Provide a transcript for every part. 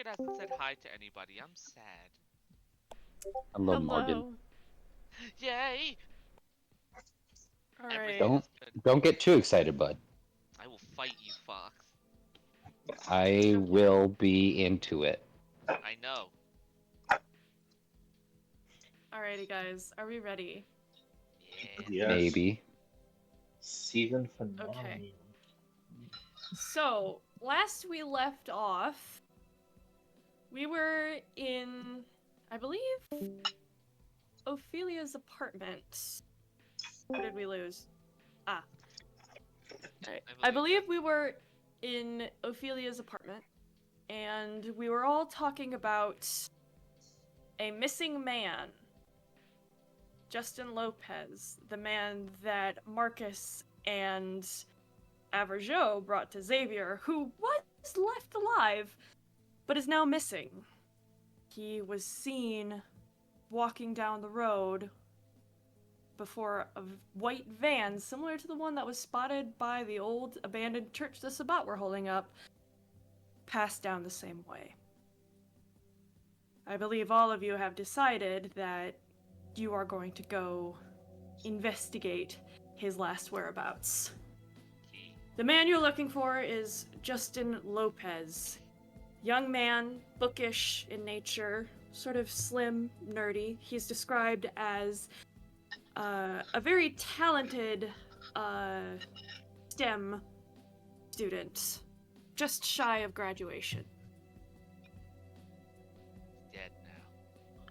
Morgan hasn't said hi to anybody. I'm sad. Hello, Morgan. Yay! Alright. Everything Don't is good. don't get too excited, bud. I will fight you, Fox. I will be into it. I know. Alrighty, guys. Are we ready? Yeah. Yes. Maybe. Season finale. Okay. So, last we left off, we were in, I believe, Ophelia's apartment. Where did we lose? Ah. Alright. I believe we were in Ophelia's apartment, and we were all talking about a missing man. Justin Lopez, the man that Marcus and Averjo brought to Xavier, who was left alive, but is now missing. He was seen walking down the road before a white van, similar to the one that was spotted by the old abandoned church the Sabbat were holding up, passed down the same way. I believe all of you have decided that you are going to go investigate his last whereabouts. The man you're looking for is Justin Lopez. Young man, bookish in nature, sort of slim, nerdy. He's described as a very talented STEM student, just shy of graduation. Dead now.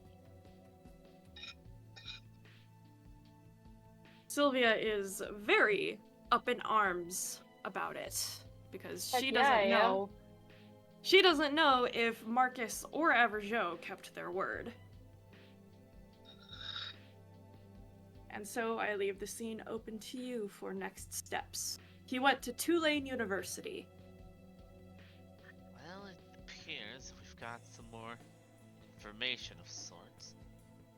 Sylvia is very up in arms about it because she Heck doesn't yeah, I am. know. She doesn't know if Marcus or Averjo kept their word. And so I leave the scene open to you for next steps. He went to Tulane University. Well, it appears we've got some more information of sorts.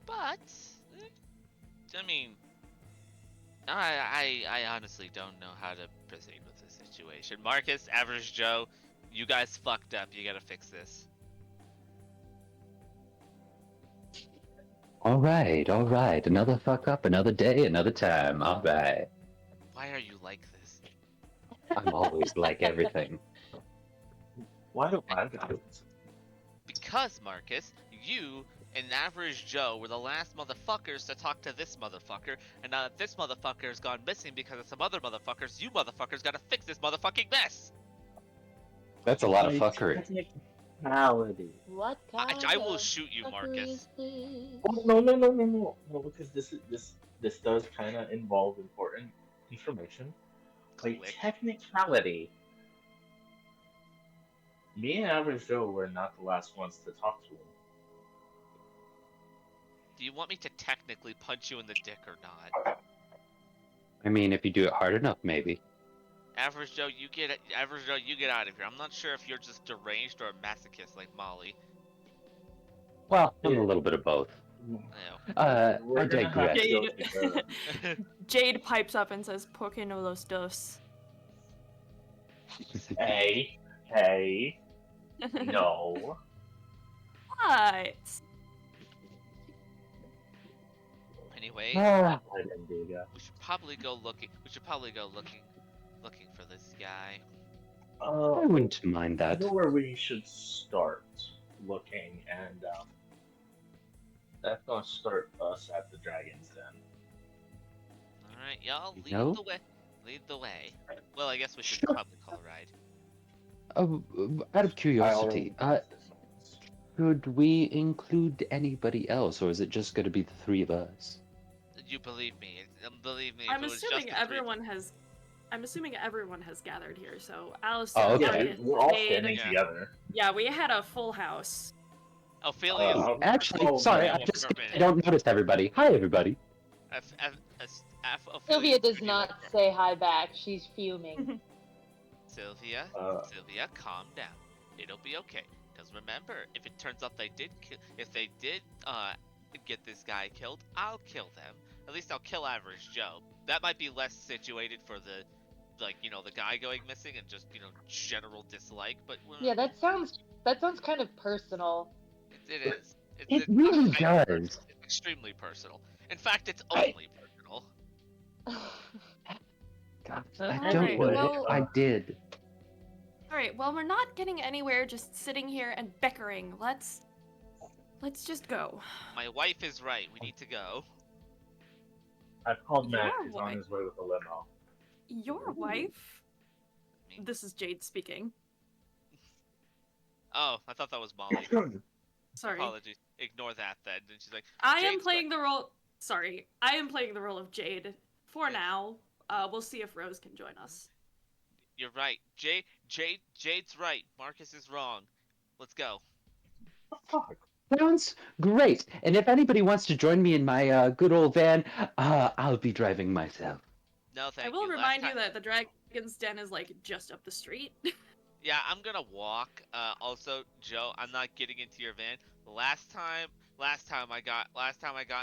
But, I mean, I honestly don't know how to proceed with this situation. Marcus, Average Joe, you guys fucked up. You gotta fix this. All right. Another fuck up, another day, another time. All right. Why are you like this? I'm always like everything. Why do I got it? Because, Marcus, you and Average Joe were the last motherfuckers to talk to this motherfucker, and now that this motherfucker has gone missing because of some other motherfuckers, you motherfuckers gotta fix this motherfucking mess! That's a lot of My fuckery. technicality. What kind I will of shoot you, fuckery Marcus. is this? Oh, no, because this does kind of involve important information. By Click. technicality, me and Average Joe were not the last ones to talk to him. Do you want me to technically punch you in the dick or not? I mean, if you do it hard enough, maybe. Average Joe, you get out of here. I'm not sure if you're just deranged or a masochist like Molly. Well, I'm a little bit of both. No. I We're gonna have digress. to go take care of him. Jade pipes up and says, "Por qué no los dos?" Hey, no. What? Anyway, Ah, we should probably go looking. Looking for this guy. I wouldn't mind I that. know where we should start looking, and that's gonna start us at the Dragon's Den. All right, y'all, lead No? the way. Lead the way. Well, I guess we should Sure. probably call a ride. Out of curiosity, should we include anybody else, or is it just going to be the three of us? You believe me? Believe me. If I'm it was assuming just the three of everyone has. I'm assuming everyone has gathered here. So Alistair, Oh, okay. Yeah, Marcus, we're all Jade. standing Yeah. together. Yeah, we had a full house. Ophelia. Actually, sorry, I don't notice everybody. Hi, everybody. Sylvia does not say hi back. She's fuming. Sylvia, calm down. It'll be okay. Because remember, if it turns out they did get this guy killed, I'll kill them. At least I'll kill Average Joe. That might be less situated for the guy going missing and just, general dislike, but... Yeah, that sounds That sounds kind of personal. It is. It really highly does. personal. It's extremely personal. In fact, it's I- only personal. God, All I don't right, know well- what I did. Alright, well, we're not getting anywhere just sitting here and bickering. Let's just go. My wife is right. We need to go. I've called Your Matt. He's on wife? his way with a limo. Your wife? Me. This is Jade speaking. Oh, I thought that was Molly. Sorry. Apologies. Ignore that then. And she's like, I am Jade's playing the role. Sorry, I am playing the role of Jade for Yes. now. We'll see if Rose can join us. You're right. Jade's right. Marcus is wrong. Let's go. Fuck. Sounds great. And if anybody wants to join me in my good old van, I'll be driving myself. No, thank I will you. remind you that the Dragon's Den is like just up the street. Yeah, I'm gonna walk. Also, Joe, I'm not getting into your van. Last time I got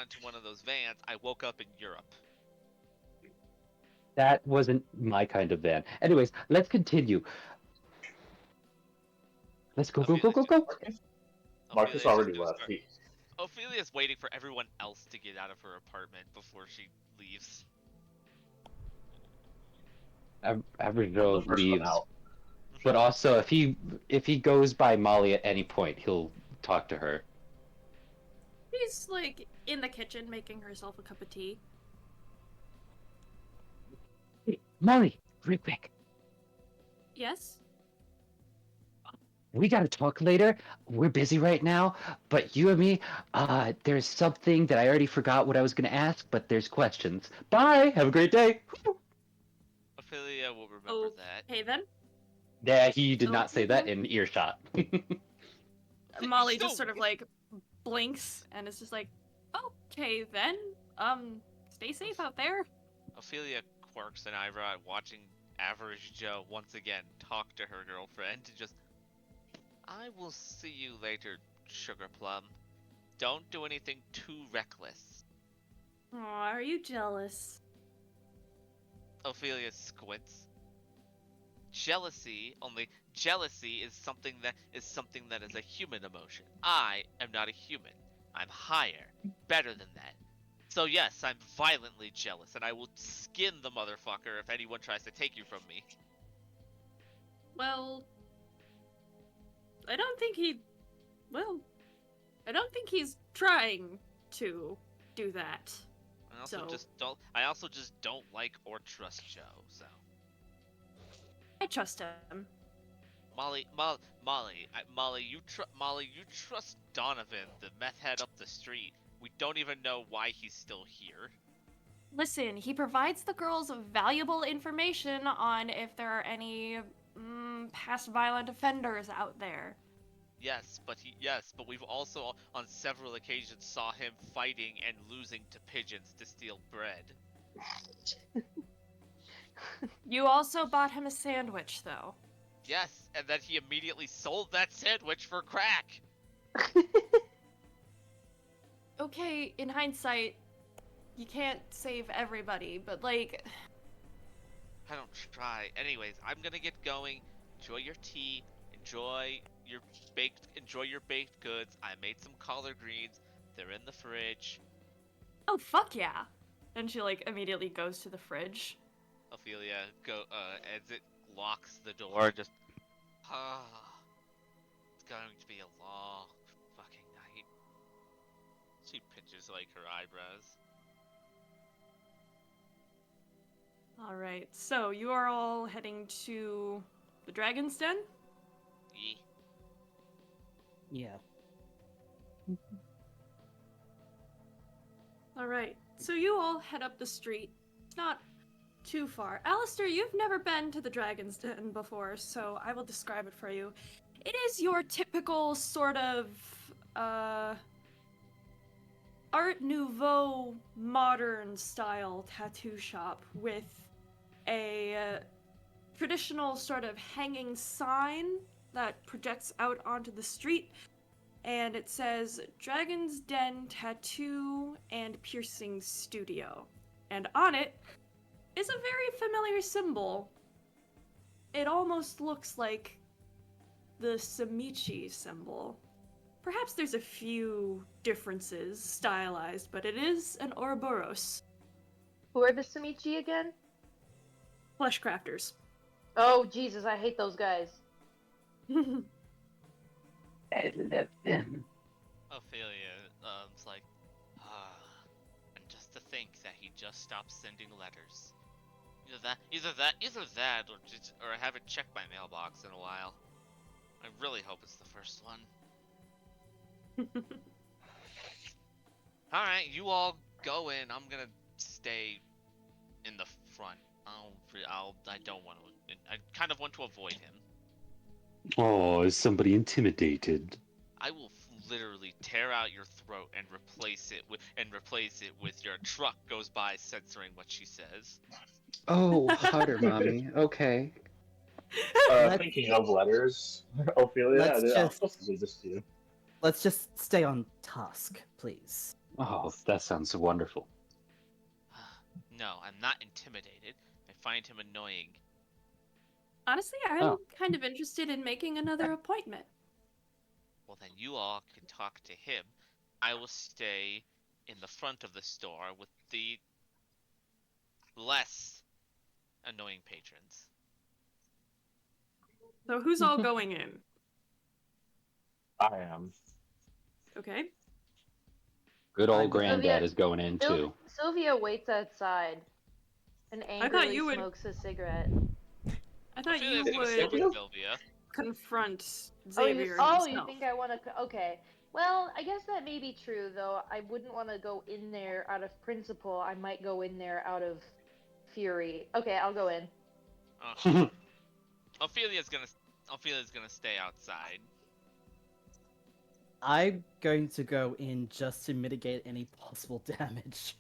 into one of those vans, I woke up in Europe. That wasn't my kind of van. Anyways, let's continue. Let's go, go, go, go, go. Marcus Ophelia's already just gonna left. start- Ophelia's waiting for everyone else to get out of her apartment before she leaves. Average The Joe first one leaves. out. But also, if he goes by Molly at any point, he'll talk to her. She's like in the kitchen making herself a cup of tea. Hey, Molly, real quick. Yes? We gotta talk later. We're busy right now, but you and me, there's something that I already forgot what I was gonna ask, but there's questions. Bye. Have a great day. Ophelia will remember that. Hey then. Yeah, he did not say Okay, that then. in earshot. Molly So just sort of like blinks and is just like, okay then. Stay safe out there. Ophelia quirks an eyebrow at watching Average Joe once again talk to her girlfriend and just, I will see you later, Sugar Plum. Don't do anything too reckless. Aw, are you jealous? Ophelia squints. Jealousy is something that is a human emotion. I am not a human. I'm higher, better than that. So yes, I'm violently jealous, and I will skin the motherfucker if anyone tries to take you from me. Well, I don't think he's trying to do that. I also just don't like or trust Joe. So I trust him. Molly, you trust Donovan, the meth head up the street. We don't even know why he's still here. Listen, he provides the girls valuable information on if there are any past violent offenders out there. Yes, but we've also on several occasions saw him fighting and losing to pigeons to steal bread. You also bought him a sandwich, though. Yes, and then he immediately sold that sandwich for crack. Okay, in hindsight, you can't save everybody, but like, I don't try. Anyways, I'm gonna get going. Enjoy your tea. Enjoy your baked goods. I made some collard greens. They're in the fridge. oh fuck yeah! And she like immediately goes to the fridge. Ophelia locks the door. Just it's going to be a long fucking night. She pinches like her eyebrows. All right, so you are all heading to the Dragon's Den. Yeah. Yeah. All right, so you all head up the street. It's not too far. Alistair, you've never been to the Dragon's Den before, so I will describe it for you. It is your typical sort of Art Nouveau modern style tattoo shop with a traditional sort of hanging sign that projects out onto the street, and it says Dragon's Den Tattoo and Piercing Studio. And on it is a very familiar symbol. It almost looks like the Samichi symbol. Perhaps there's a few differences stylized, but it is an Ouroboros. Who are the Samichi again? Flesh crafters. Oh, Jesus, I hate those guys. I love them. Ophelia, it's like, and just to think that he just stopped sending letters. Either that, or I haven't checked my mailbox in a while. I really hope it's the first one. All right, you all go in. I'm gonna stay in the front. I don't want to. I kind of want to avoid him. Oh, is somebody intimidated? I will literally tear out your throat and replace it with your truck goes by censoring what she says. Oh, hotter, mommy. Okay. Thinking of letters, Ophelia, let's I'll just- possibly this to you. Let's just stay on task, please. Oh, that sounds wonderful. No, I'm not intimidated. I find him annoying. Honestly, I'm Oh. kind of interested in making another appointment. Well, then you all can talk to him. I will stay in the front of the store with the less annoying patrons. So who's all going in? I am. Okay. Good old I'm- granddad Sylvia- is going in too. Sylvia waits outside and thought angrily you would- smokes a cigarette. I thought Ophelia's you gonna stay would with Sylvia. confront Oh, Xavier you himself. think I want to? Okay. Well, I guess that may be true, though. I wouldn't want to go in there out of principle. I might go in there out of fury. Okay, I'll go in. Okay. Ophelia's gonna stay outside. I'm going to go in just to mitigate any possible damage.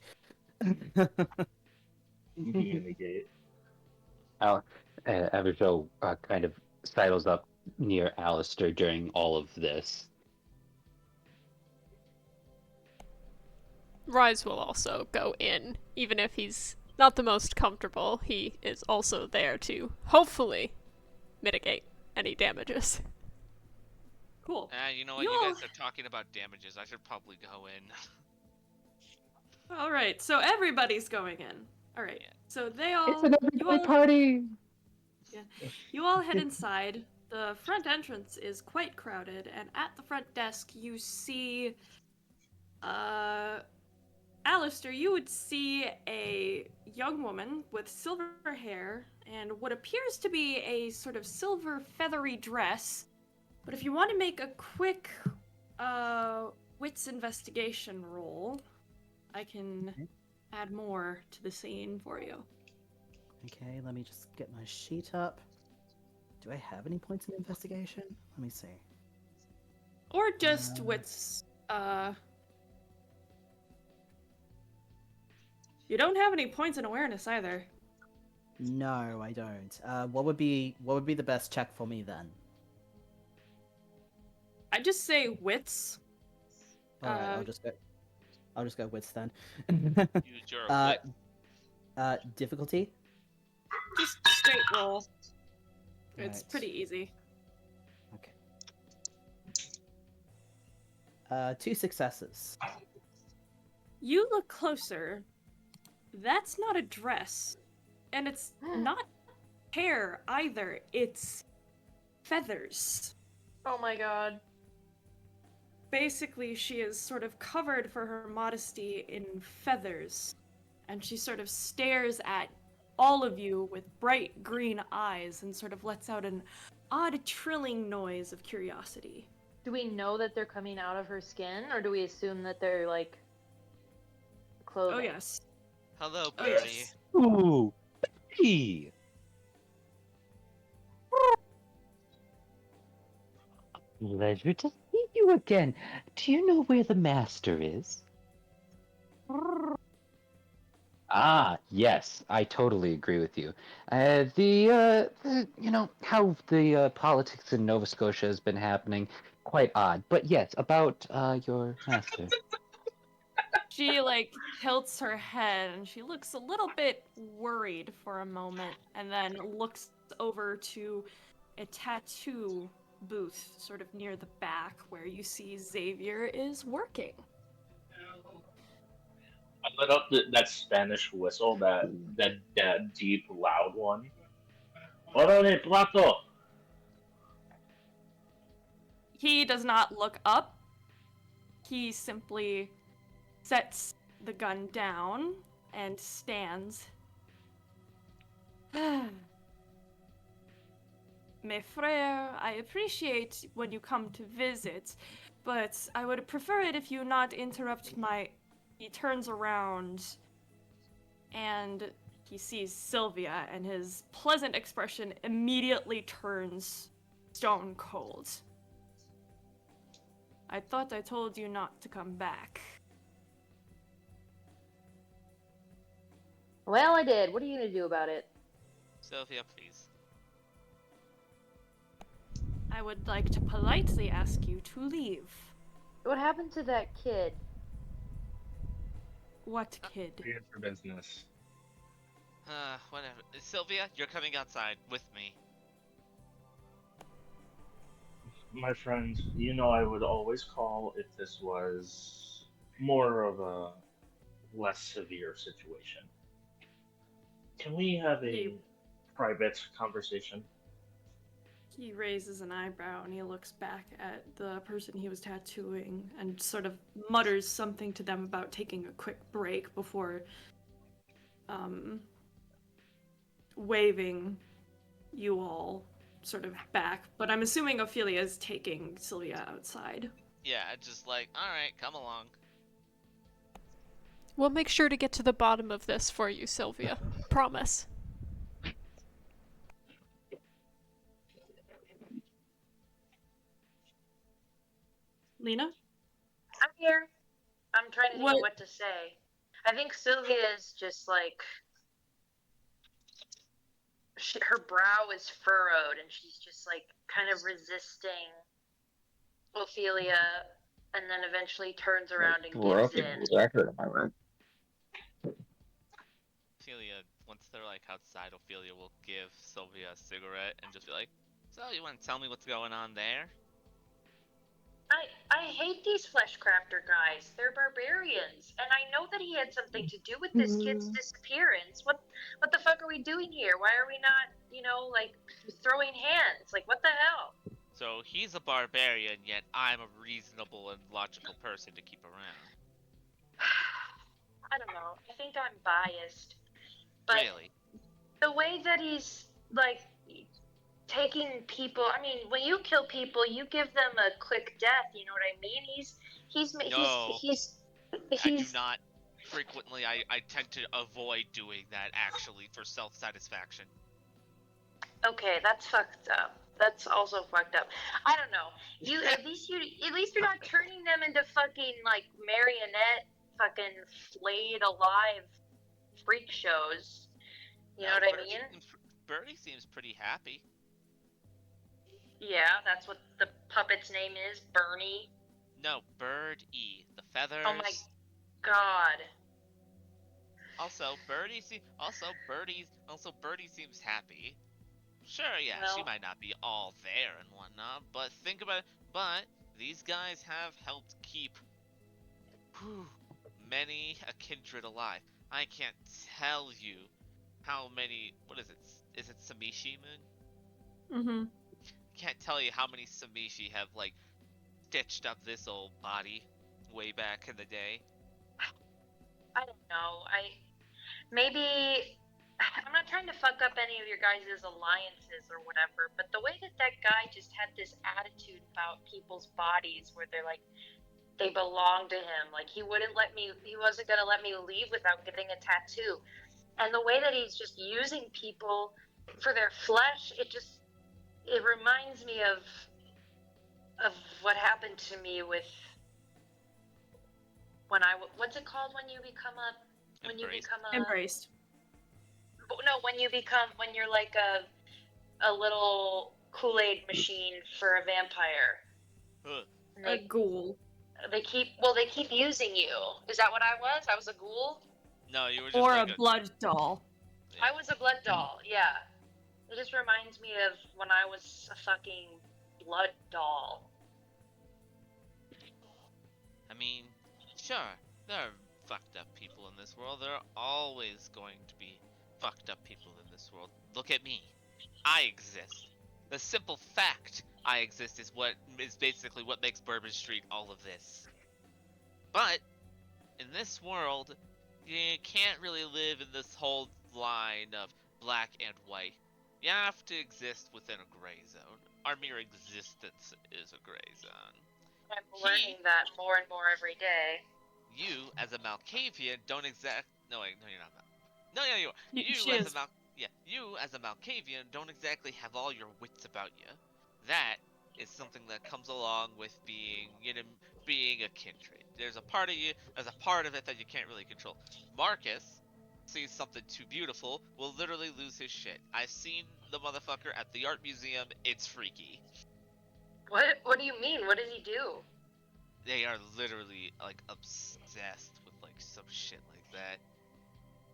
Negate. Evershow kind of sidles up near Alistair during all of this. Rise will also go in, even if he's not the most comfortable. He is also there to hopefully mitigate any damages. Cool. You know what? You You all- guys are talking about damages. I should probably go in. All right. So everybody's going in. All right. Yeah. So they all. It's an you everybody all, party. you all head inside. The front entrance is quite crowded, and at the front desk you see, Alistair, you would see a young woman with silver hair and what appears to be a sort of silver feathery dress. But if you want to make a quick wits investigation roll, I can Okay. add more to the scene for you. Okay, let me just get my sheet up. Do I have any points in investigation? Let me see. Or just Um, wits, You don't have any points in awareness either. No, I don't. What would be the best check for me then? I'd just say wits. All right, Uh, I'll just go wits then. Use your uh, wit. difficulty. Just straight roll. It's Right. pretty easy. Okay. 2 successes. You look closer. That's not a dress. And it's not hair either. It's feathers. Oh my god. Basically, she is sort of covered for her modesty in feathers. And she sort of stares at all of you with bright green eyes and sort of lets out an odd trilling noise of curiosity. Do we know that they're coming out of her skin, or do we assume that they're like clothing? Oh, yes. Hello, Oh, birdie. yes. Ooh, hey. Pleasure to see you again. Do you know where the master is? Ah, yes, I totally agree with you. You know, how the politics in Nova Scotia has been happening, quite odd. But yes, about your master. She, like, tilts her head and she looks a little bit worried for a moment and then looks over to a tattoo booth, sort of near the back, where you see Xavier is working. I let up that Spanish whistle, that deep, loud one. Orale, plato! He does not look up. He simply sets the gun down and stands. Mes frères, I appreciate when you come to visit, but I would prefer it if you not interrupt my... He turns around and he sees Sylvia, and his pleasant expression immediately turns stone cold. I thought I told you not to come back. Well, I did. What are you gonna do about it? Sophia, please. I would like to politely ask you to leave. What happened to that kid? What kid? We're here for business. Whatever. Sylvia, you're coming outside with me. My friend, you know I would always call if this was more of a less severe situation. Can we have a private conversation? He raises an eyebrow and he looks back at the person he was tattooing and sort of mutters something to them about taking a quick break before waving you all sort of back. But I'm assuming Ophelia is taking Sylvia outside. Yeah, just like, alright, come along. We'll make sure to get to the bottom of this for you, Sylvia. Promise. Lena? I'm here. I'm trying to think What- of what to say. I think Sylvia is just like... her brow is furrowed, and she's just like kind of resisting Ophelia, and then eventually turns around and gives in. record, am I right? Ophelia, once they're like outside, Ophelia will give Sylvia a cigarette and just be like, so you want to tell me what's going on there? I hate these fleshcrafter guys. They're barbarians, and I know that he had something to do with this kid's disappearance. What the fuck are we doing here? Why are we not, like throwing hands? Like, what the hell? So he's a barbarian, yet I'm a reasonable and logical person to keep around. I don't know. I think I'm biased, but Really? the way that he's like taking people. I mean, when you kill people, you give them a quick death. You know what I mean? No. He's I do not frequently. I tend to avoid doing that actually for self-satisfaction. Okay, that's fucked up. That's also fucked up. I don't know. At least you're not turning them into fucking like marionette, fucking flayed alive freak shows. You know what I mean? Birdie seems pretty happy. Yeah, that's what the puppet's name is, Bernie. No, Bird-E. The feathers. Oh my god. Also, Birdie seems happy. Sure, yeah, Well, she might not be all there and whatnot, but think about it. But these guys have helped keep many a kindred alive. I can't tell you how many. What is it? Is it Samishi Moon? Mm-hmm. Can't tell you how many Samishi have like stitched up this old body way back in the day. I don't know. I'm not trying to fuck up any of your guys' alliances or whatever, but the way that guy just had this attitude about people's bodies where they're like, they belong to him. Like, he wasn't gonna let me leave without getting a tattoo. And the way that he's just using people for their flesh, it reminds me of what happened to me with what's it called when you become Embraced. No, when you're like a little Kool-Aid machine for a vampire. Ugh. A ghoul. They keep using you. Is that what I was? I was a ghoul? No, you were just Or like a blood doll. Yeah. I was a blood doll, yeah. It just reminds me of when I was a fucking blood doll. I mean, sure, there are fucked up people in this world. There are always going to be fucked up people in this world. Look at me. I exist. The simple fact I exist is basically what makes Bourbon Street all of this. But in this world, you can't really live in this whole line of black and white. You have to exist within a gray zone. Our mere existence is a gray zone. I'm learning that more and more every day. You, as a Malkavian, don't exact. No, wait, no, you're not. No, yeah, you are. She You, as is. a you, as a Malkavian, don't exactly have all your wits about you. That is something that comes along with being a kindred. There's a part of you, there's a part of it that you can't really control. Marcus sees something too beautiful, will literally lose his shit. I've seen the motherfucker at the art museum. It's freaky. What do you mean? What does he do? They are literally like obsessed with like some shit like that.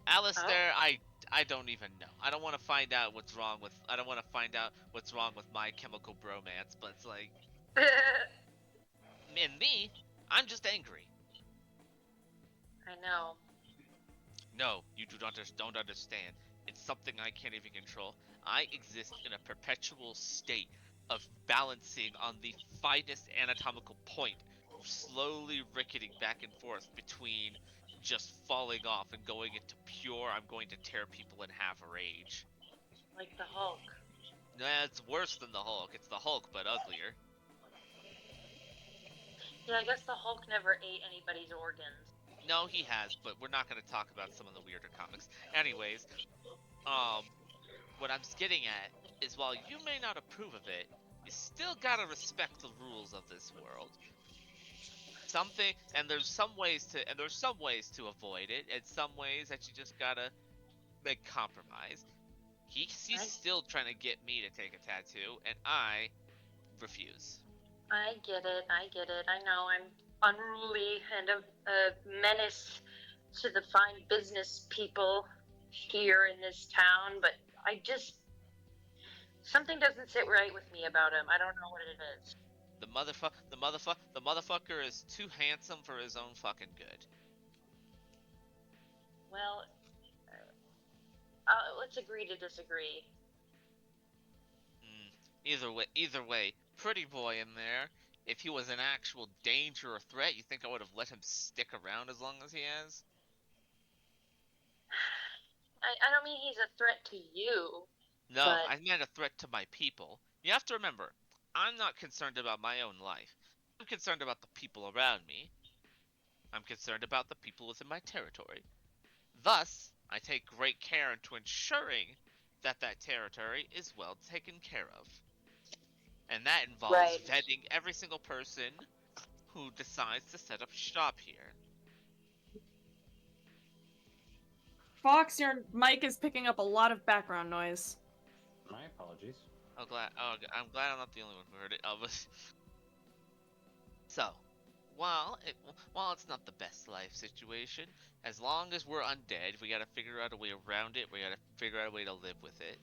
Alistair, I don't even know. I don't want to find out what's wrong with. I don't want to find out what's wrong with my chemical bromance. But it's like, in me, I'm just angry. I know. No, you don't understand. It's something I can't even control. I exist in a perpetual state of balancing on the finest anatomical point, slowly ricketing back and forth between just falling off and going into pure I'm going to tear people in half rage. Like the Hulk. Nah, it's worse than the Hulk. It's the Hulk, but uglier. Yeah, I guess the Hulk never ate anybody's organs. No, he has, but we're not going to talk about some of the weirder comics. Anyways, what I'm getting at is while you may not approve of it, you still gotta respect the rules of this world. There's some ways to avoid it, and some ways that you just gotta make compromise. He's still trying to get me to take a tattoo, and I refuse. I get it. I know I'm unruly and a menace to the fine business people here in this town, but something doesn't sit right with me about him. I don't know what it is. The motherfucker is too handsome for his own fucking good. Well, let's agree to disagree. Either way, pretty boy in there. If he was an actual danger or threat, you think I would have let him stick around as long as he has? I don't mean he's a threat to you. No, but... I meant a threat to my people. You have to remember, I'm not concerned about my own life. I'm concerned about the people around me. I'm concerned about the people within my territory. Thus, I take great care into ensuring that territory is well taken care of. And that involves vetting every single person who decides to set up shop here. Fox, your mic is picking up a lot of background noise. My apologies. I'm glad I'm not the only one who heard it. So, while it's not the best life situation, as long as we're undead, we gotta figure out a way around it. We gotta figure out a way to live with it.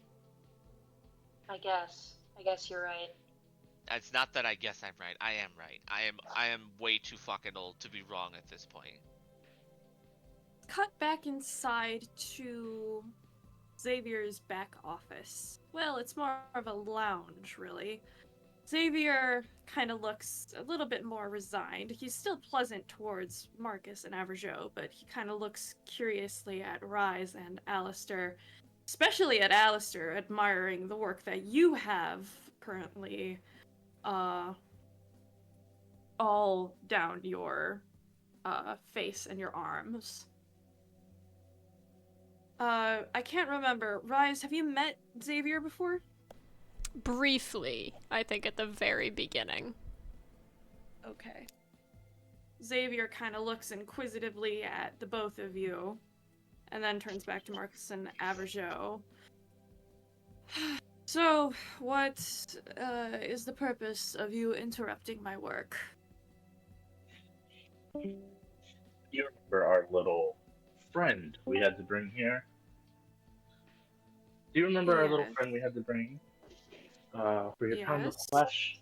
I guess you're right. It's not that I guess I'm right. I am right. I am way too fucking old to be wrong at this point. Cut back inside to Xavier's back office. Well, it's more of a lounge, really. Xavier kind of looks a little bit more resigned. He's still pleasant towards Marcus and Averjo, but he kind of looks curiously at Rise and Alistair, especially at Alistair, admiring the work that you have currently all down your face and your arms. I can't remember. Rise, have you met Xavier before? Briefly, I think at the very beginning. Okay. Xavier kind of looks inquisitively at the both of you, and then turns back to Marcus and Averjo. So, what is the purpose of you interrupting my work? You remember our little friend we had to bring here? Do you remember our little friend we had to bring? For your time of Yes. flesh,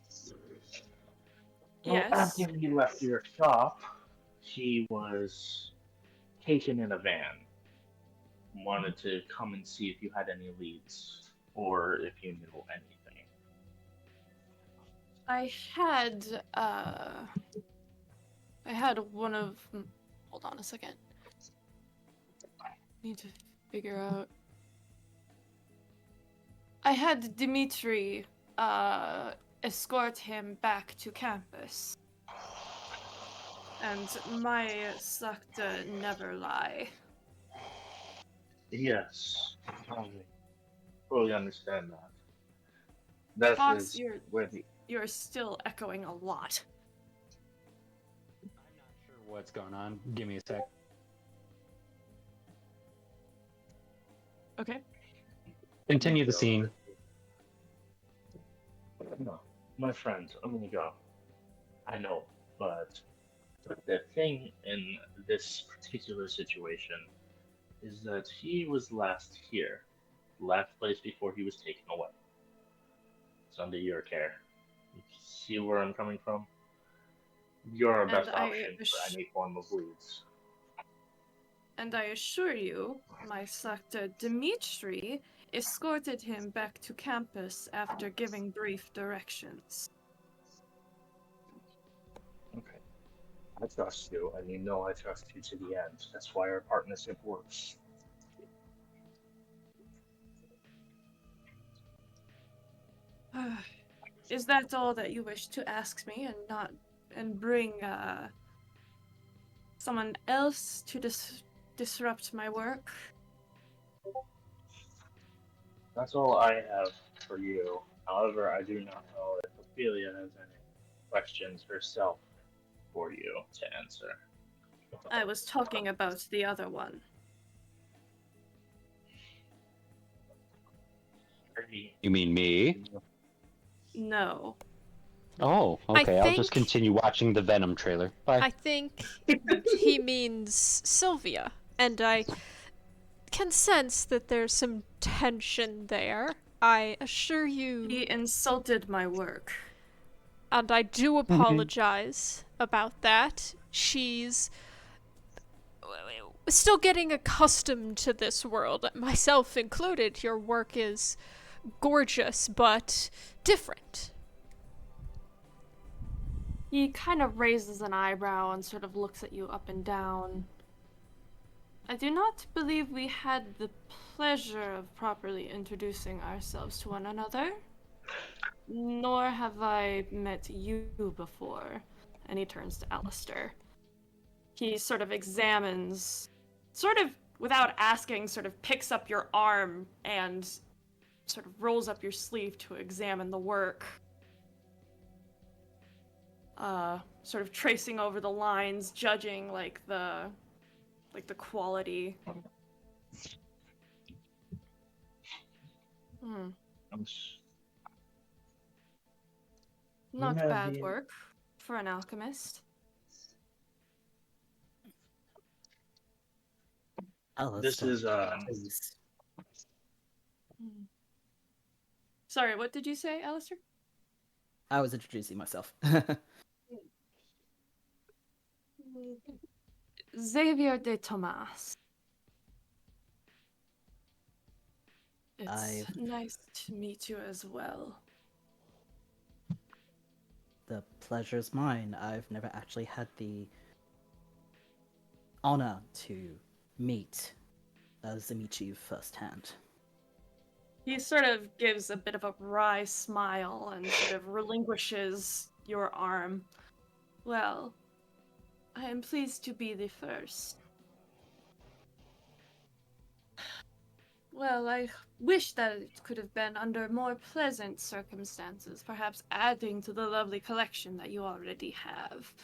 well, Yes. after he left your shop, he was taken in a van. Wanted to come and see if you had any leads or if you knew anything. I had one of hold on a second. Need to figure out. I had Dimitri escort him back to campus. And my Sakta never lie. Yes, I fully understand that. That Fox, is where the you're still echoing a lot. I'm not sure what's going on. Give me a sec. Okay. Continue the scene. No, my friend, I'm gonna go. I know, but the thing in this particular situation is that he was last here, last place before he was taken away. It's under your care. You see where I'm coming from? You're our best option for any form of leads. And I assure you, my Sakta Dimitri escorted him back to campus after giving brief directions. Okay. I trust you, and you know I trust you to the end. That's why our partnership works. Is that all that you wish to ask me and bring someone else to disrupt my work? That's all I have for you. However, I do not know if Ophelia has any questions herself for you to answer. I was talking about the other one. You mean me? No. Oh, okay. I'll just think- continue watching the Venom trailer. Bye. I think he means Sylvia, and I can sense that there's some tension there. I assure you. He insulted my work. And I do apologize about that. She's still getting accustomed to this world, myself included. Your work is gorgeous, but different. He kind of raises an eyebrow and sort of looks at you up and down. I do not believe we had the pleasure of properly introducing ourselves to one another. Nor have I met you before. And he turns to Alistair. He sort of examines, sort of without asking, sort of picks up your arm and sort of rolls up your sleeve to examine the work. Sort of tracing over the lines, judging like the quality. Not bad work for an alchemist. This is Please. Sorry, what did you say, Alistair? I was introducing myself. Xavier de Tomas. It's nice to meet you as well. The pleasure's mine. I've never actually had the honor to meet Zimichi firsthand. He sort of gives a bit of a wry smile and sort of relinquishes your arm. Well, I am pleased to be the first. Well, I wish that it could have been under more pleasant circumstances, perhaps adding to the lovely collection that you already have.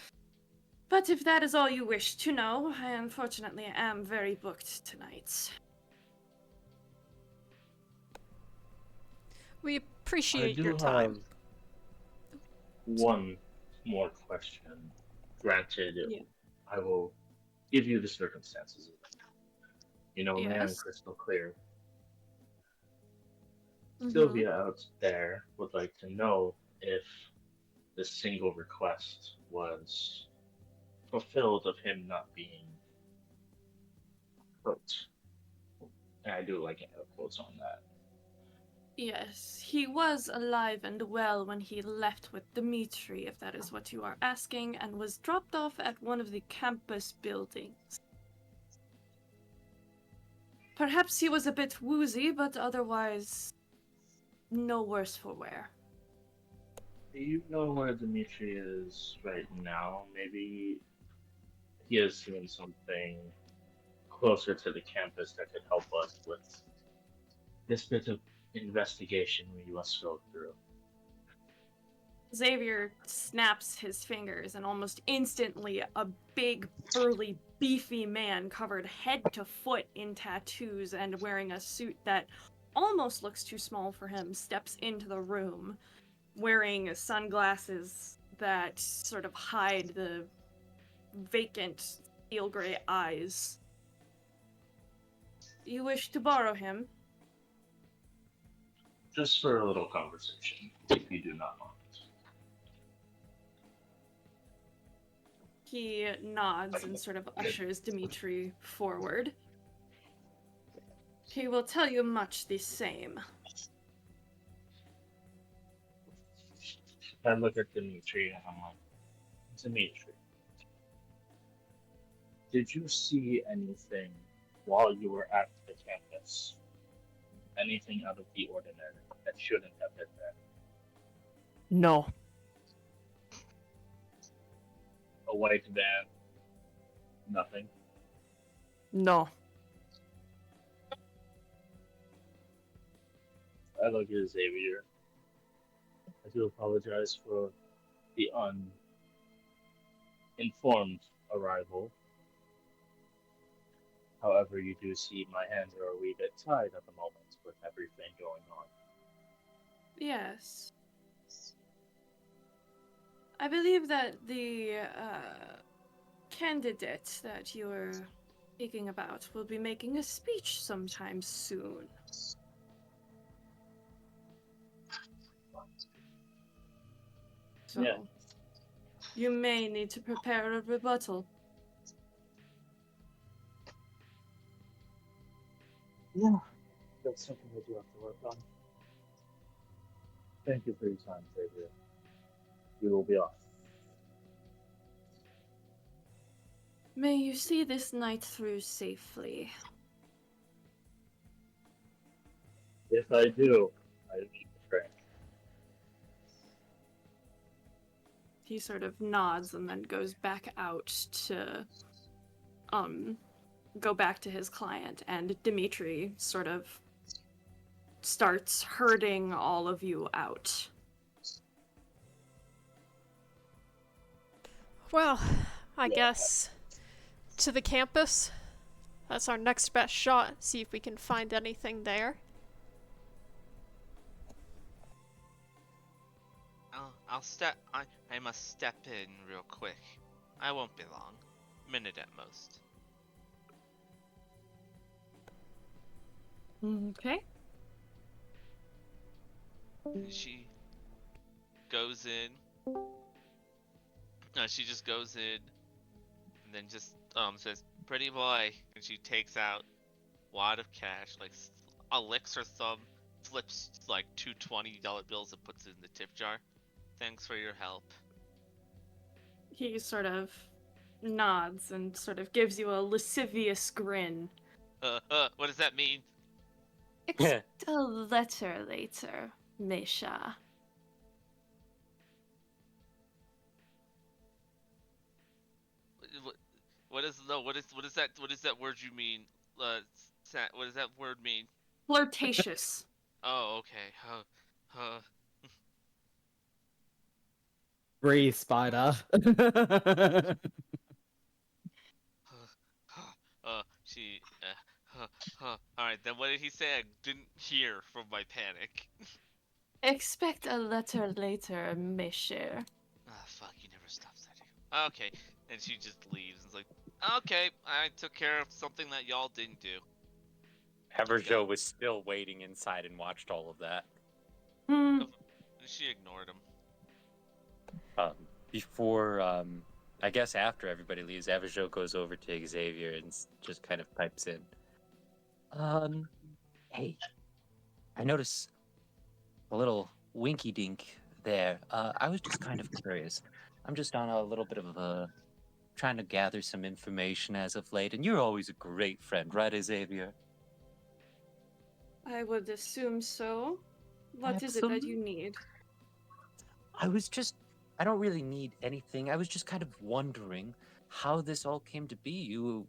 But if that is all you wish to know, I unfortunately am very booked tonight. We appreciate I your do time. have one more question. Granted, Yeah. I will give you the circumstances of it. You know, man, Yes. crystal clear. Sylvia out there would like to know if this single request was fulfilled of him not being hurt. And I do like air quotes on that. Yes, he was alive and well when he left with Dmitri, if that is what you are asking, and was dropped off at one of the campus buildings. Perhaps he was a bit woozy, but otherwise, no worse for wear. Do you know where Dimitri is right now? Maybe he has seen something closer to the campus that could help us with this bit of investigation we must go through. Xavier snaps his fingers, and almost instantly, a big, burly, beefy man covered head to foot in tattoos and wearing a suit that almost looks too small for him steps into the room, wearing sunglasses that sort of hide the vacant steel gray eyes. You wish to borrow him? Just for a little conversation, if you do not mind. He nods and sort of ushers Dmitri forward. He will tell you much the same. I look at Dimitri and I'm like, Dimitri, did you see anything while you were at the campus? Anything out of the ordinary that shouldn't have been there? No. A white van? Nothing? No. I look at Xavier. I do apologize for the uninformed arrival. However, you do see my hands are a wee bit tied at the moment with everything going on. Yes. I believe that the candidate that you're speaking about will be making a speech sometime soon. So, Yeah. you may need to prepare a rebuttal. Yeah, that's something we do have to work on. Thank you for your time, Xavier. We will be off. May you see this night through safely. If I do, I need to train. He sort of nods and then goes back out to go back to his client, and Dimitri sort of starts herding all of you out. Well, I guess to the campus. That's our next best shot. See if we can find anything there. I must step in real quick. I won't be long. Minute at most. Okay. She goes in. She just goes in and then just says, "Pretty boy," and she takes out wad of cash, like licks her thumb, flips like two $20 bills and puts it in the tip jar. Thanks for your help. He sort of nods and sort of gives you a lascivious grin. What does that mean? Expect a letter later, Mesha. What is that word you mean? What does that word mean? Flirtatious. Oh, okay. Breathe, spider. She. Alright, then what did he say? I didn't hear from my panic. Expect a letter later, Mesha. Fuck, you never stop setting. Okay, and she just leaves. It's like, okay, I took care of something that y'all didn't do. Everjo was still waiting inside and watched all of that. Hmm. She ignored him. Before, I guess after everybody leaves, Everjo goes over to Xavier and just kind of pipes in. Hey, I notice a little winky dink there. I was just kind of curious. I'm just on a little bit of a trying to gather some information as of late, and you're always a great friend, right, Xavier? I would assume so. What is it that you need? I don't really need anything. I was just kind of wondering how this all came to be. You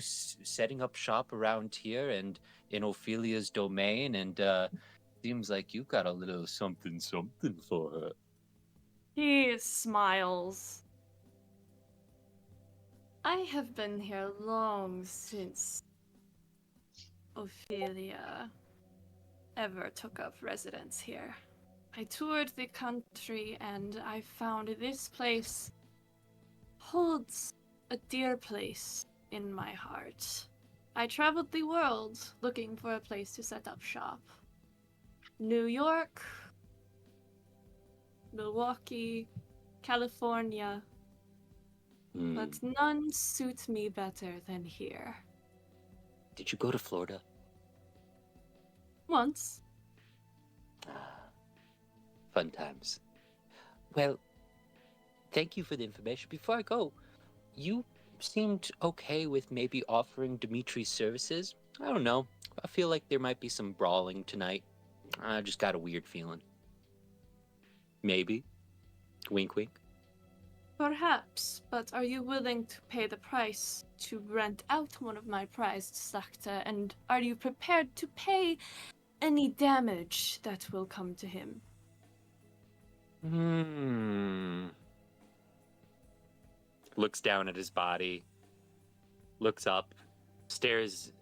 setting up shop around here and in Ophelia's domain, and seems like you've got a little something for her. He smiles. I have been here long since Ophelia ever took up residence here. I toured the country and I found this place holds a dear place in my heart. I traveled the world looking for a place to set up shop. New York, Milwaukee, California, but none suit me better than here. Did you go to Florida? Once. Fun times. Well, thank you for the information. Before I go, you seemed okay with maybe offering Dimitri's services. I don't know. I feel like there might be some brawling tonight. I just got a weird feeling. Maybe. Wink, wink. Perhaps, but are you willing to pay the price to rent out one of my prized Slakta, and are you prepared to pay any damage that will come to him? Looks down at his body, looks up, stares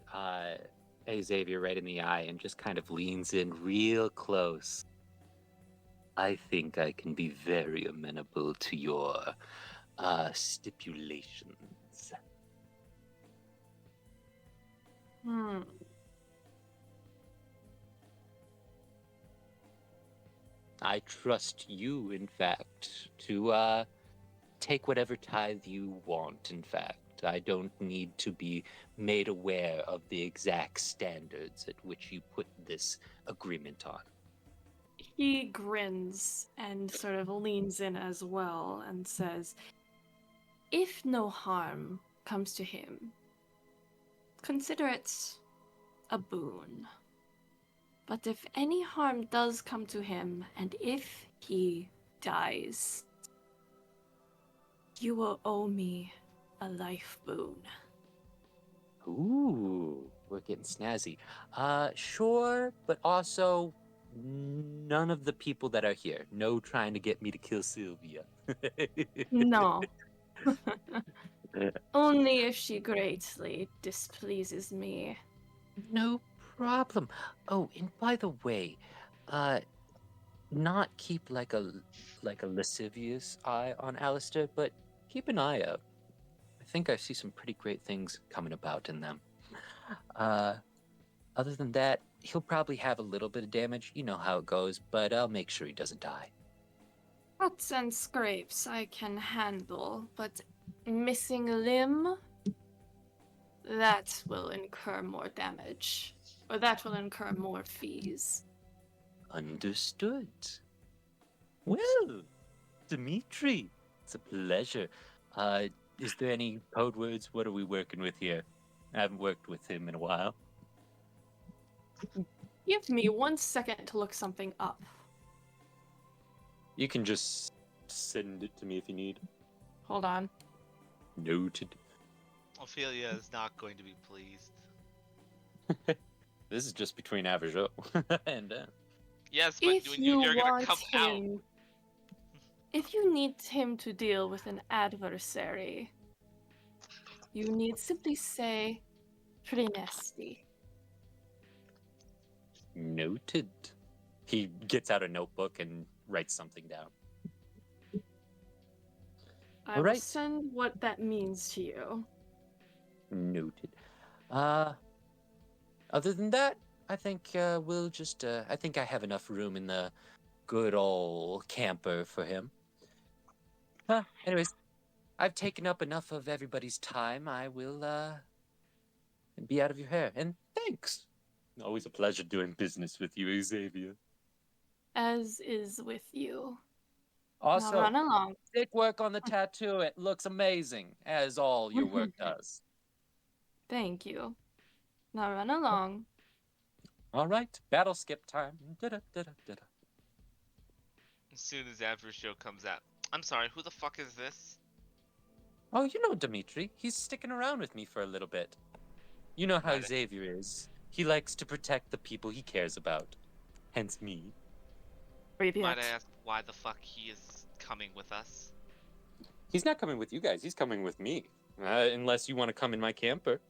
Xavier right in the eye, and just kind of leans in real close. I think I can be very amenable to your stipulations. I trust you, in fact, to take whatever tithe you want, in fact. I don't need to be made aware of the exact standards at which you put this agreement on. He grins and sort of leans in as well and says, if no harm comes to him, consider it a boon. But if any harm does come to him, and if he dies, you will owe me a life boon. Ooh, we're getting snazzy. Sure, but also none of the people that are here. No trying to get me to kill Sylvia. No. Only if she greatly displeases me. No problem. Oh, and by the way, not keep like a lascivious eye on Alistair, but keep an eye out. I think I see some pretty great things coming about in them. Other than that, he'll probably have a little bit of damage. You know how it goes, but I'll make sure he doesn't die. Cuts and scrapes I can handle, but missing a limb? That will incur more damage. Or that will incur more fees. Understood. Well, Dimitri, it's a pleasure. Is there any code words? What are we working with here? I haven't worked with him in a while. Give me 1 second to look something up. You can just send it to me if you need. Hold on. Noted. Ophelia is not going to be pleased. This is just between Averjo and Yes, but If you you're gonna want come out. him, if you need him to deal with an adversary, you need simply say Trinesti. Noted. He gets out a notebook and writes something down. I will Alright. send what that means to you. Noted. Other than that, I think we'll just. I think I have enough room in the good old camper for him. Huh. Anyways, I've taken up enough of everybody's time. I will be out of your hair. And thanks. Always a pleasure doing business with you, Xavier. As is with you. Also, Now run along. sick work on the tattoo. It looks amazing, as all your work does. Thank you. Now run along. All right, battle skip time. Da-da-da-da-da. As soon as Average Joe comes out. I'm sorry, who the fuck is this? Oh, you know Dimitri. He's sticking around with me for a little bit. You know how Might I- Xavier is. He likes to protect the people he cares about. Hence me. Might I ask why the fuck he is coming with us? He's not coming with you guys. He's coming with me. Unless you want to come in my camper.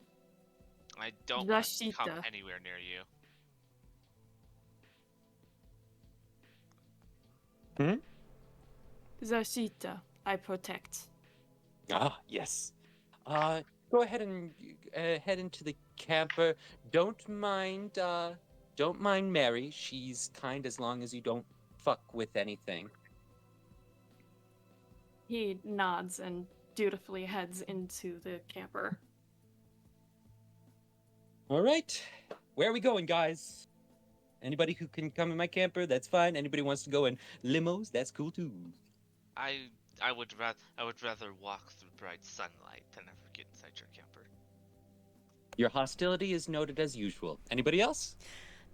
I don't want to come Rashida. anywhere near you. Zashita, I protect. Ah, yes. Go ahead and head into the camper. Don't mind Mary. She's kind as long as you don't fuck with anything. He nods and dutifully heads into the camper. All right. Where are we going, guys? Anybody who can come in my camper, that's fine. Anybody wants to go in limos, that's cool too. I would rather walk through bright sunlight than ever get inside your camper. Your hostility is noted as usual. Anybody else?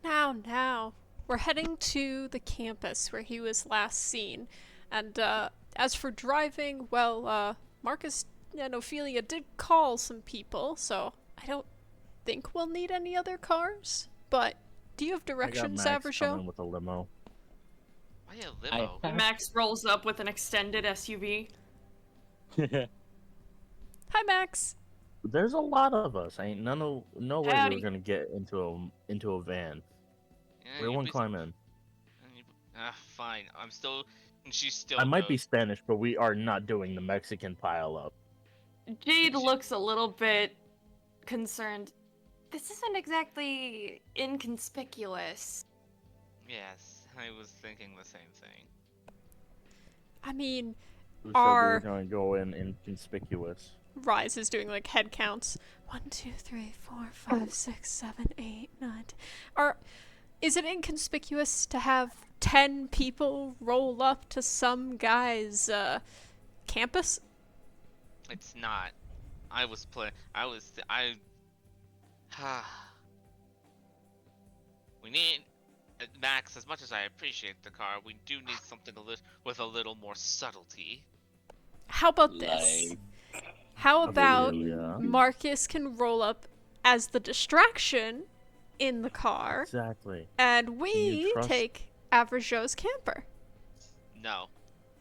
Now. We're heading to the campus where he was last seen. And, as for driving, well, Marcus and Ophelia did call some people, so I don't think we'll need any other cars. But do you have directions, I got Max Averjo? coming with a limo. Why a limo? Max rolls up with an extended SUV. Hi, Max. There's a lot of us. No way Howdy. we're gonna get into a van. Yeah, Everyone you'd be- climb in. Fine. I'm still. And she still. I might be goes, Spanish, but we are not doing the Mexican pile up. Jade looks a little bit concerned. This isn't exactly inconspicuous. Yes, I was thinking the same thing. I mean, Who said we Are- were gonna go in inconspicuous? Rise is doing like head counts. 1, 2, 3, 4, 5, 6, 7, 8, 9. Is it inconspicuous to have 10 people roll up to some guy's campus? It's not. We need. Max, as much as I appreciate the car, we do need something with a little more subtlety. How about this? How about Ophelia. Marcus can roll up as the distraction in the car, Exactly. and we you trust- take Averjo's camper? No.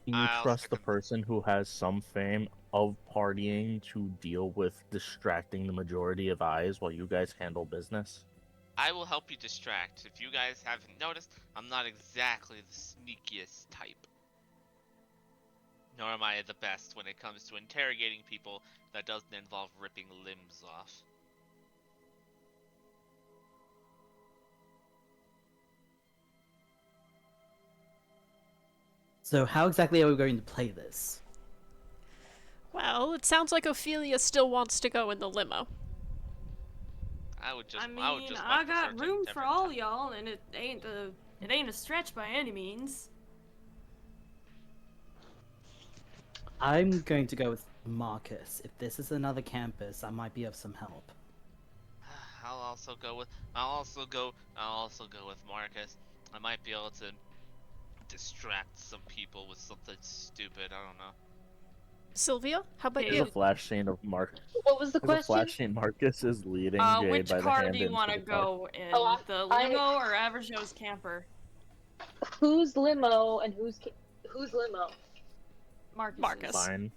Can you I'll trust the second- person who has some fame of partying to deal with distracting the majority of eyes while you guys handle business? I will help you distract. If you guys haven't noticed, I'm not exactly the sneakiest type. Nor am I the best when it comes to interrogating people that doesn't involve ripping limbs off. So how exactly are we going to play this? Well, it sounds like Ophelia still wants to go in the limo. I would just I want mean, to I search got a room for different all type. y'all, and it ain't a stretch by any means. I'm going to go with Marcus. If this is another campus, I might be of some help. I'll also go with Marcus. I might be able to distract some people with something stupid. I don't know. Sylvia, how about There's you? a flash scene of Marcus. What was the There's a question? flash scene. Marcus is leading Jade Which by the car hand do you into want to the car. go in? Oh, The I- limo or Averjo's camper? Who's limo and who's limo? Marcus. Fine.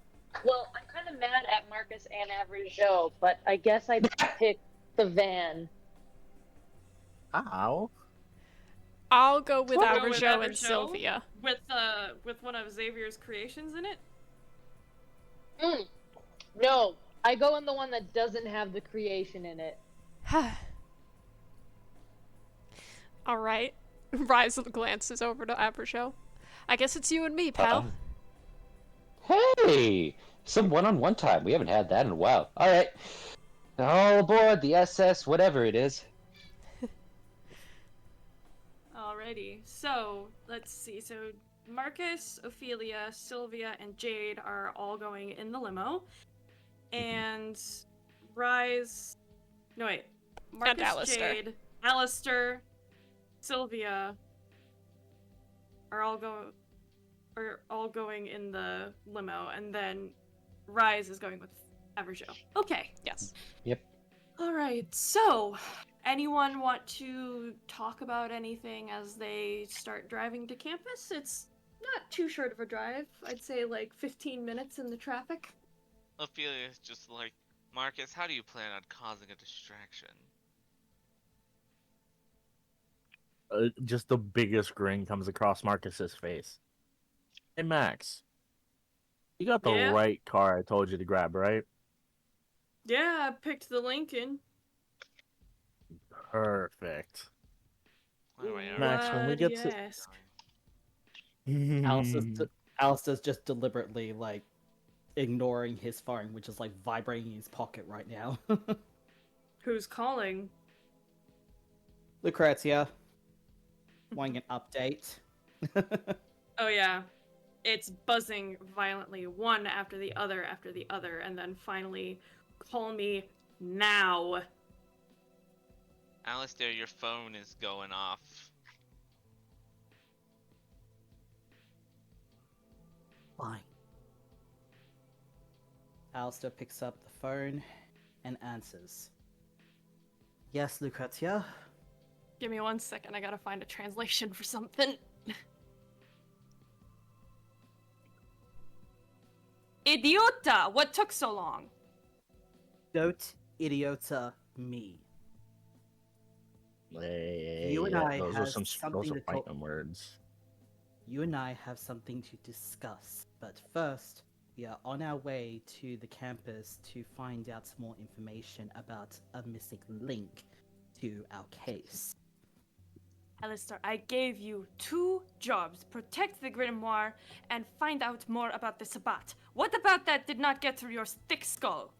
Well, I'm kind of mad at Marcus and Average Joe, but I guess I'd pick the van. Ow. I'll go with Wanna go with Averjo and Averjo? Sylvia. With one of Xavier's creations in it? No, I go in the one that doesn't have the creation in it. All right. Rise glances over to Aberjo. I guess it's you and me, pal. Hey! Some one-on-one time. We haven't had that in a while. All right. All aboard the SS, whatever it is. Alrighty, so let's see. So Marcus, Ophelia, Sylvia, and Jade are all going in the limo, and Rise. No wait, Marcus, Alistair. Jade, Alistair, Sylvia are all going in the limo, and then Rise is going with Everjo. Okay. Yes. Yep. All right. So, anyone want to talk about anything as they start driving to campus? It's not too short of a drive. I'd say like 15 minutes in the traffic. Ophelia's just like, Marcus, how do you plan on causing a distraction? Just the biggest grin comes across Marcus's face. Hey, Max. You got the Yeah? right car I told you to grab, right? Yeah, I picked the Lincoln. Perfect. Anyway, Max, when we Why get do to- you ask? Alistair's just deliberately like ignoring his phone, which is like vibrating in his pocket right now. Who's calling? Lucrezia, wanting an update. Oh yeah. It's buzzing violently, one after the other, and then finally, call me now. Alistair, your phone is going off. Fine. Alistair picks up the phone and answers. Yes, Lucrezia? Give me 1 second, I gotta find a translation for something. Idiota! What took so long? Don't idiota me. Hey, You and I those are have some something to talk. fighting words. You and I have something to discuss, but first, we are on our way to the campus to find out some more information about a missing link to our case. Alistair, I gave you 2 jobs. Protect the grimoire and find out more about the Sabbat. What about that did not get through your thick skull?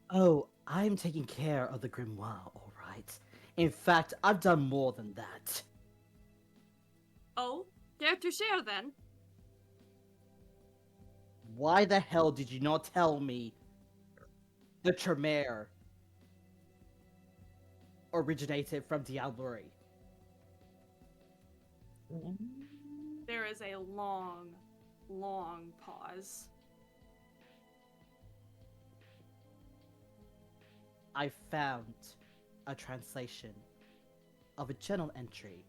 Oh, I'm taking care of the grimoire, alright. In fact, I've done more than that. Oh? Dare to share then? Why the hell did you not tell me the Tremere originated from Diablerie? There is a long, long pause. I found a translation of a journal entry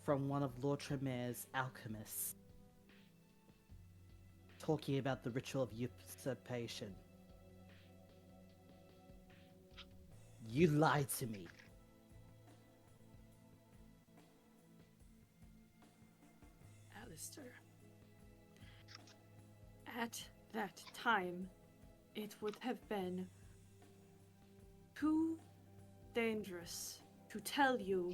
from one of Lord Tremere's alchemists talking about the ritual of usurpation. You lied to me. Alistair. At that time, it would have been too dangerous to tell you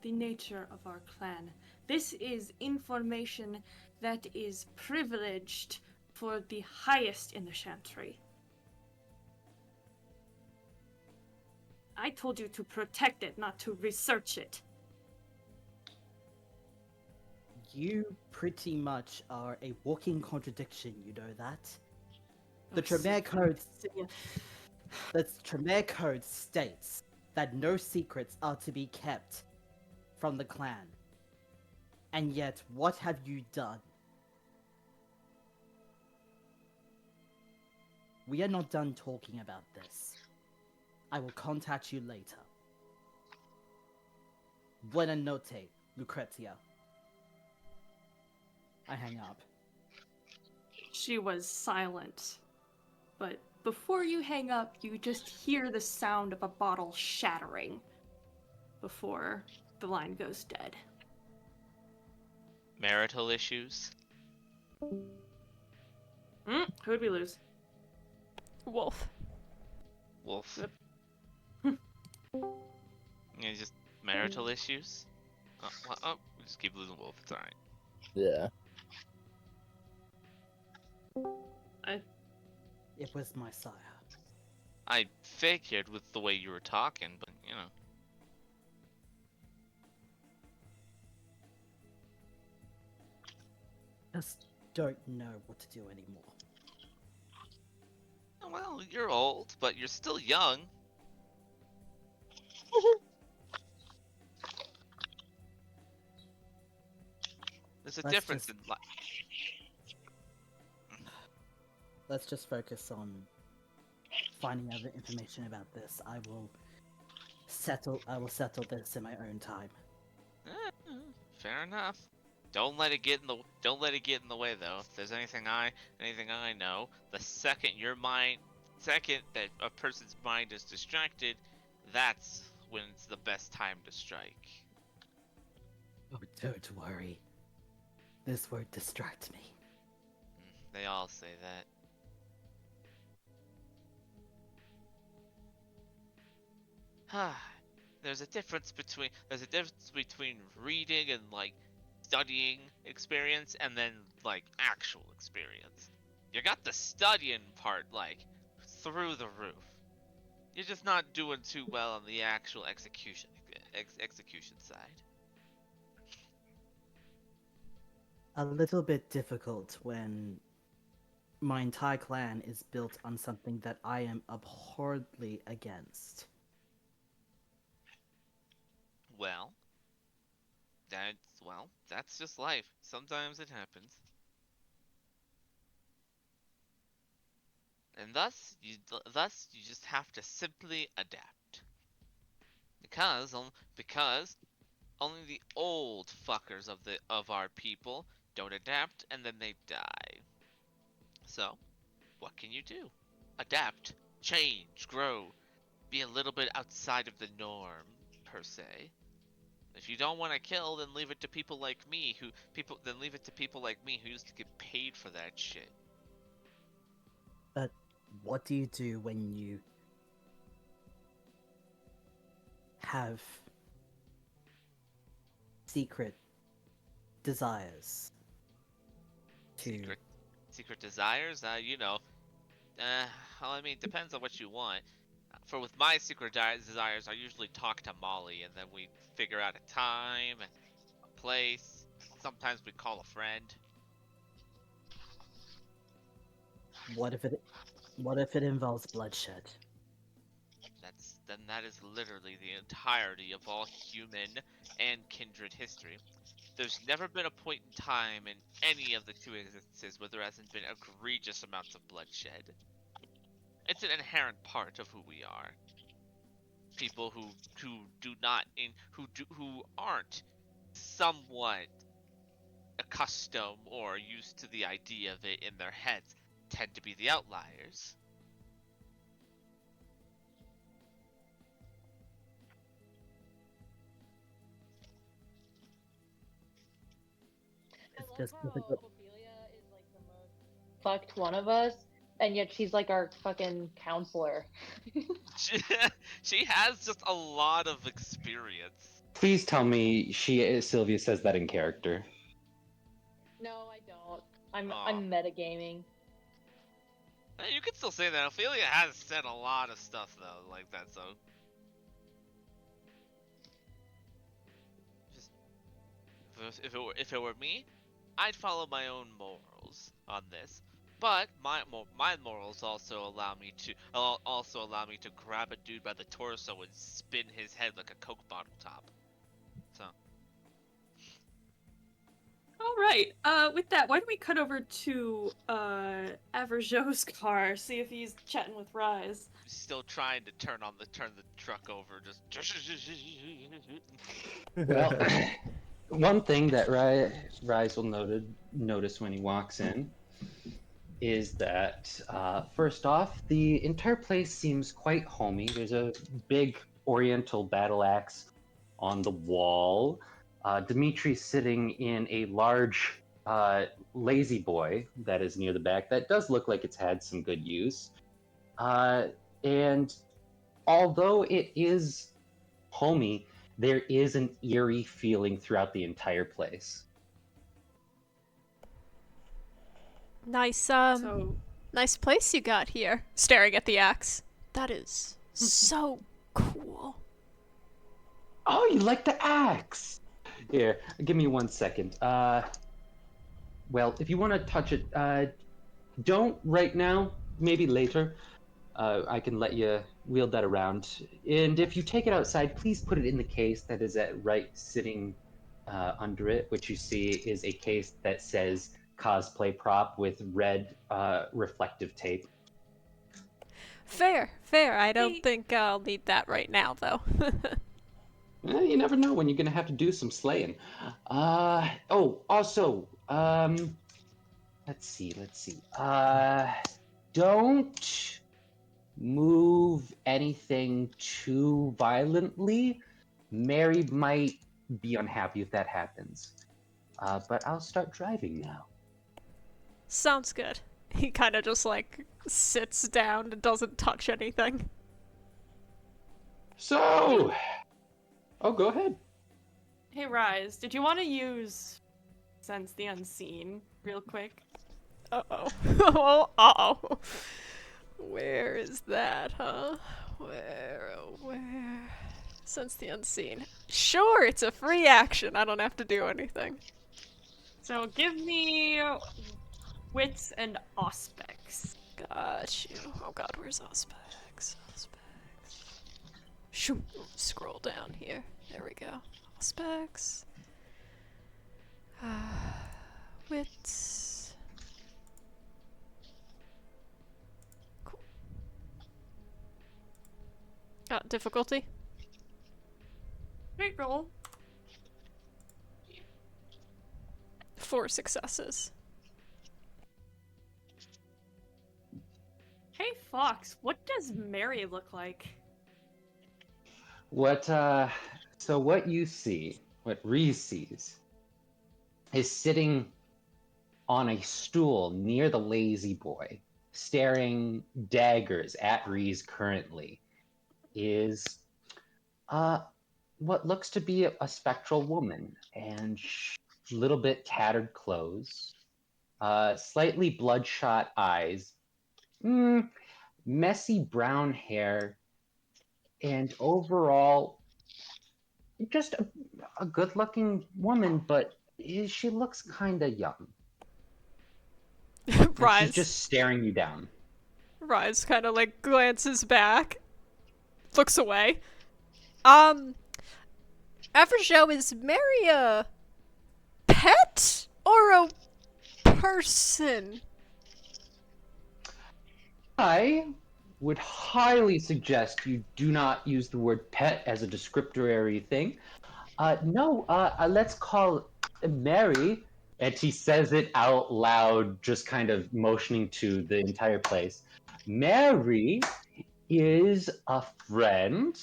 the nature of our clan. This is information that is privileged for the highest in the Chantry. I told you to protect it, not to research it. You pretty much are a walking contradiction, you know that? The Tremere Code states that no secrets are to be kept from the clan. And yet, what have you done? We are not done talking about this. I will contact you later. Buena notte, Lucrezia. I hang up. She was silent. But before you hang up, you just hear the sound of a bottle shattering before the line goes dead. Marital issues? Who'd we lose? Wolf. Wolf. Yep. Yeah, just Marital issues? We just keep losing wolf. It's alright. Yeah. It was my sire. I figured with the way you were talking, but you know. Just don't know what to do anymore. Well, you're old, but you're still young. There's a Let's difference just- in life. Let's just focus on finding out the information about this. I will settle this in my own time. Fair enough. Don't let it get in the way though. If there's anything I know, the second that a person's mind is distracted, that's when it's the best time to strike. Oh, don't worry. This won't distract me. They all say that. There's a difference between reading and like studying experience and then like actual experience. You got the studying part like through the roof. You're just not doing too well on the actual execution side. A little bit difficult when my entire clan is built on something that I am abhorrently against. Well, that's just life. Sometimes it happens. And thus you just have to simply adapt. Because only the old fuckers of our people don't adapt and then they die. So, what can you do? Adapt, change, grow, be a little bit outside of the norm, per se. If you don't want to kill, then leave it to people like me who used to get paid for that shit. But what do you do when you have secret desires? Secret desires? Well, I mean, it depends on what you want. With my secret desires, I usually talk to Molly, and then we figure out a time and a place. Sometimes we call a friend. What if it involves bloodshed? That is literally the entirety of all human and kindred history. There's never been a point in time in any of the two existences where there hasn't been egregious amounts of bloodshed. It's an inherent part of who we are. People who aren't somewhat accustomed or used to the idea of it in their heads tend to be the outliers. I love how Ophelia is like the most fucked one of us, and yet she's like our fucking counselor. She has just a lot of experience. Please tell me Sylvia says that in character. No, I don't. I'm metagaming. You could still say that. Ophelia has said a lot of stuff though, like that. So, just if it were me, I'd follow my own morals on this. But my morals also allow me to grab a dude by the torso and spin his head like a Coke bottle top. So. All right. With that, why don't we cut over to Averjo's car, see if he's chatting with Rise. Still trying to turn the truck over, just. Well, one thing that Rise will notice when he walks in is that first off, the entire place seems quite homey. There's a big oriental battle axe on the wall. Dimitri's sitting in a large lazy boy that is near the back that does look like it's had some good use. And although it is homey, there is an eerie feeling throughout the entire place. Nice, So, nice place you got here. Staring at the axe. That is so cool. Oh, you like the axe? Here, give me 1 second. Well, if you want to touch it, don't right now. Maybe later. I can let you wield that around. And if you take it outside, please put it in the case that is sitting under it, which you see is a case that says cosplay prop with red reflective tape. Fair, fair. I don't Hey. think I'll need that right now, though. Well, you never know when you're gonna have to do some slaying. Also, let's see. Don't move anything too violently. Mary might be unhappy if that happens. But I'll start driving now. Sounds good. He kind of just, like, sits down and doesn't touch anything. So, go ahead. hey, Rise, did you want to use Sense the Unseen real quick? Uh-oh. Uh-oh. Where is that, huh? Where? Sense the unseen. Sure, it's a free action. I don't have to do anything. So give me wits and aspects. Got you. Oh god, where's Auspex? Shoo, scroll down here. There we go. Auspex. Wits. Cool. Difficulty? Great roll. 4 successes. Hey, Fox, what does Mary look like? So what you see, what Reese sees, is sitting on a stool near the lazy boy, staring daggers at Reese currently, is what looks to be a spectral woman, and little bit tattered clothes, slightly bloodshot eyes, messy brown hair, and overall just a good-looking woman, but she looks kind of young. And Rise. she's just staring you down. Rise kind of like glances back, looks away. Evershow, is Mary a pet or a person? I would highly suggest you do not use the word pet as a descriptorary thing. No, let's call Mary, and he says it out loud, just kind of motioning to the entire place. Mary is a friend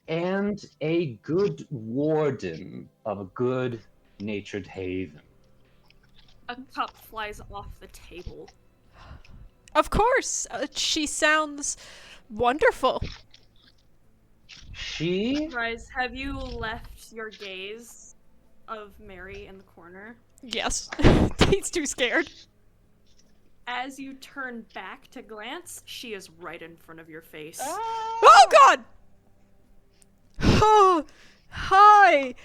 and a good warden of a good-natured haven. A cup flies off the table. Of course! She sounds wonderful. She? Rise, have you left your gaze of Mary in the corner? Yes. He's too scared. As you turn back to glance, she is right in front of your face. Oh god! Oh, hi!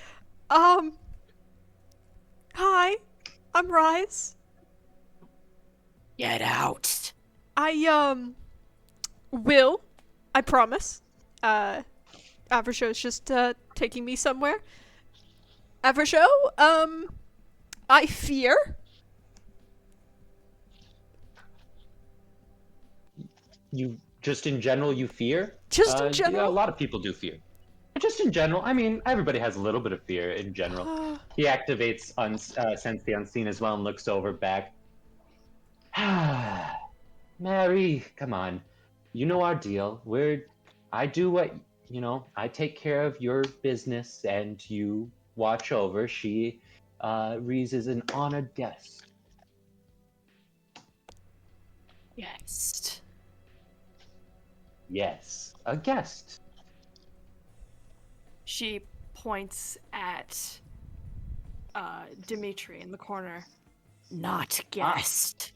Hi. I'm Rise. Get out. Will. I promise. Avershow is just, taking me somewhere. Avershow, I fear. You just in general, you fear? Just in general? Yeah, a lot of people do fear. Just in general, I mean, everybody has a little bit of fear in general. He activates Sense the Unseen as well and looks over back. Mary, come on. You know our deal. I do what, I take care of your business and you watch over. Reese is an honored guest. Yes. Yes, a guest. She points at Dimitri in the corner. Not guest.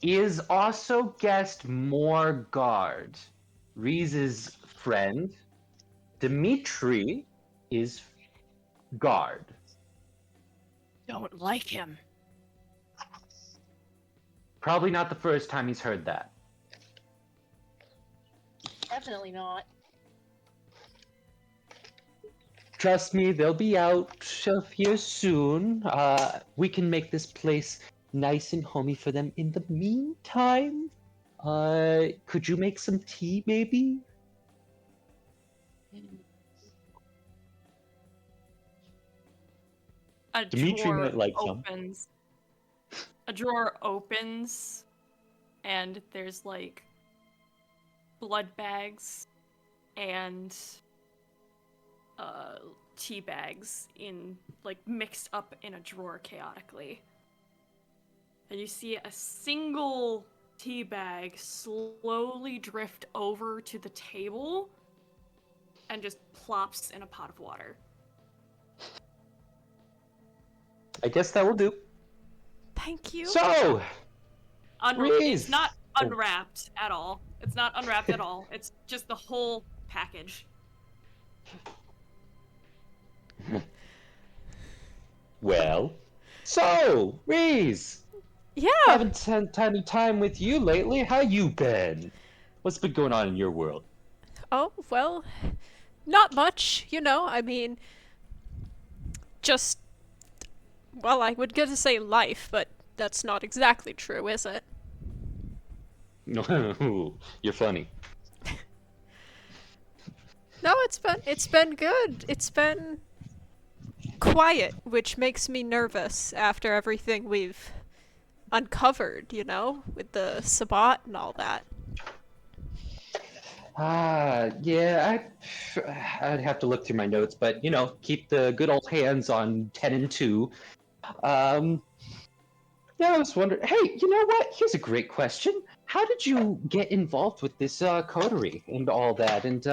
Is also guest more guard. Reese's friend, Dimitri, is guard. Don't like him. Probably not the first time he's heard that. Definitely not. Trust me, they'll be out of here soon. We can make this place nice and homey for them. In the meantime, could you make some tea, maybe? A Dimitri drawer might like some. opens. A drawer opens, and there's like blood bags and tea bags in like mixed up in a drawer chaotically. And you see a single tea bag slowly drift over to the table and just plops in a pot of water. I guess that will do. Thank you. So, Reese! It's not unwrapped at all. It's not unwrapped at all. It's just the whole package. Well, so, Reese! Yeah. Haven't spent any time with you lately. How you been? What's been going on in your world? Oh, well, not much, you know, I mean, just, well, I would get to say life, but that's not exactly true, is it? No, you're funny. No, it's been good. It's been quiet, which makes me nervous after everything we've uncovered, you know, with the Sabbat and all that. Yeah, I'd have to look through my notes, but, you know, keep the good old hands on 10 and 2. Yeah, I was wondering, hey, you know what? Here's a great question. How did you get involved with this, coterie and all that? And,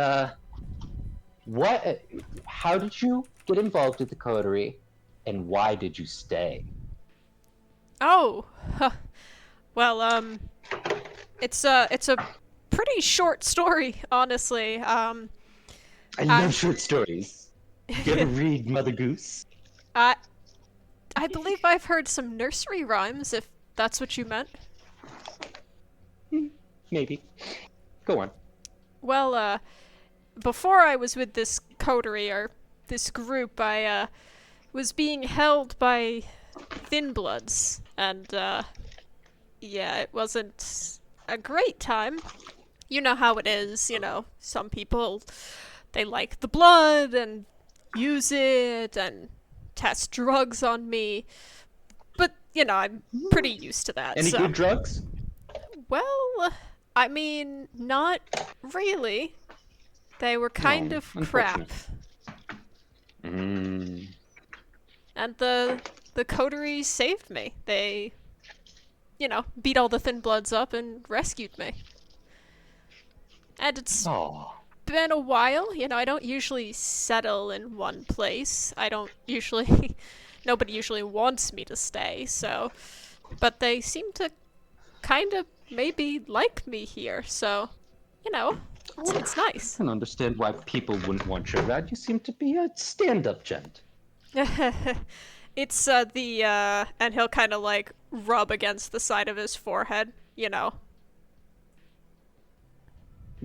how did you get involved with the coterie, and why did you stay? Oh, well, it's a pretty short story, honestly. I love short stories. You ever read Mother Goose? I believe I've heard some nursery rhymes, if that's what you meant. Maybe. Go on. Well, before I was with this coterie, or this group, I, was being held by Thin Bloods, and, yeah, it wasn't a great time. You know how it is, you know, some people, they like the blood, and use it, and test drugs on me, but, you know, I'm pretty used to that, Any so. good drugs? Well, I mean, not really. They were kind of crap. Mm. And the coterie saved me. They, you know, beat all the Thin Bloods up and rescued me. And it's been a while, you know, I don't usually settle in one place. I don't usually, nobody usually wants me to stay, so, but they seem to kind of maybe like me here, so, you know, it's nice. I can understand why people wouldn't want you around. You seem to be a stand-up gent. It's, and he'll kind of, like, rub against the side of his forehead, you know.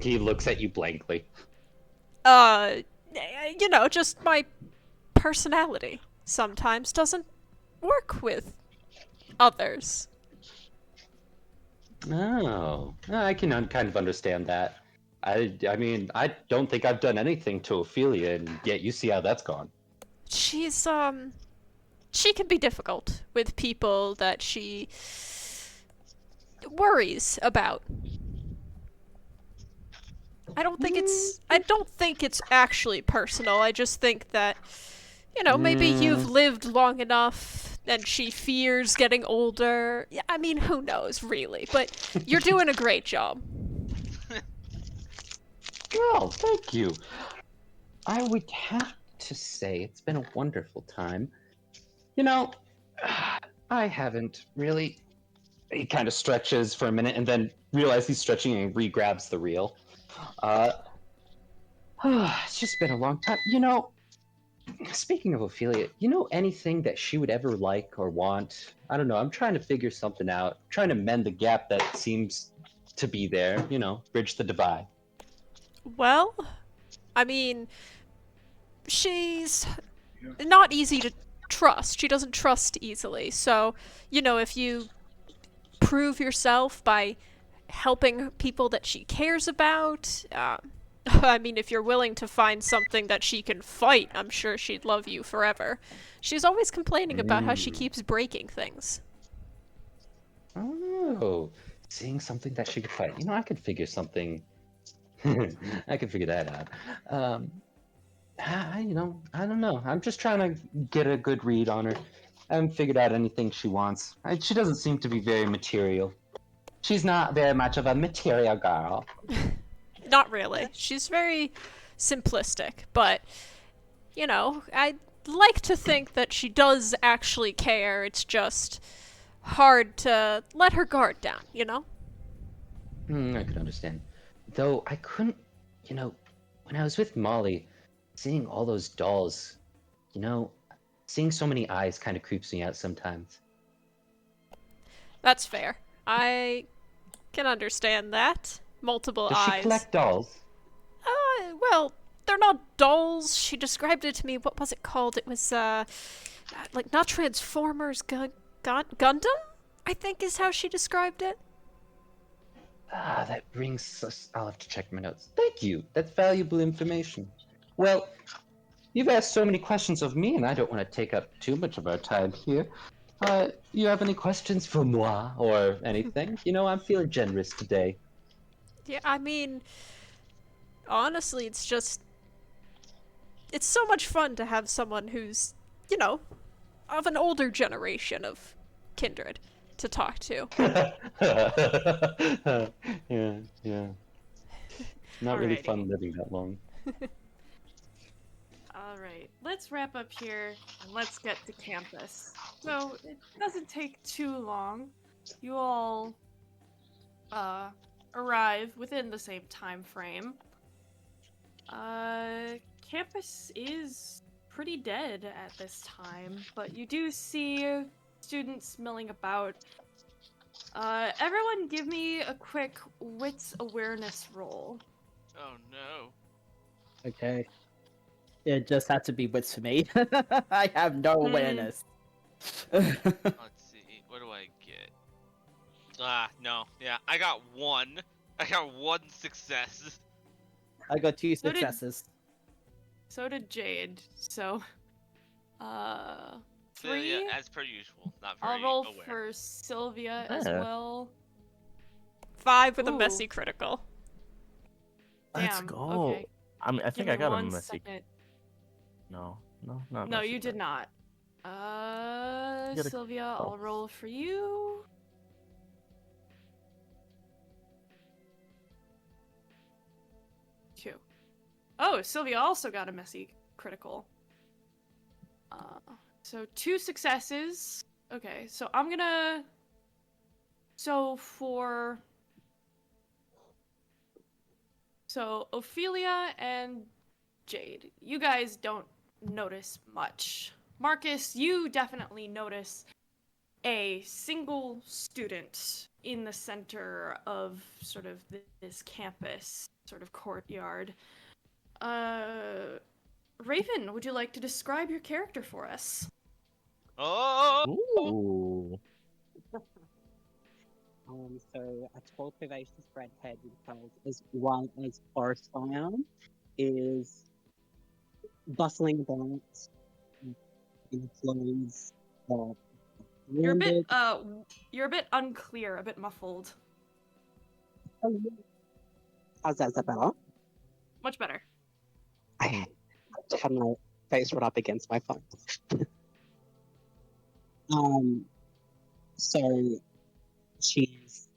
He looks at you blankly. You know, just my personality sometimes doesn't work with others. Oh, I can kind of understand that. I mean, I don't think I've done anything to Ophelia, and yet you see how that's gone. She's, she can be difficult with people that she worries about. I don't think it's actually personal. I just think that, you know, maybe you've lived long enough and she fears getting older. Yeah, I mean, who knows, really? But you're doing a great job. Oh, thank you. I would have to say it's been a wonderful time. You know, I haven't really. He kind of stretches for a minute and then realizes he's stretching and re-grabs the reel. Uh, it's just been a long time. Speaking of Ophelia, you know anything that she would ever like or want? I don't know. I'm trying to figure something out. Trying to mend the gap that seems to be there. Bridge the divide. Well, I mean, she's not easy to trust. She doesn't trust easily. So, if you prove yourself by helping people that she cares about, I mean, if you're willing to find something that she can fight, I'm sure she'd love you forever. She's always complaining about how she keeps breaking things. Oh, seeing something that she could fight. I could figure something. I could figure that out. I don't know. I'm just trying to get a good read on her. I haven't figured out anything she wants. She doesn't seem to be very material. She's not very much of a material girl. Not really. She's very simplistic, but, I'd like to think that she does actually care. It's just hard to let her guard down, I could understand. Though I couldn't, when I was with Molly, seeing all those dolls, you know, seeing so many eyes kind of creeps me out sometimes. That's fair. I can understand that. Multiple Does eyes. she collect dolls? Well, they're not dolls. She described it to me. What was it called? It was, like, not Transformers, Gundam? I think is how she described it. That brings us. I'll have to check my notes. Thank you. That's valuable information. Well, you've asked so many questions of me, and I don't want to take up too much of our time here. You have any questions for moi or anything? I'm feeling generous today. Yeah, I mean, honestly, it's so much fun to have someone who's, of an older generation of kindred to talk to. Yeah. Not really Alrighty. fun living that long. Alright, let's wrap up here and let's get to campus. So, it doesn't take too long. You all arrive within the same time frame. Campus is pretty dead at this time, but you do see students milling about. Everyone give me a quick wits awareness roll. Oh no. Okay. It just had to be wits for me. I have no awareness. Let's see. What do I get? No. Yeah, I got one. I got one success. I got 2 So did- successes. So did Jade. So, So, 3. yeah, as per usual. Not very I'll roll aware. for Sylvia as Ah. well. 5 with a Ooh. messy critical. Let's Damn, go. okay. I mean, I Give think me I got a one messy. second. No, not No, messy you did crit. not. get a- Sylvia, I'll roll for you. Two. Oh, Sylvia also got a messy critical. So 2 successes. Okay, so I'm gonna. So Ophelia and Jade, you guys don't notice much. Marcus, you definitely notice a single student in the center of sort of this campus, sort of courtyard. Raven, would you like to describe your character for us? Oh! Ooh. So a tall, vivacious redhead with curls, as well as forest iron, is bustling about in clothes. You're a bit unclear, a bit muffled. How's that? Is that better? Much better. I had my face right up against my phone. So she's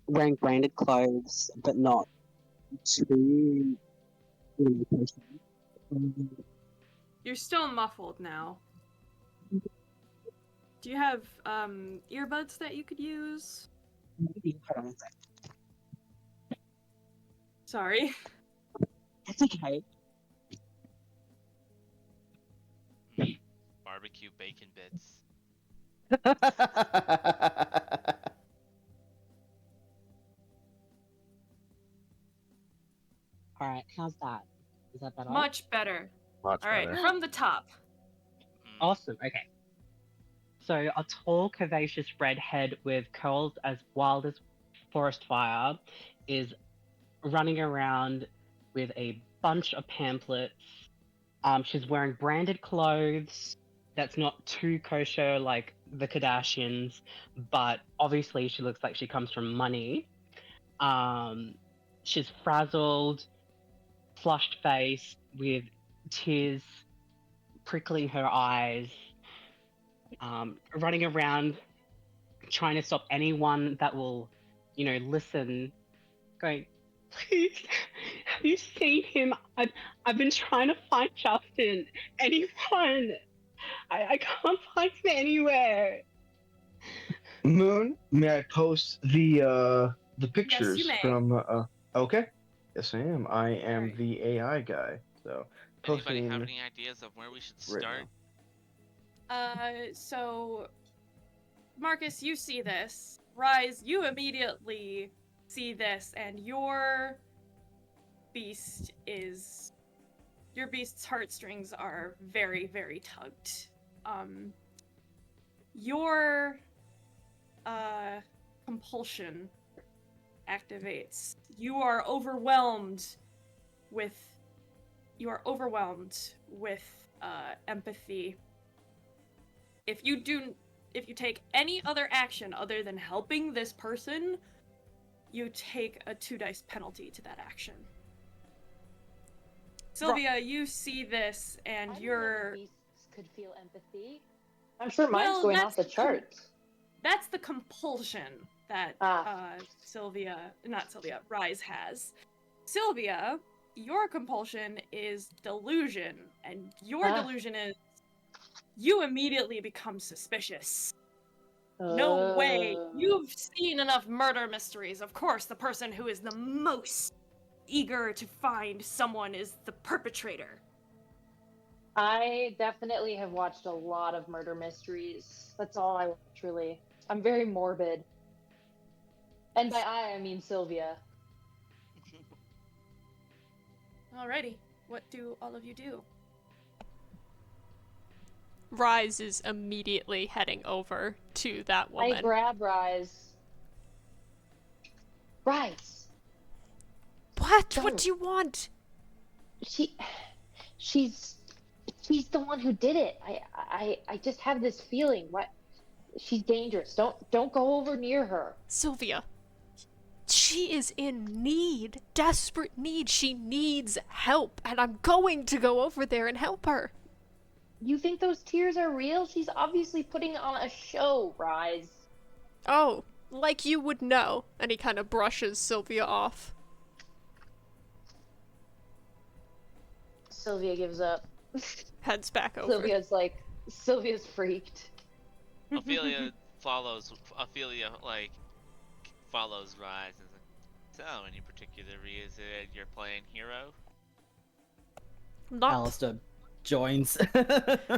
wearing branded clothes, but not too personal. You're still muffled now. Do you have earbuds that you could use? Sorry. That's okay. Barbecue bacon bits. Alright, how's that? Is that better? Much better. Much All right, better. from the top. Awesome, okay. So, a tall, curvaceous redhead with curls as wild as forest fire is running around with a bunch of pamphlets. She's wearing branded clothes that's not too kosher like the Kardashians, but obviously she looks like she comes from money. She's frazzled, flushed face with tears prickling her eyes, running around trying to stop anyone that will, listen, going, please, have you seen him? I've been trying to find Justin. Anyone? I can't find him anywhere. Moon, may I post the pictures you may. from okay. Yes I am. I am Alright. the AI guy. So Anybody posting have any ideas of where we should right start? So Marcus, you see this. Rise, you immediately see this, and your beast's heartstrings are very, very tugged. Your compulsion activates. You are overwhelmed with empathy. If you take any other action other than helping this person, you take a 2 dice penalty to that action. Sylvia, you see this, and I didn't know you're... the beasts could feel empathy. I'm sure mine's going off the charts. That's the compulsion that Rise has. Sylvia, your compulsion is delusion, and your delusion is you immediately become suspicious. No way. You've seen enough murder mysteries. Of course, the person who is the most eager to find someone is the perpetrator. I definitely have watched a lot of murder mysteries. That's all I watch, really. I'm very morbid. And by I mean Sylvia. Alrighty. What do all of you do? Rise is immediately heading over to that woman. I grab Rise. Rise! What? Don't. What do you want? She's the one who did it. I just have this feeling. What? She's dangerous. Don't go over near her. Sylvia, she is in need, desperate need. She needs help, and I'm going to go over there and help her. You think those tears are real? She's obviously putting on a show, Rise. Oh, like you would know. And he kind of brushes Sylvia off. Sylvia gives up. Heads back over. Sylvia's freaked. Ophelia follows Rise and says, so, any particular reason you're playing hero? Alistair joins.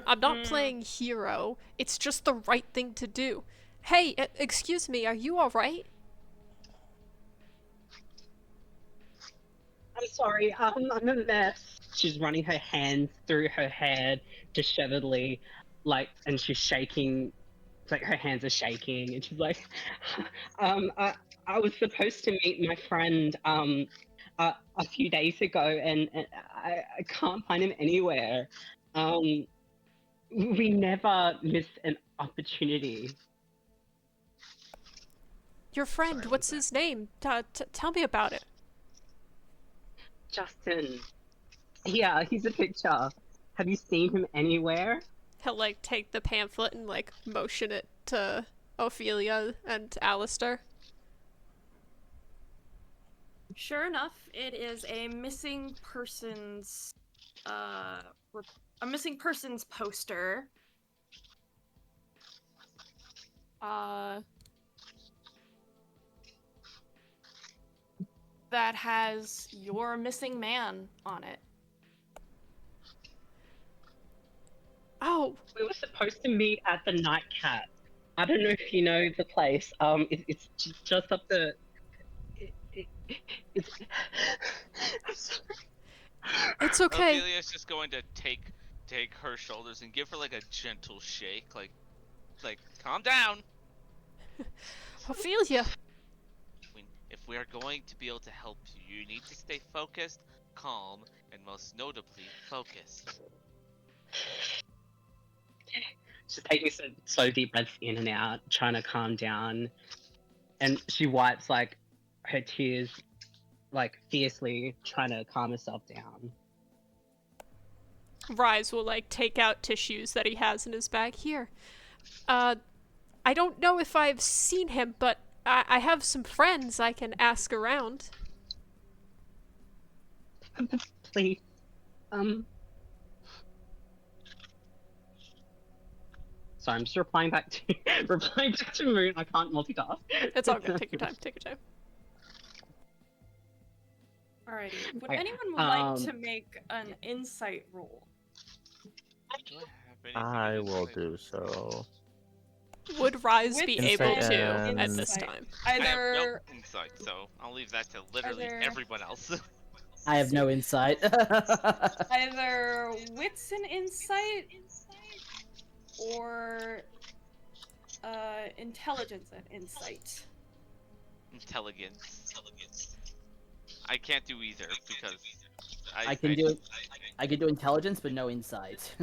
I'm not playing hero. It's just the right thing to do. Hey, excuse me, are you alright? I'm sorry, I'm a mess. She's running her hands through her hair disheveledly, and she's shaking. It's like her hands are shaking, and she's like, I was supposed to meet my friend, a few days ago, and I can't find him anywhere. We never miss an opportunity. Your friend, what's his name? Tell me about it. Justin. Yeah, he's a picture. Have you seen him anywhere? He'll, take the pamphlet and, motion it to Ophelia and Alistair. Sure enough, it is a missing persons a missing persons poster. That has your missing man on it. Oh, We were supposed to meet at the Nightcap. I don't know if you know the place. It's just up the. It's. I'm sorry. it's okay. Ophelia's just going to take her shoulders and give her like a gentle shake, like calm down. Ophelia. If we are going to be able to help you, you need to stay focused, calm, and most notably focused. She's taking so deep breaths in and out, trying to calm down, and she wipes like her tears, like fiercely, trying to calm herself down. Rise will like take out tissues that he has in his bag. Here. I don't know if I've seen him, but I have some friends I can ask around. Please, Sorry, I'm just replying back to Moon. I can't multitask. It's all good. Take your time. Take your time. Alrighty. Would Okay, anyone like to make an insight roll? Do I have anything I in will insight? do so. Would Rise be With able insight to and- at this insight. time? I have no Either insight, so I'll leave that to literally Either- everyone else. I have no insight. either wits and insight or intelligence and insight. Intelligence. I can't do either because I can do intelligence, but no insight.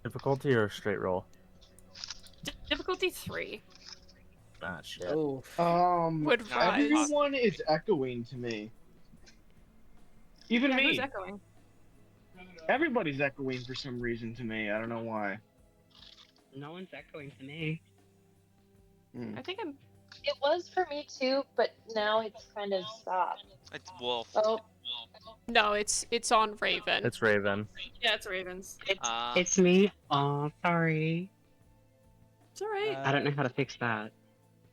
Difficulty or straight roll? Difficulty 3. Ah, shit. Oh, Would Rise? Everyone is echoing to me. Even Yeah, me. who's echoing? Everybody's echoing for some reason to me. I don't know why. No one's echoing to me. I think I'm. It was for me too, but now it's kind of stopped. It's Wolf. Oh, No, it's on Raven. It's Raven. Yeah, it's Ravens. It's me. Oh, sorry. It's alright. I don't know how to fix that.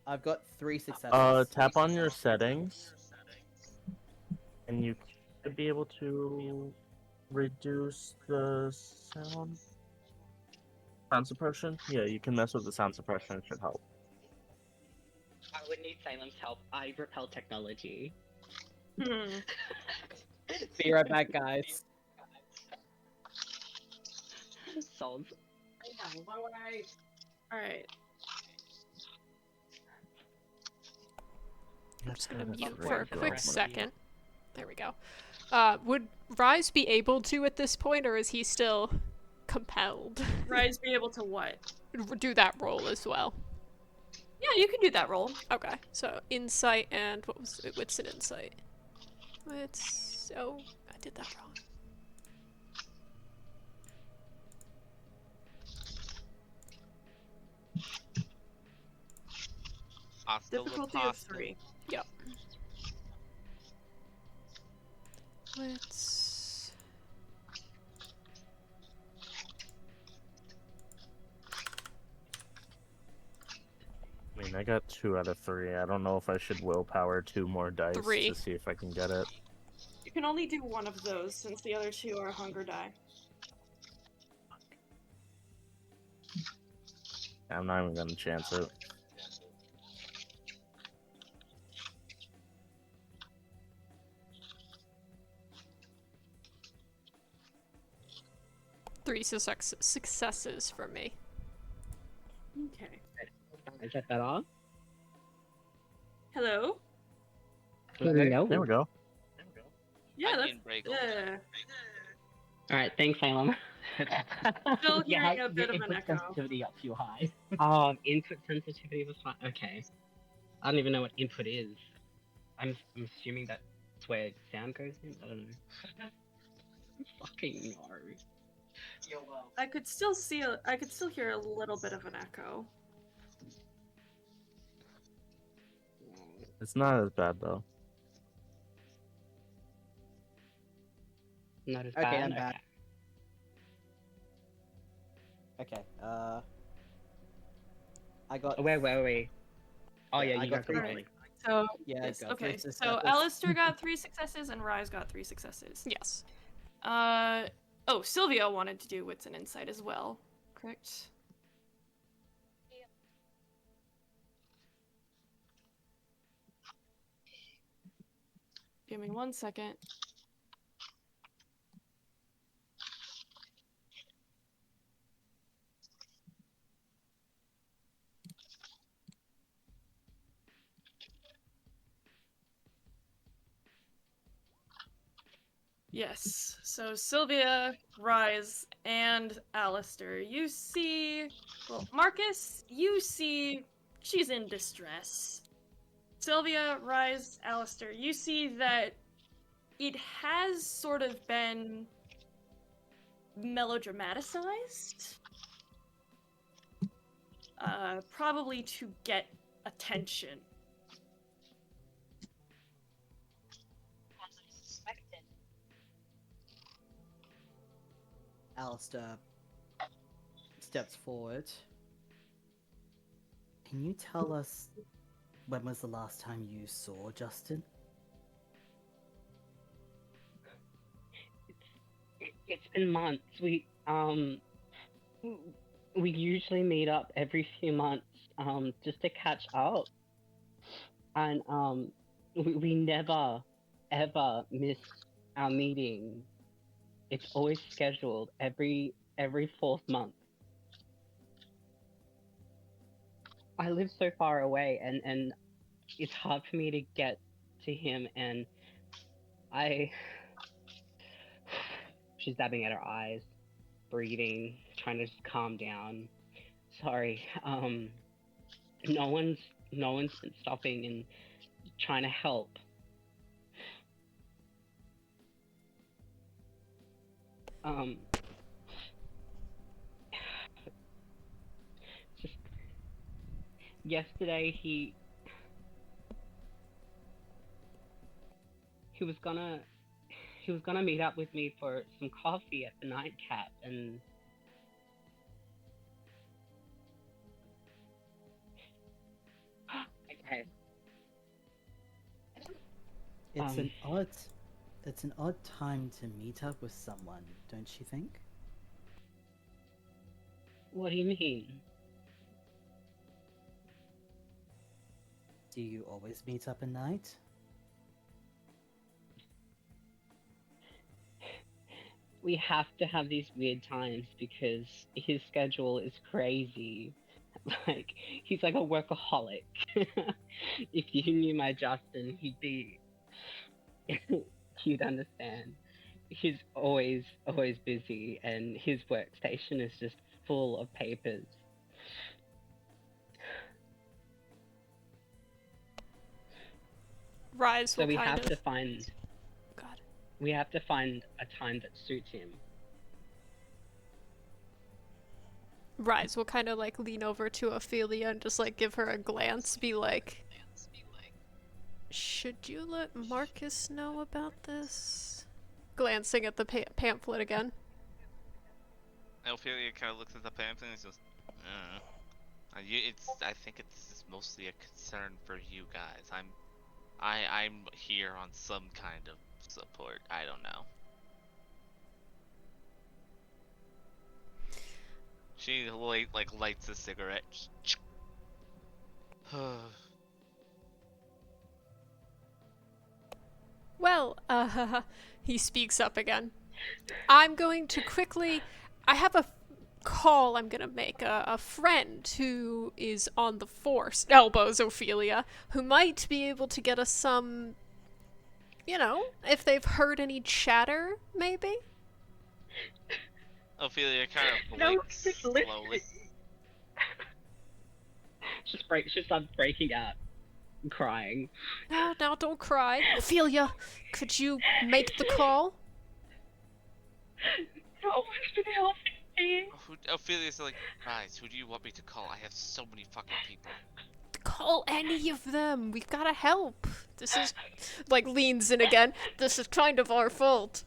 I've got 3 successes. Tap on your settings, and you should be able to reduce the sound suppression. Yeah, you can mess with the sound suppression. It should help. I would need Salem's help. I repel technology. Be right back, guys. Sold. Alright. I'm just gonna That's mute right. for a quick Right. second. There we go. Would Rise be able to at this point, or is he still compelled? Rise be able to what? Do that roll as well. Yeah, you can do that roll. Okay, so insight and what was it? What's an insight? It's I did that wrong. Hasta la Difficulty of pasta. 3. Yep. Let's. I mean, I got 2 out of 3. I don't know if I should willpower 2 more dice 3. to see if I can get it. You can only do one of those since the other 2 are hunger die. I'm not even gonna chance it. Three successes for me. Okay. Is that better? Hello? Hello. There we go. Yeah, that's. Onion bagel. Yeah. Alright, thanks, Salem. Still hearing Yeah, a bit your of an input echo. sensitivity up too high. Input sensitivity was fine. Okay. I don't even know what input is. I'm assuming that's where sound goes in? I don't know. Fucking no. I could still hear a little bit of an echo. It's not as bad though. Not as Okay, bad. I'm back. Okay, I got. Oh, wait, wait, wait. Oh, yeah, I you got got three. griefing. So Yeah, I yes, got okay. three So successes. Alistair got 3 successes and Rise got 3 successes. Yes. Oh, Sylvia wanted to do Wits and Insight as well, correct? Give me 1 second. Yes. So Sylvia, Rise, and Alistair. You see, well, Marcus, you see she's in distress. Sylvia, Rise, Alistair, you see that it has sort of been melodramatized. Probably to get attention. As I suspected. Alistair steps forward. Can you tell us when was the last time you saw Justin? It's been months. We usually meet up every few months, just to catch up, and we never ever miss our meeting. It's always scheduled every 4th month. I live so far away, and it's hard for me to get to him, and she's dabbing at her eyes, breathing, trying to just calm down. Sorry, no one's been stopping and trying to help. Just yesterday he was gonna meet up with me for some coffee at the nightcap, and okay. It's an odd time to meet up with someone, don't you think? What do you mean? Do you always meet up at night? We have to have these weird times because his schedule is crazy. Like, he's like a workaholic. If you knew my Justin, you'd understand. He's always busy, and his workstation is just full of papers. Rise So will we kind have of... to find God. we have to find a time that suits him. Rise will kind of like lean over to Ophelia and just like give her a glance, be like, should you let Marcus know about this? Glancing at the pamphlet again. Ophelia kind of looks at the pamphlet and says, I think it's mostly a concern for you guys. I'm here on some kind of support. I don't know. She lights a cigarette. Well, he speaks up again. I'm going to quickly... I have a call I'm gonna make. A friend who is on the force, elbows Ophelia, who might be able to get us some... You know, if they've heard any chatter, maybe? Ophelia kind of blinks slowly. She starts breaking out and crying. No, don't cry. Ophelia, could you make the call? No one's been helping me. Ophelia's like, Rise, who do you want me to call? I have so many fucking people. Call any of them. We've gotta help. This is... Like, leans in again. This is kind of our fault.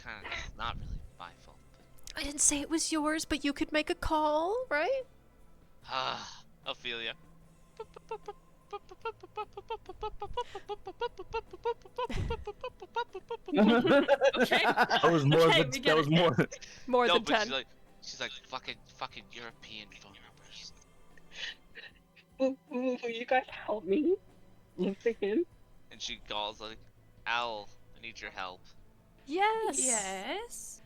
kind of not really my fault. I didn't say it was yours, but you could make a call, right? Ah, Ophelia. Okay. That was more Okay, than we that get was it. more. More No, than but 10. she's like fucking European phone numbers. Will you guys help me look for him? And she calls like, Owl, I need your help. Yes. Yes.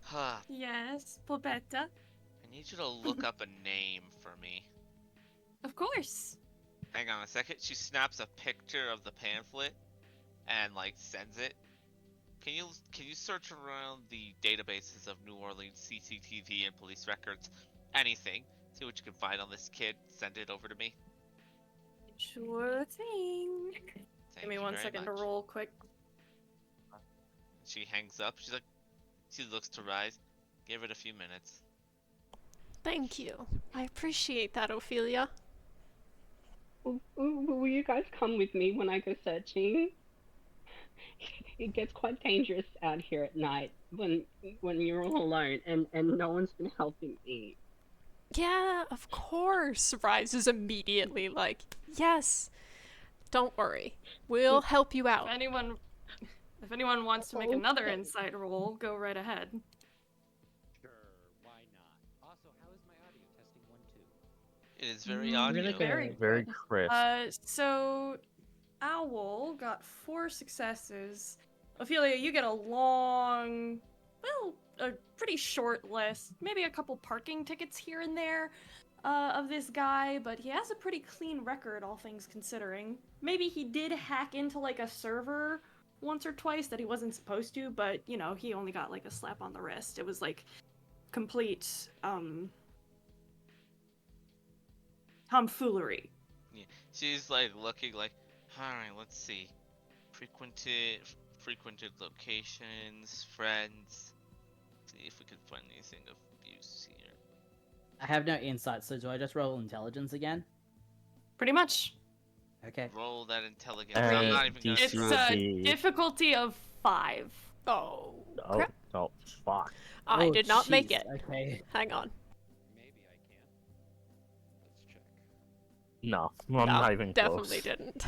Huh. Yes, Popetta. I need you to look up a name for me. Of course. Hang on a second. She snaps a picture of the pamphlet and like sends it. Can you search around the databases of New Orleans CCTV and police records? Anything. See what you can find on this kid. Send it over to me. Sure thing. Thank Give me you 1 very second to much. roll quick. She hangs up. She's like, she looks to Rise. Give it a few minutes. Thank you. I appreciate that, Ophelia. Will you guys come with me when I go searching? It gets quite dangerous out here at night when you're all alone and no one's been helping me. Yeah, of course. Rise is immediately like, yes. Don't worry. We'll help you out. If anyone wants to make another insight roll, go right ahead. Sure, why not? Also, how is my audio testing 1, 2? It is very audio. Really good. Very crisp. So Owl got 4 successes. Ophelia, you get a long, well, a pretty short list. Maybe a couple parking tickets here and there of this guy, but he has a pretty clean record, all things considering. Maybe he did hack into like a server once or twice that he wasn't supposed to, but you know, he only got like a slap on the wrist. It was like complete tomfoolery. Yeah. She's like looking like, alright, let's see. Frequented locations, friends. See if we can find anything of use here. I have no insight, so do I just roll intelligence again? Pretty much. Okay. Roll that intelligence. I'm not even gonna It's try. a difficulty of 5. Oh, Oh, crap. oh, fuck. I Oh, did not make jeez, it. Okay. Hang on. Maybe I can. Let's check. No, I'm No, not even definitely close. didn't.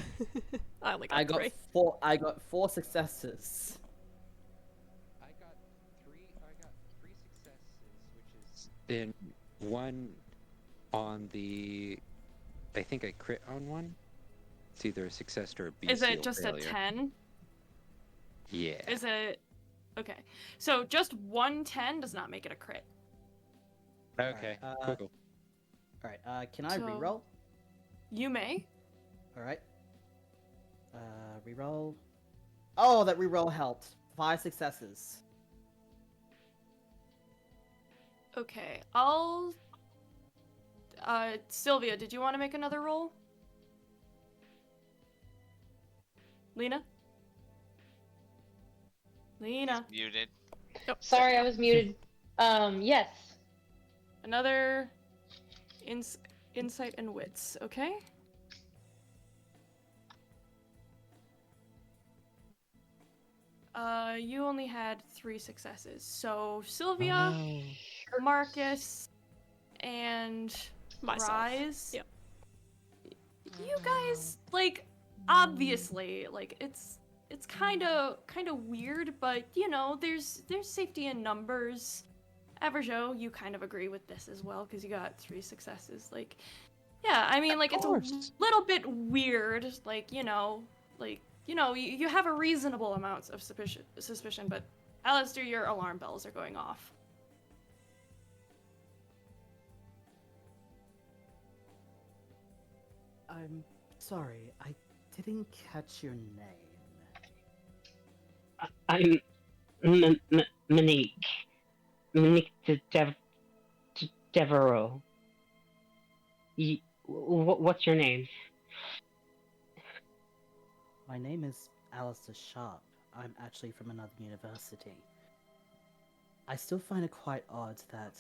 I only got I got 3. 4. I got 4 successes. I got 3 successes, which is in 1 on the. I think I crit on 1. It's either a success or a B. Is it just failure. a 10? Yeah. Is it... Okay. So just 1 10 does not make it a crit. Okay. Alright, Cool. Alright, can I So- reroll? You may. Alright. Reroll. Oh, that reroll helped. 5 successes. Okay, I'll... Sylvia, did you want to make another roll? Lena? Lena. He's muted. Sorry, I was muted. Yes. Another insight and wits, okay? You only had 3 successes. So Sylvia, Marcus, and Myself. Rise. Yep. You guys, like, obviously, like, it's kind of weird, but you know, there's safety in numbers. Averjo, you kind of agree with this as well because you got 3 successes. Like, yeah, I mean, like, it's a little bit weird. Like, you have a reasonable amount of suspicion, but Alistair, your alarm bells are going off. I'm sorry, I didn't catch your name. I'm Monique. Monique Devereaux. What's your name? My name is Alistair Sharp. I'm actually from another university. I still find it quite odd that,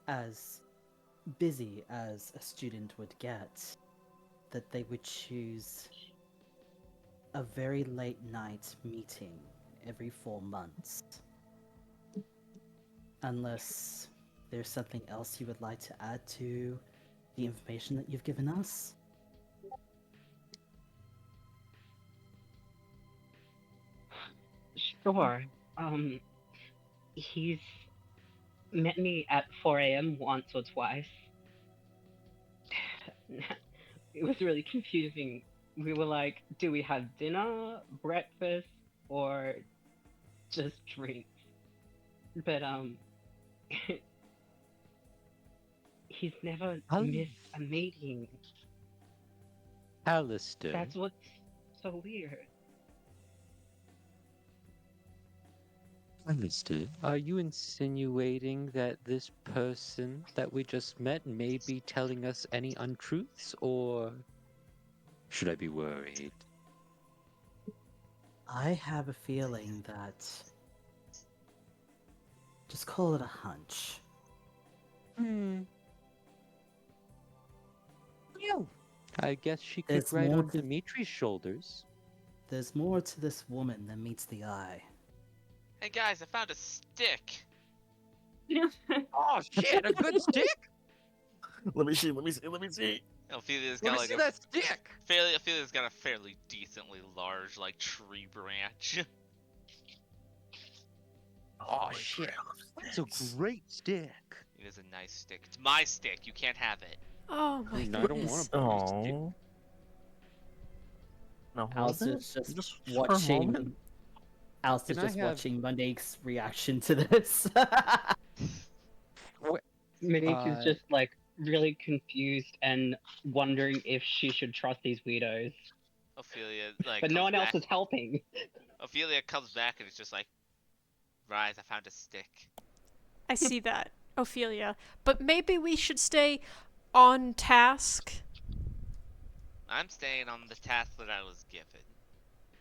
as busy as a student would get, that they would choose a very late night meeting every 4 months. Unless there's something else you would like to add to the information that you've given us? Sure. He's met me at 4 a.m. once or twice. It was really confusing. We were like, do we have dinner, breakfast, or just drinks? But, he's never missed a meeting. Alistair. That's what's so weird. Alistair, are you insinuating that this person that we just met may be telling us any untruths, or should I be worried? I have a feeling that... just call it a hunch. Yeah. I guess she could There's ride more on to- Dimitri's shoulders. There's more to this woman than meets the eye. Hey guys, I found a stick. Oh shit, a good stick? Let me see. Let me see. Ophelia's Let got me like see a that stick! Ophelia's got a fairly decently large like tree branch. Oh shit, that's a great stick. It is a nice stick. It's my stick. You can't have it. Oh my I goodness. don't want to burn a stick. Oh. Now hold Alistair's it. just for a watching. moment. Alistair's Can I just have- watching Monique's reaction to this. Monique is just like really confused and wondering if she should trust these weirdos. Ophelia like. But no comes one else back- is helping. Ophelia comes back and it's just like, Rise, I found a stick. I see that, Ophelia. But maybe we should stay on task. I'm staying on the task that I was given.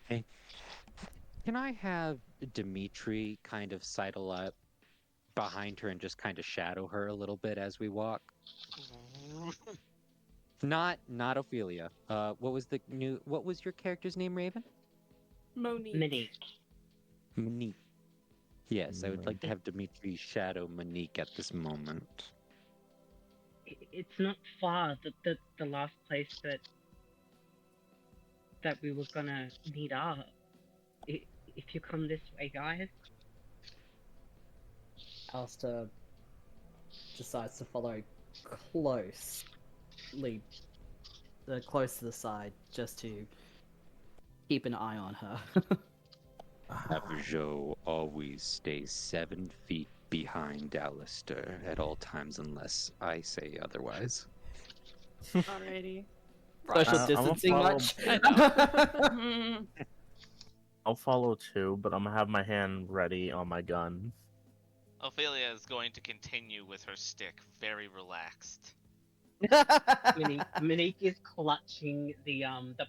Hey, can I have Dimitri kind of sidle up behind her and just kind of shadow her a little bit as we walk? Not Ophelia. What was your character's name, Raven? Monique. Monique. Yes, I would like to have Dimitri shadow Monique at this moment. It's not far. The last place that we were gonna meet up. If you come this way, guys. Alistair decides to follow close to the side, just to keep an eye on her. Have Joe always stay 7 feet behind Alistair at all times unless I say otherwise. Alrighty. Social I'ma distancing follow- much? Mhm. I'll follow too, but I'm gonna have my hand ready on my gun. Ophelia is going to continue with her stick, very relaxed. Monique is clutching the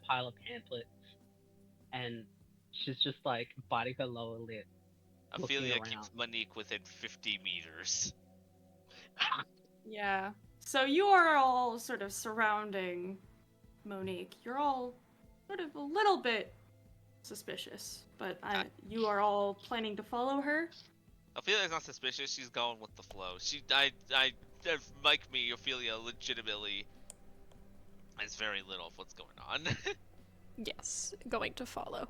pile of pamphlets, and she's just like biting her lower lip. looking Ophelia around. keeps Monique within 50 meters. Yeah. So you are all sort of surrounding Monique. You're all sort of a little bit suspicious, but you are all planning to follow her. Ophelia's not suspicious. She's going with the flow. Like me, Ophelia legitimately has very little of what's going on. Yes, going to follow.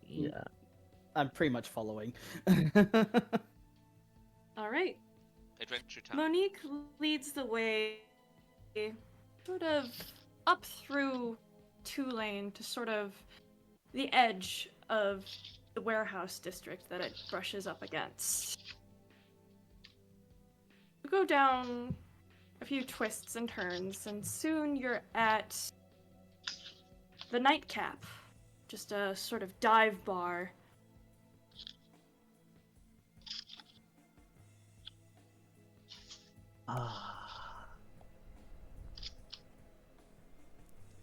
Yeah. I'm pretty much following. All right. Adventure time. Monique leads the way, sort of up through 2 lane to sort of the edge of the warehouse district that it brushes up against. You go down a few twists and turns, and soon you're at the Nightcap, just a sort of dive bar.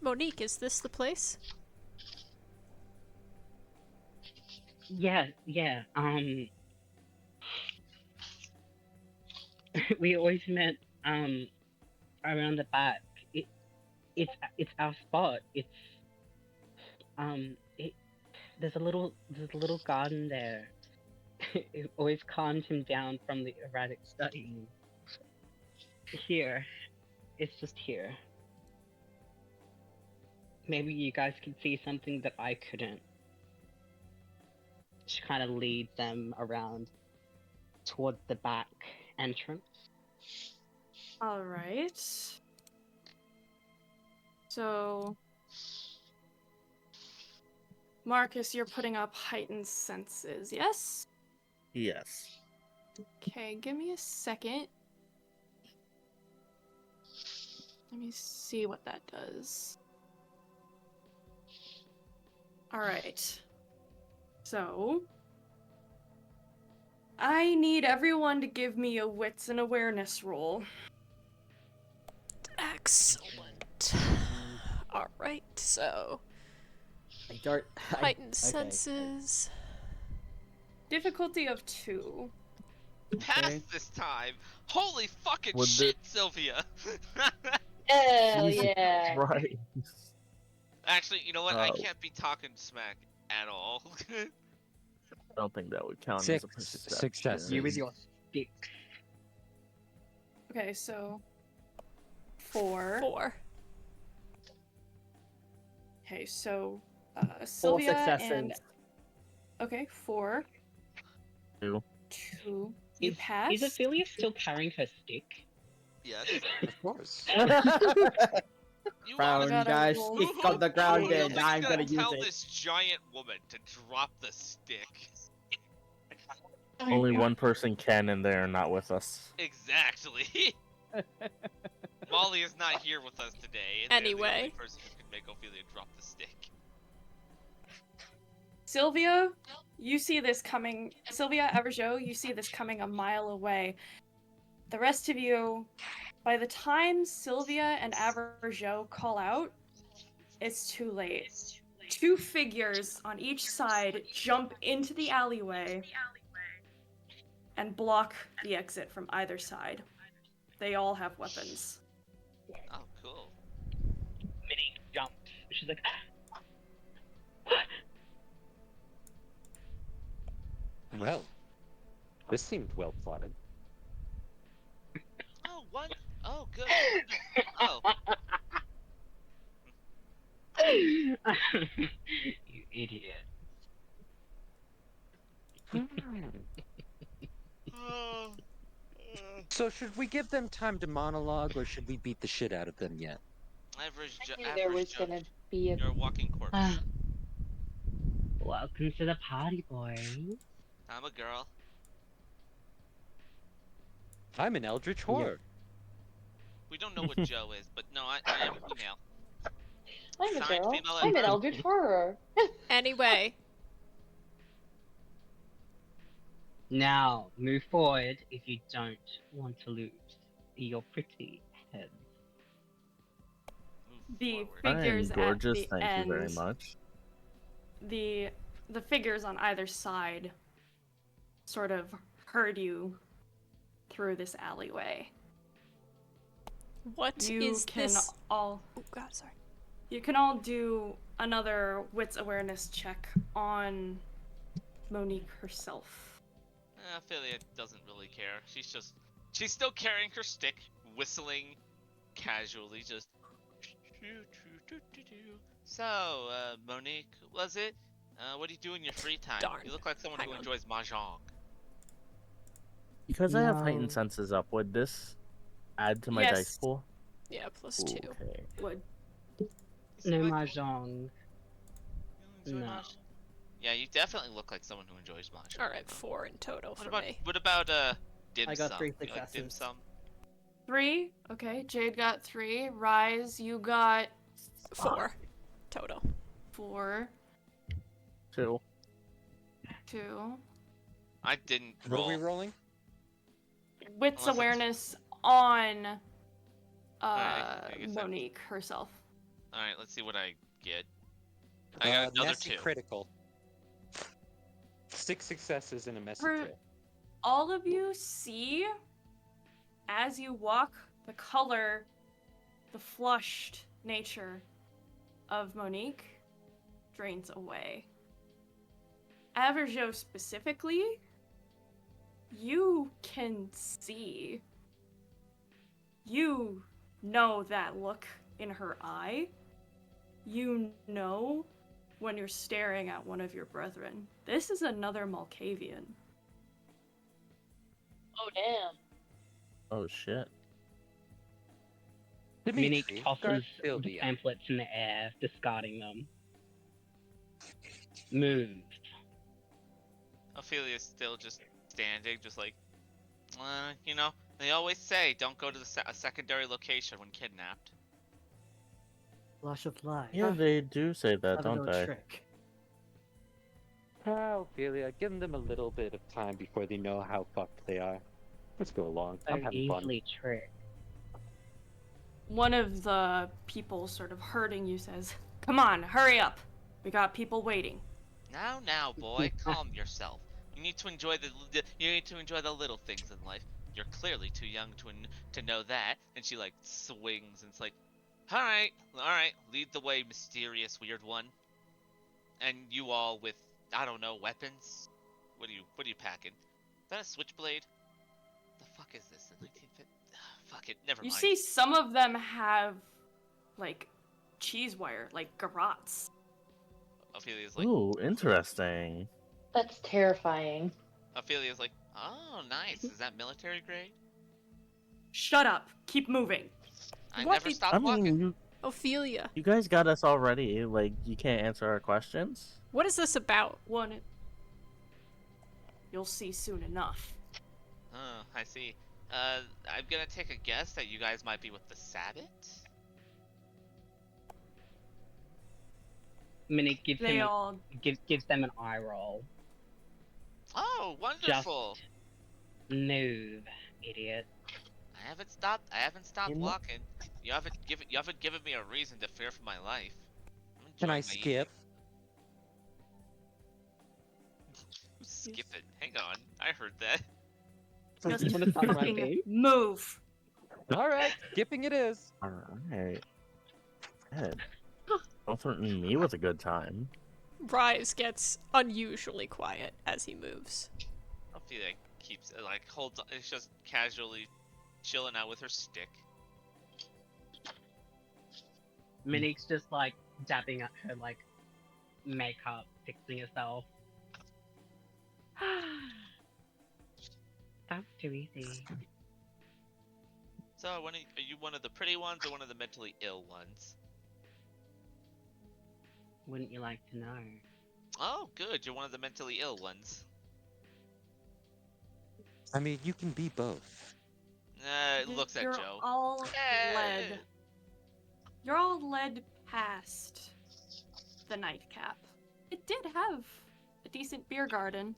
Monique, is this the place? Yeah. We always met around the back. It's our spot. It's there's a little garden there. It always calmed him down from the erratic studying. Here. It's just here. Maybe you guys could see something that I couldn't. She kind of leads them around towards the back entrance. All right. So, Marcus, you're putting up heightened senses, yes? Yes. Okay, give me a second. Let me see what that does. All right. So, I need everyone to give me a wits and awareness roll. Excellent. All right, so I don't. heightened okay. senses. Difficulty of 2. Pass Okay. this time. Holy fucking Would shit, Sylvia. Hell Jesus yeah. Christ. Actually, you know what? I Oh. can't be talking smack at all. I don't think that would count as Six a perception. successes. You with your stick. Okay, so 4. 4. Okay, so 4 Sylvia successes. and okay, 4. 2. 2. You passed. Is Ophelia still carrying her stick? Yes. Of course. You Found, gotta guys. roll. Stick on the ground who there. is Now I'm gonna gonna use tell it. this giant woman to drop the stick? Only one person can, and they're not with us. Exactly. Molly is not here with us today. And they're the only Anyway. person who can make Ophelia drop the stick. Sylvia, you see this coming. Sylvia, Everjo, you see this coming a mile away. The rest of you, by the time Sylvia and Everjo call out, it's too late. 2 figures on each side jump into the alleyway and block the exit from either side. They all have weapons. Oh, cool. Minnie jumped. She's like, Well, this seemed well plotted. Oh, what? Oh, good. Oh, you idiot. So should we give them time to monologue, or should we beat the shit out of them yet? average I knew there was Joe. gonna be a. You're a walking corpse. Ah. Welcome to the party, boys. I'm a girl. I'm an eldritch horror. We don't know what Joe is, but no, I am a female. I'm a Signed girl. female I'm an at birth. eldritch horror. Anyway, Now, move forward if you don't want to lose your pretty head. Move The forward. figures I am at gorgeous, the thank end, you very much. the figures on either side sort of herd you through this alleyway. what You is can this? all Oh god, sorry. you can all do another wits awareness check on Monique herself. Ophelia doesn't really care. She's still carrying her stick, whistling casually, just. So, Monique, was it? What do you do in your free time? Darn. You look like someone Hang who on. enjoys mahjong. Because I have No. heightened senses up, would this add to my Yes. dice pool? Yeah, +2. Okay. Would No Like- mahjong. You enjoy No. mahjong? Yeah, you definitely look like someone who enjoys mahjong. All right, 4 in total What for about me. dim I got sum? 3 You like dim successes. sum? 3. Okay, Jade got 3. Rise, you got 4 total. 4. 2. 2. I didn't What are we roll. rolling? Wits Unless it's- awareness on Alright, I guess Monique herself. All right, let's see what I get. I got another messy 2. critical. 6 successes and a messy Per- crit. All of you see, as you walk, the color, the flushed nature of Monique drains away. Average Joe specifically, you can see. You know that look in her eye. You know when you're staring at one of your brethren. This is another Malkavian. Oh damn. Oh shit. Minnie Dimitri, tosses guard the Sylvia. pamphlets in the air, discarding them. Moves. Ophelia's still just standing, just like, you know, they always say don't go to a secondary location when kidnapped. Flash of light. Yeah, they do say that, Have a don't little they? trick. Ophelia, give them a little bit of time before they know how fucked they are. Let's go along. So I'm having fun. easily tricked. One of the people sort of hurting you says, "Come on, hurry up. We got people waiting." Now, boy, calm yourself. You need to enjoy the little things in life. You're clearly too young to know that. And she like swings and it's like, all right, lead the way, mysterious weird one. And you all with, I don't know, weapons. What are you packing? Is that a switchblade? The fuck is this? The 1950? Fuck it, never You mind. see some of them have, like, cheese wire, like garrots. Ophelia's like, Ooh, interesting. That's terrifying. Ophelia's like, oh, nice. Is that military grade? Shut up. Keep moving. I What never is- stopped I walking. mean, Ophelia, you guys got us already. Like, you can't answer our questions? what is this about? One. You'll see soon enough. Oh, I see. I'm gonna take a guess that you guys might be with the Sabbat? Minnie gives They him all. gives them an eye roll. Oh, wonderful! Move, idiot. I haven't stopped You know- walking. You haven't given me a reason to fear for my life. I'm Can I enjoying my evening. skip? Who's skipping? Hang on, I heard that. Just You wanna start my fucking game? move. All right, skipping it is. Alright. Ed, don't threaten me with a good time. Rise gets unusually quiet as he moves. Ophelia keeps holds on, it's just casually chilling out with her stick. Minnie's just like dabbing at her like makeup, fixing herself. That's too easy. So, are you one of the pretty ones or one of the mentally ill ones? Wouldn't you like to know? Oh, good, you're one of the mentally ill ones. I mean, you can be both. It looks at You're Joe. all Eh. led. You're all led past the nightcap. It did have a decent beer garden,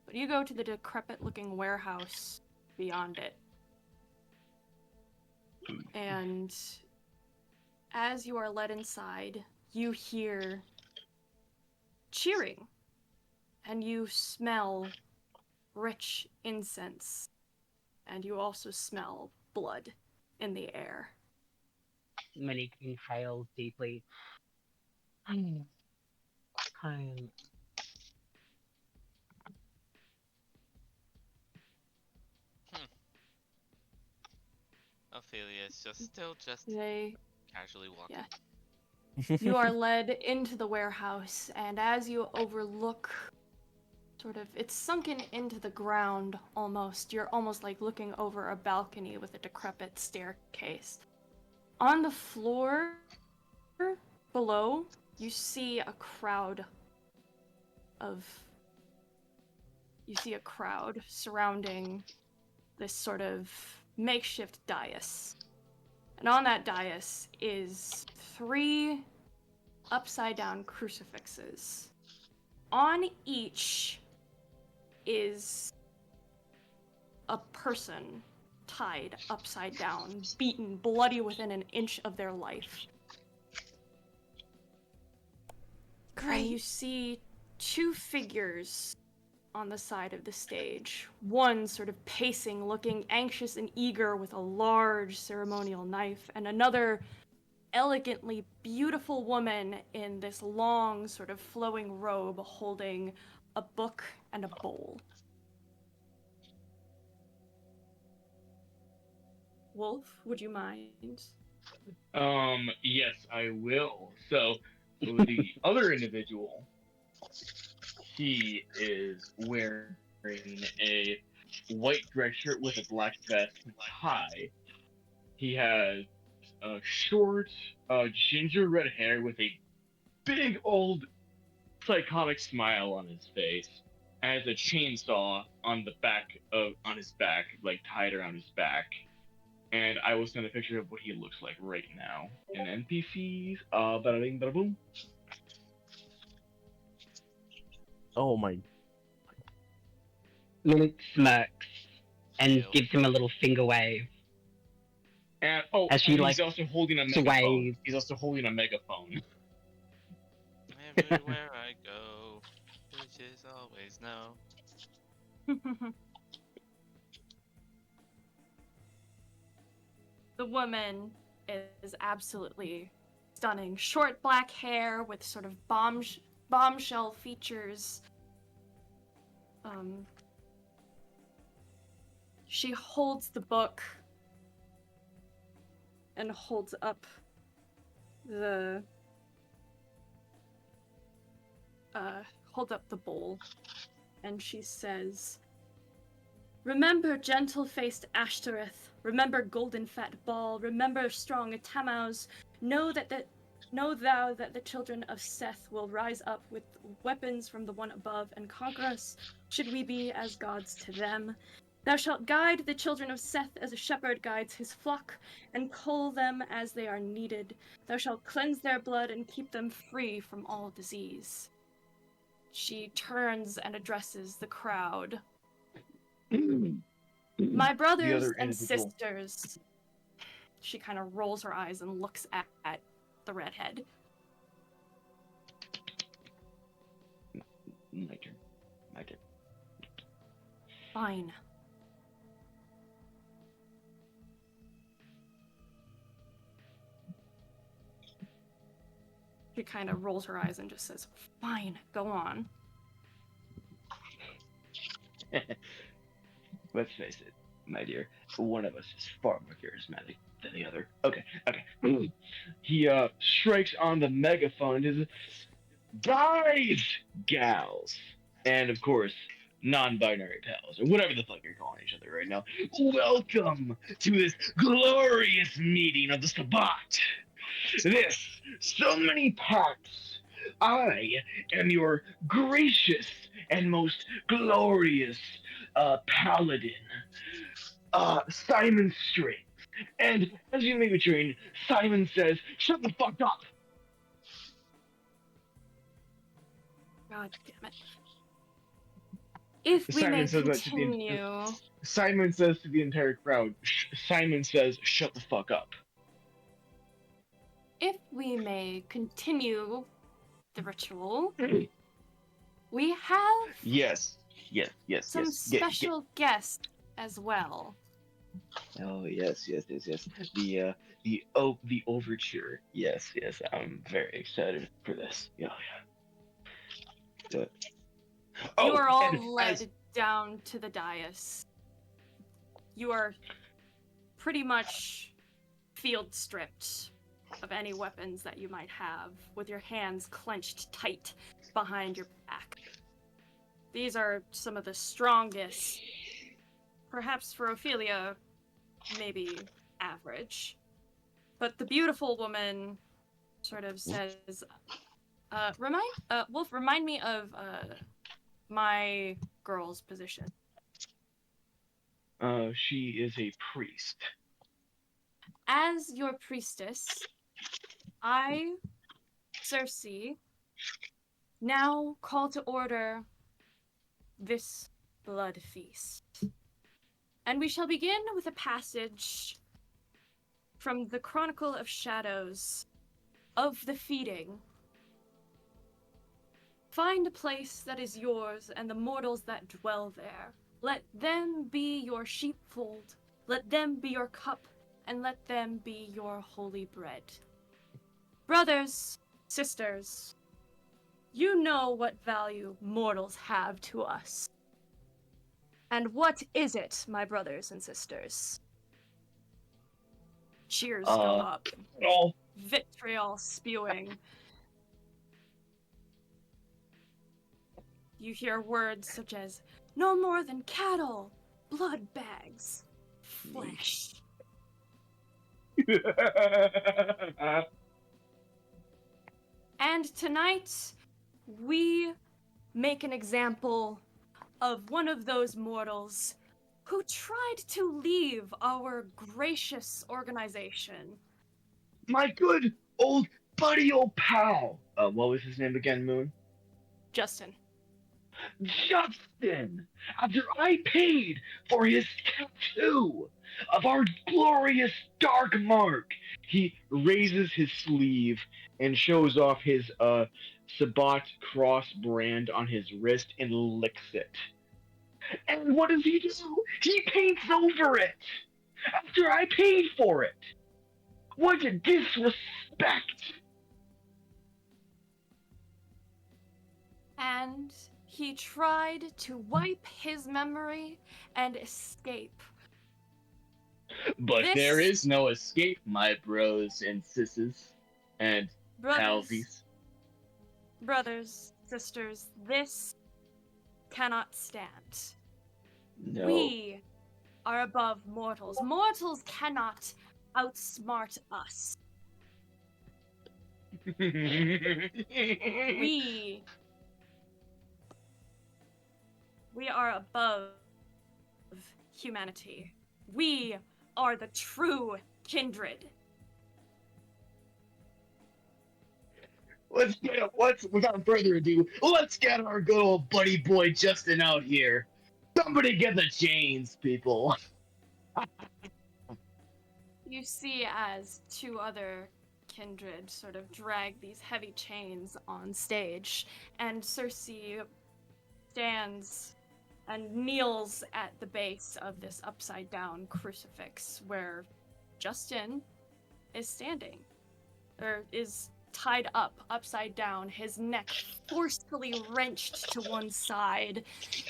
but you go to the decrepit-looking warehouse beyond it. And as you are led inside, you hear cheering, and you smell rich incense, and you also smell blood in the air. Minnie inhales deeply. Home. Ophelia is still They casually walking. Yeah. You are led into the warehouse, and as you overlook, it's sunken into the ground almost. You're almost like looking over a balcony with a decrepit staircase. On the floor below, you see a crowd surrounding this sort of makeshift dais. And on that dais is 3 upside-down crucifixes. On each is a person tied upside down, beaten, bloody within an inch of their life. And you see 2 figures on the side of the stage. One sort of pacing, looking anxious and eager with a large ceremonial knife, and another elegantly beautiful woman in this long, sort of flowing robe holding a book, and a bowl. Wolf, would you mind? Yes, I will. So, the other individual, he is wearing a white dress shirt with a black vest and tie. He has short, ginger red hair with a big old psychotic smile on his face. Has a chainsaw on the back on his back, like tied around his back. And I will send a picture of what he looks like right now in NPCs. Bada bing, bada boom. Oh my. Link smirks and Ew. gives him a little finger wave. And As she, he's like, also holding a megaphone. sways. He's also holding a megaphone. Everywhere I go, bitches always know. The woman is absolutely stunning. Short black hair with sort of bombshell features. She holds the book and holds up the bowl, and she says, "Remember gentle-faced Ashtoreth, remember golden fat Ball, remember strong Tamaus, know thou that the children of Seth will rise up with weapons from the one above and conquer us, should we be as gods to them. Thou shalt guide the children of Seth as a shepherd guides his flock, and cull them as they are needed. Thou shalt cleanse their blood and keep them free from all disease." She turns and addresses the crowd. "My brothers other and individual. sisters," she kind of rolls her eyes and looks at the redhead. My turn. "Fine. She kind of rolls her eyes and just says, "Fine, go on." Let's face it, my dear. One of us is far more charismatic than the other. Okay. He strikes on the megaphone and says, "Guys, gals, and of course, non-binary pals, or whatever the fuck you're calling each other right now. Welcome to this glorious meeting of the Sabbat. This, so many pacts. I am your gracious and most glorious paladin, Simon Strings. And as you may be trained, Simon says, shut the fuck up. God damn it. If we may Simon says that to continue... Simon says to the entire crowd, Simon says, shut the fuck up. If we may continue the ritual, we have Yes. some special guests as well. Oh yes. The overture. Yes. I'm very excited for this. Yeah. You Oh, are all and led down to the dais. You are pretty much field stripped of any weapons that you might have, with your hands clenched tight behind your back. These are some of the strongest, perhaps for Ophelia, maybe average. But the beautiful woman sort of says, Wolf, remind me of my girl's position. She is a priest. As your priestess, I, Cersei, now call to order this blood feast. And we shall begin with a passage from the Chronicle of Shadows of the feeding. Find a place that is yours and the mortals that dwell there. Let them be your sheepfold. Let them be your cup, and let them be your holy bread. Brothers, sisters, You know what value mortals have to us. And what is it, my brothers and sisters? Cheers go up. Oh, Vitriol spewing. You hear words such as, no more than cattle, blood bags, flesh. And tonight, we make an example of one of those mortals who tried to leave our gracious organization. my good old buddy, old pal. What was his name again, Moon? Justin. Justin! After I paid for his tattoo of our glorious dark mark, he raises his sleeve and shows off his Sabat cross brand on his wrist and licks it. And what does he do? He paints over it! After I paid for it! What a disrespect! And he tried to wipe his memory and escape. But This- there is no escape, my bros and sisses and palsies. Brothers, sisters, this cannot stand. No. We are above mortals. Mortals cannot outsmart us. We are above humanity. We are the true kindred. Without further ado, let's get our good old buddy boy Justin out here. Somebody get the chains, people. You see as two other kindred sort of drag these heavy chains on stage, and Cersei stands and kneels at the base of this upside down crucifix where Justin is standing, or is tied up upside down, his neck forcefully wrenched to one side,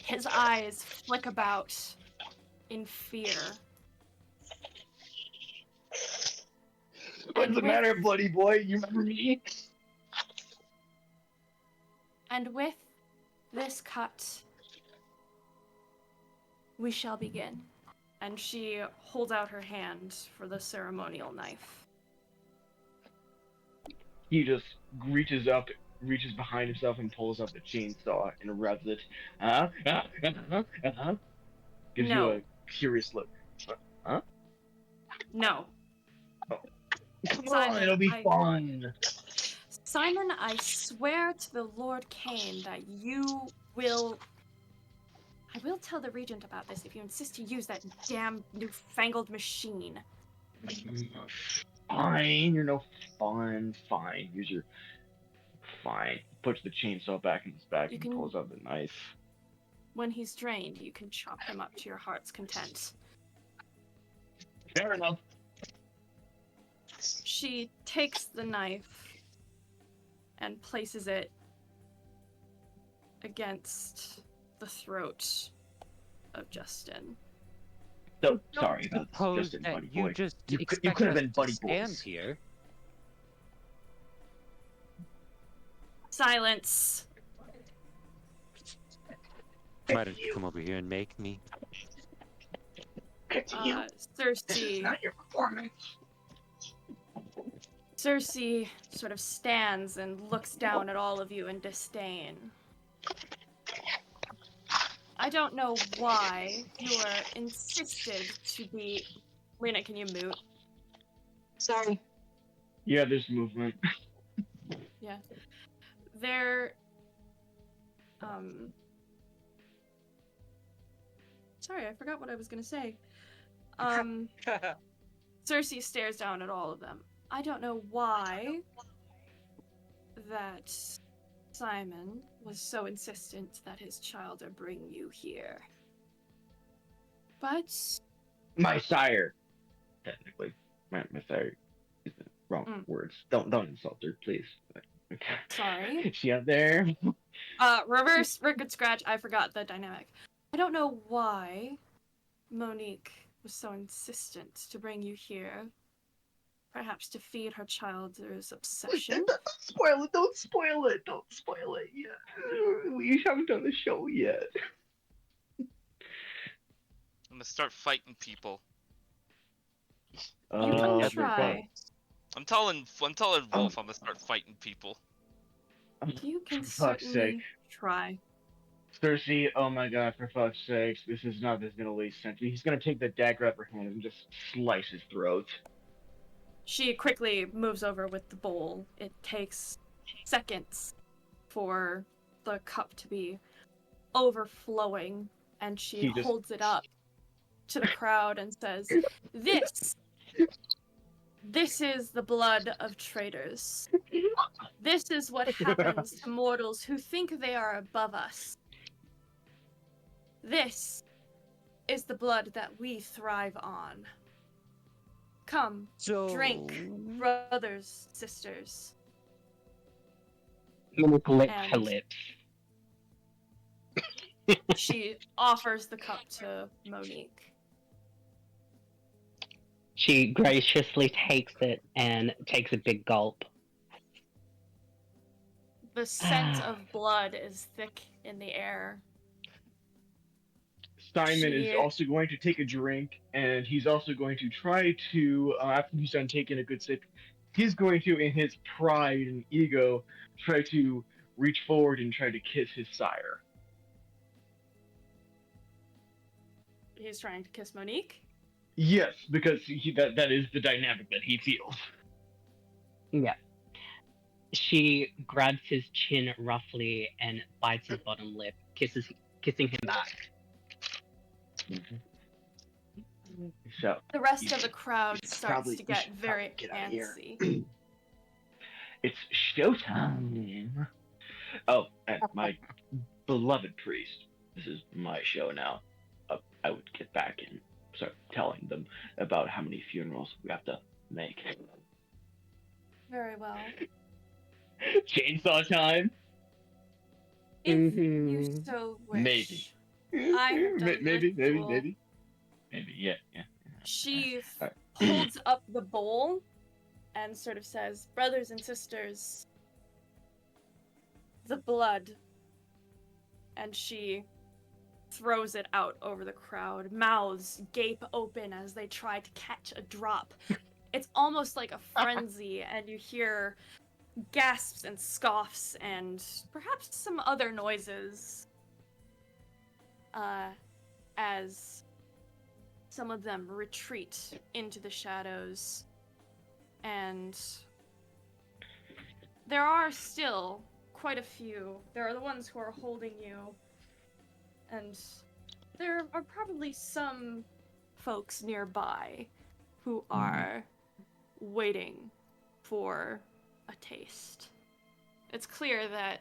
his eyes flick about in fear. What's the matter, buddy boy? You remember me? And with this cut, we shall begin. And she holds out her hand for the ceremonial knife. He just reaches behind himself and pulls up the chainsaw and revs it. Gives No. you a curious look. Huh? No. Come Simon, on, it'll be I- fun. Simon, I swear to the Lord Kane that you will... I will tell the Regent about this if you insist to use that damn newfangled machine. Fine, you're no fun. Fine, use your. Fine. Puts the chainsaw back in his bag You and can- pulls out the knife. When he's drained, you can chop him up to your heart's content. Fair enough. She takes the knife and places it against the throat of Justin. So sorry about this, Suppose Justin, that buddy you boy. just You expect could have us been to buddy stand boys. here. Silence. Why don't you come over here and make me? Continue. This is Cersei. not your performance. Cersei sort of stands and looks down at all of you in disdain. I don't know why you are insisted to be... Lena, can you mute? Sorry. Yeah, there's movement. Yeah. They're... Sorry, I forgot what I was gonna say. Cersei stares down at all of them. I don't know why that Simon was so insistent that his child bring you here. But My sire. Technically. My sire is the wrong words. Don't insult her, please. Sorry. Is she up there? Reverse Record Scratch, I forgot the dynamic. I don't know why Monique was so insistent to bring you here. Perhaps to feed her child's obsession? Don't spoil it! Don't spoil it! Don't spoil it yet. We haven't done the show yet. I'm gonna start fighting people. You can Deadly try. I'm telling Wolf I'm gonna start fighting people. You can For fuck's sake. certainly try. Cersei, oh my god, for fuck's sake, this is not this Middle East century. He's gonna take the dagger out of her hand and just slice his throat. She quickly moves over with the bowl. It takes seconds for the cup to be overflowing, and she He just- holds it up to the crowd and says, This is the blood of traitors. This is what happens to mortals who think they are above us. This is the blood that we thrive on. Come, drink, brothers, sisters. Mimic lips her And- lips. She offers the cup to Monique. She graciously takes it and takes a big gulp. The scent of blood is thick in the air. Simon is She- also going to take a drink, and he's also going to try to, after he's done taking a good sip, he's going to, in his pride and ego, try to reach forward and try to kiss his sire. He's trying to kiss Monique. Yes, because that is the dynamic that he feels. Yeah. She grabs his chin roughly and bites his bottom lip, kissing him back. So, The rest of the crowd you starts probably- to you get should very probably get out of here. antsy. it's showtime. Oh, and my beloved priest, this is my show now. I would get back and start telling them about how many funerals we have to make. Very well. Chainsaw time? If you Mhm. so wish. Maybe. I have done maybe, ritual. maybe, yeah. She Alright. holds up the bowl and sort of says, Brothers and sisters, the blood. And she throws it out over the crowd. Mouths gape open as they try to catch a drop. It's almost like a frenzy, and you hear gasps and scoffs and perhaps some other noises as some of them retreat into the shadows. And there are still quite a few. There are the ones who are holding you, and there are probably some folks nearby who are waiting for a taste. It's clear that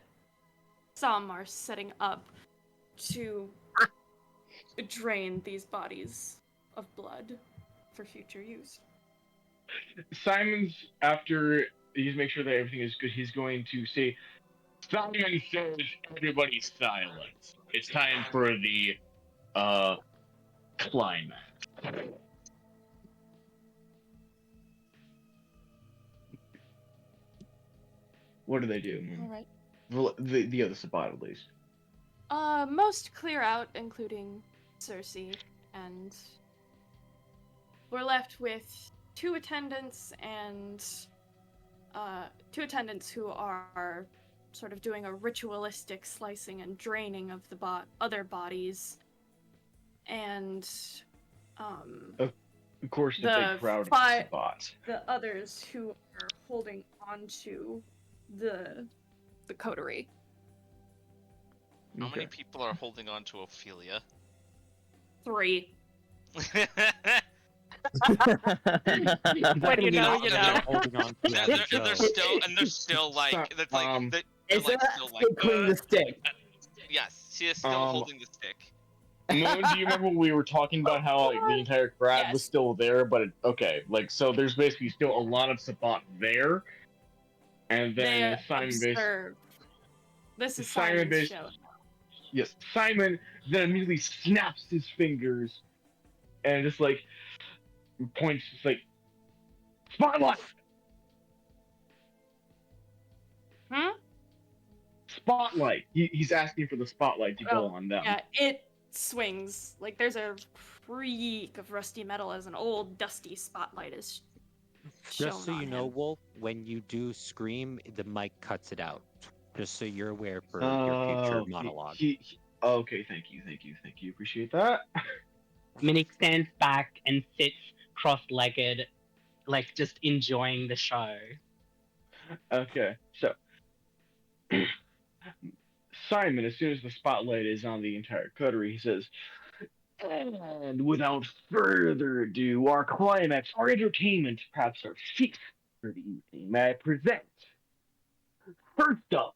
some are setting up to drain these bodies of blood for future use. Simon's, after he's make sure that everything is good, he's going to say, Simon says everybody silence. It's time for the, climax. What do they do? Alright. The other spot, at least. Most clear out, including Cersei, and we're left with two attendants who are sort of doing a ritualistic slicing and draining of the other bodies, and Of course, the the big crowd of fi- spots. the others who are holding onto the coterie. How many people are holding on to Ophelia? 3. When you know, you know. Holding on to and that they're show. still like, that's like, they're Is like that still like, tickling the stick? yes, she is still holding the stick. Moon, do you remember when we were talking about how like, the entire crowd was Yes. still there? But okay, like so, there's basically still a lot of Sabat there, And They then Simon observe. This is Simon Simon's bas- show. yes, Simon then immediately snaps his fingers and just like points, just like spotlight, Hmm? spotlight. He's asking for the spotlight to go on them. Yeah, it swings. Like there's a freak of rusty metal as an old dusty spotlight is shown Just so you on know, him. Wolf, when you do scream, the mic cuts it out. Just so you're aware for your future monologue. Okay, thank you, appreciate that. Minnie stands back and sits cross-legged, like just enjoying the show. Okay, so Simon, as soon as the spotlight is on the entire coterie, he says, and without further ado, our climax, our entertainment, perhaps our feast for the evening, may I present, first up,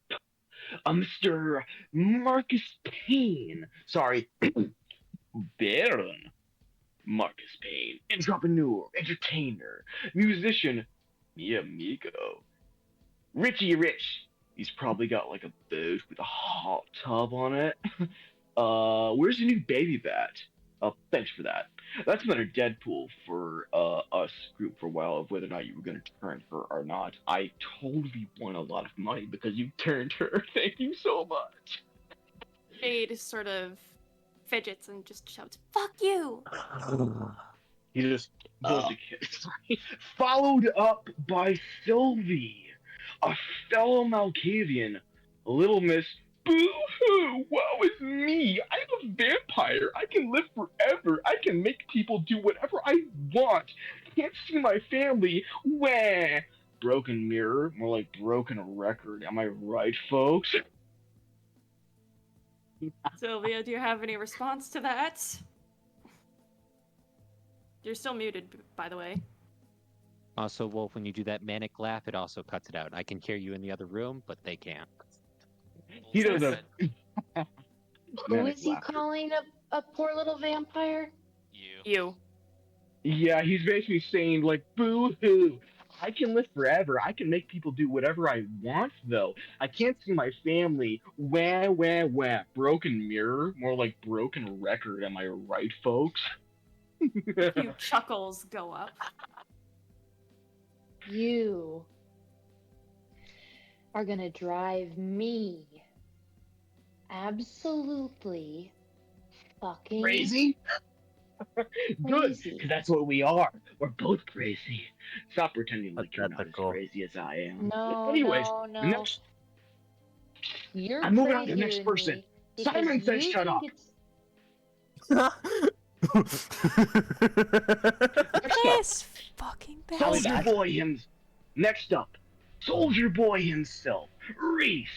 Mr. Marcus Payne. Sorry, Baron Marcus Payne. Entrepreneur, entertainer, musician, mi amigo. Richie Rich. He's probably got like a boat with a hot tub on it. Where's the new baby bat? Thanks for that. That's another Deadpool for us group for a while of whether or not you were gonna turn her or not. I totally won a lot of money because you turned her. Thank you so much. Jade sort of fidgets and just shouts, "Fuck you!" He just goes to kiss. Followed up by Sylvie, a fellow Malkavian, Little Miss Boo-hoo! Woe is me! I'm a vampire! I can live forever! I can make people do whatever I want! Can't see my family! Wah! Broken mirror, more like broken record. Am I right, folks? Sylvia, do you have any response to that? You're still muted, by the way. Also, Wolf, when you do that manic laugh, it also cuts it out. I can hear you in the other room, but they can't. He does a Who is he calling a poor little vampire? You. Yeah, he's basically saying, like, boo-hoo. I can live forever. I can make people do whatever I want, though. I can't see my family. Wah, wah, wah. Broken mirror? More like broken record, am I right, folks? A few chuckles go up. You are gonna drive me absolutely fucking Crazy? Good, crazy. because that's what we are. We're both crazy. Stop pretending like you're not as Ethical. crazy as I am. No, Anyways, no. next, You're I'm moving on to the crazier next than person. me because Simon says you shut think up. Next up, This fucking Soldier bastard. Boy himself. Next up, Soldier Boy himself, Reese,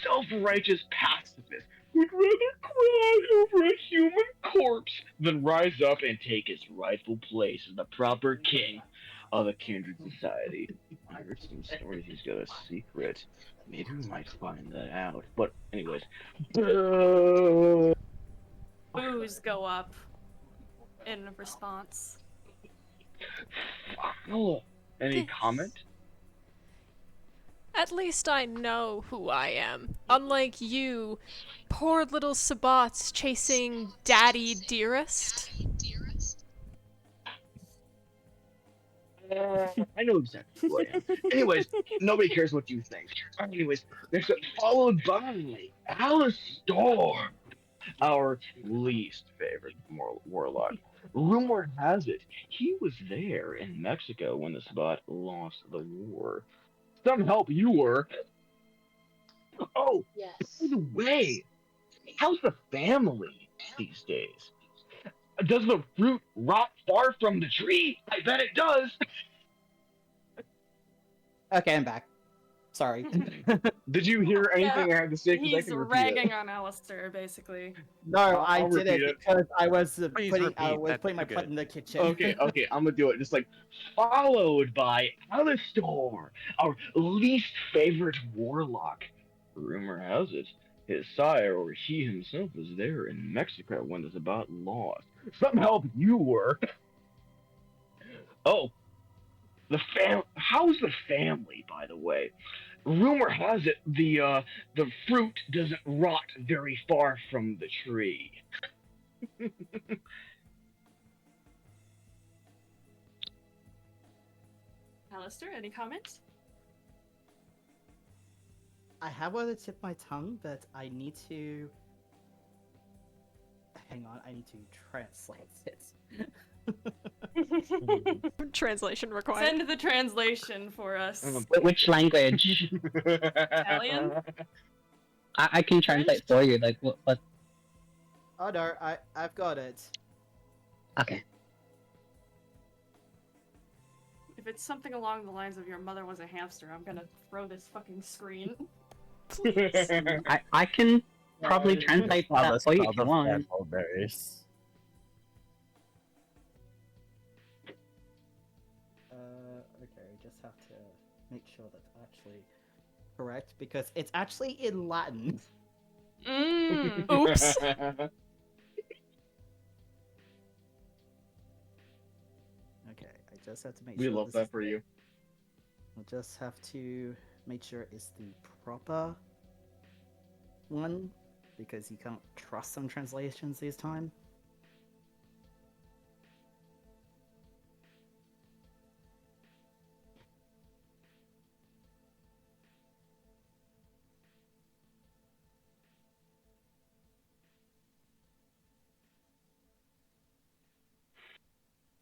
self-righteous pacifist, would rather cry over a human corpse than rise up and take his rightful place as the proper king of the kindred society. I heard some stories he's got a secret. Maybe we might find that out. But anyways, Boos go up in response. oh, any This- comment? At least I know who I am. Unlike you, poor little sabots chasing Daddy Dearest. I know exactly who I am. Anyways, nobody cares what you think. Anyways, next up, followed by Alistar, our least favorite warlock. Rumor has it he was there in Mexico when the spot lost the war. Some help you were. Oh, Yes. by the way, how's the family these days? Does the fruit rot far from the tree? I bet it does. Okay, I'm back. Sorry. Did you hear anything I had to say? 'Cause I He's can repeat ragging it. on Alistair, basically. No, I I'll did repeat it it. because I was Please putting repeat, that's my too plate good. in the kitchen. Okay, I'm gonna do it. Just like followed by Alistar, our least favorite warlock. Rumor has it his sire or he himself was there in Mexico when the Sabbat lost. Some help you were. Oh, how's the family, by the way? rumor has it the fruit doesn't rot very far from the tree. Alistair, any comments? I have one on the tip of my tongue, but I need to. Hang on, I need to translate it. Translation required. Send the translation for us. Which language? Italian? I can translate for you. Like what? Oh no, I've got it. Okay. If it's something along the lines of your mother was a hamster, I'm gonna throw this fucking screen. Please. I can probably translate that for you if you want. Berries. Okay, just have to make sure that's actually correct because it's actually in Latin. Oops. Okay, I just have to make We sure. love this that is for the- you. I'll just have to make sure it's the proper one because you can't trust some translations this time.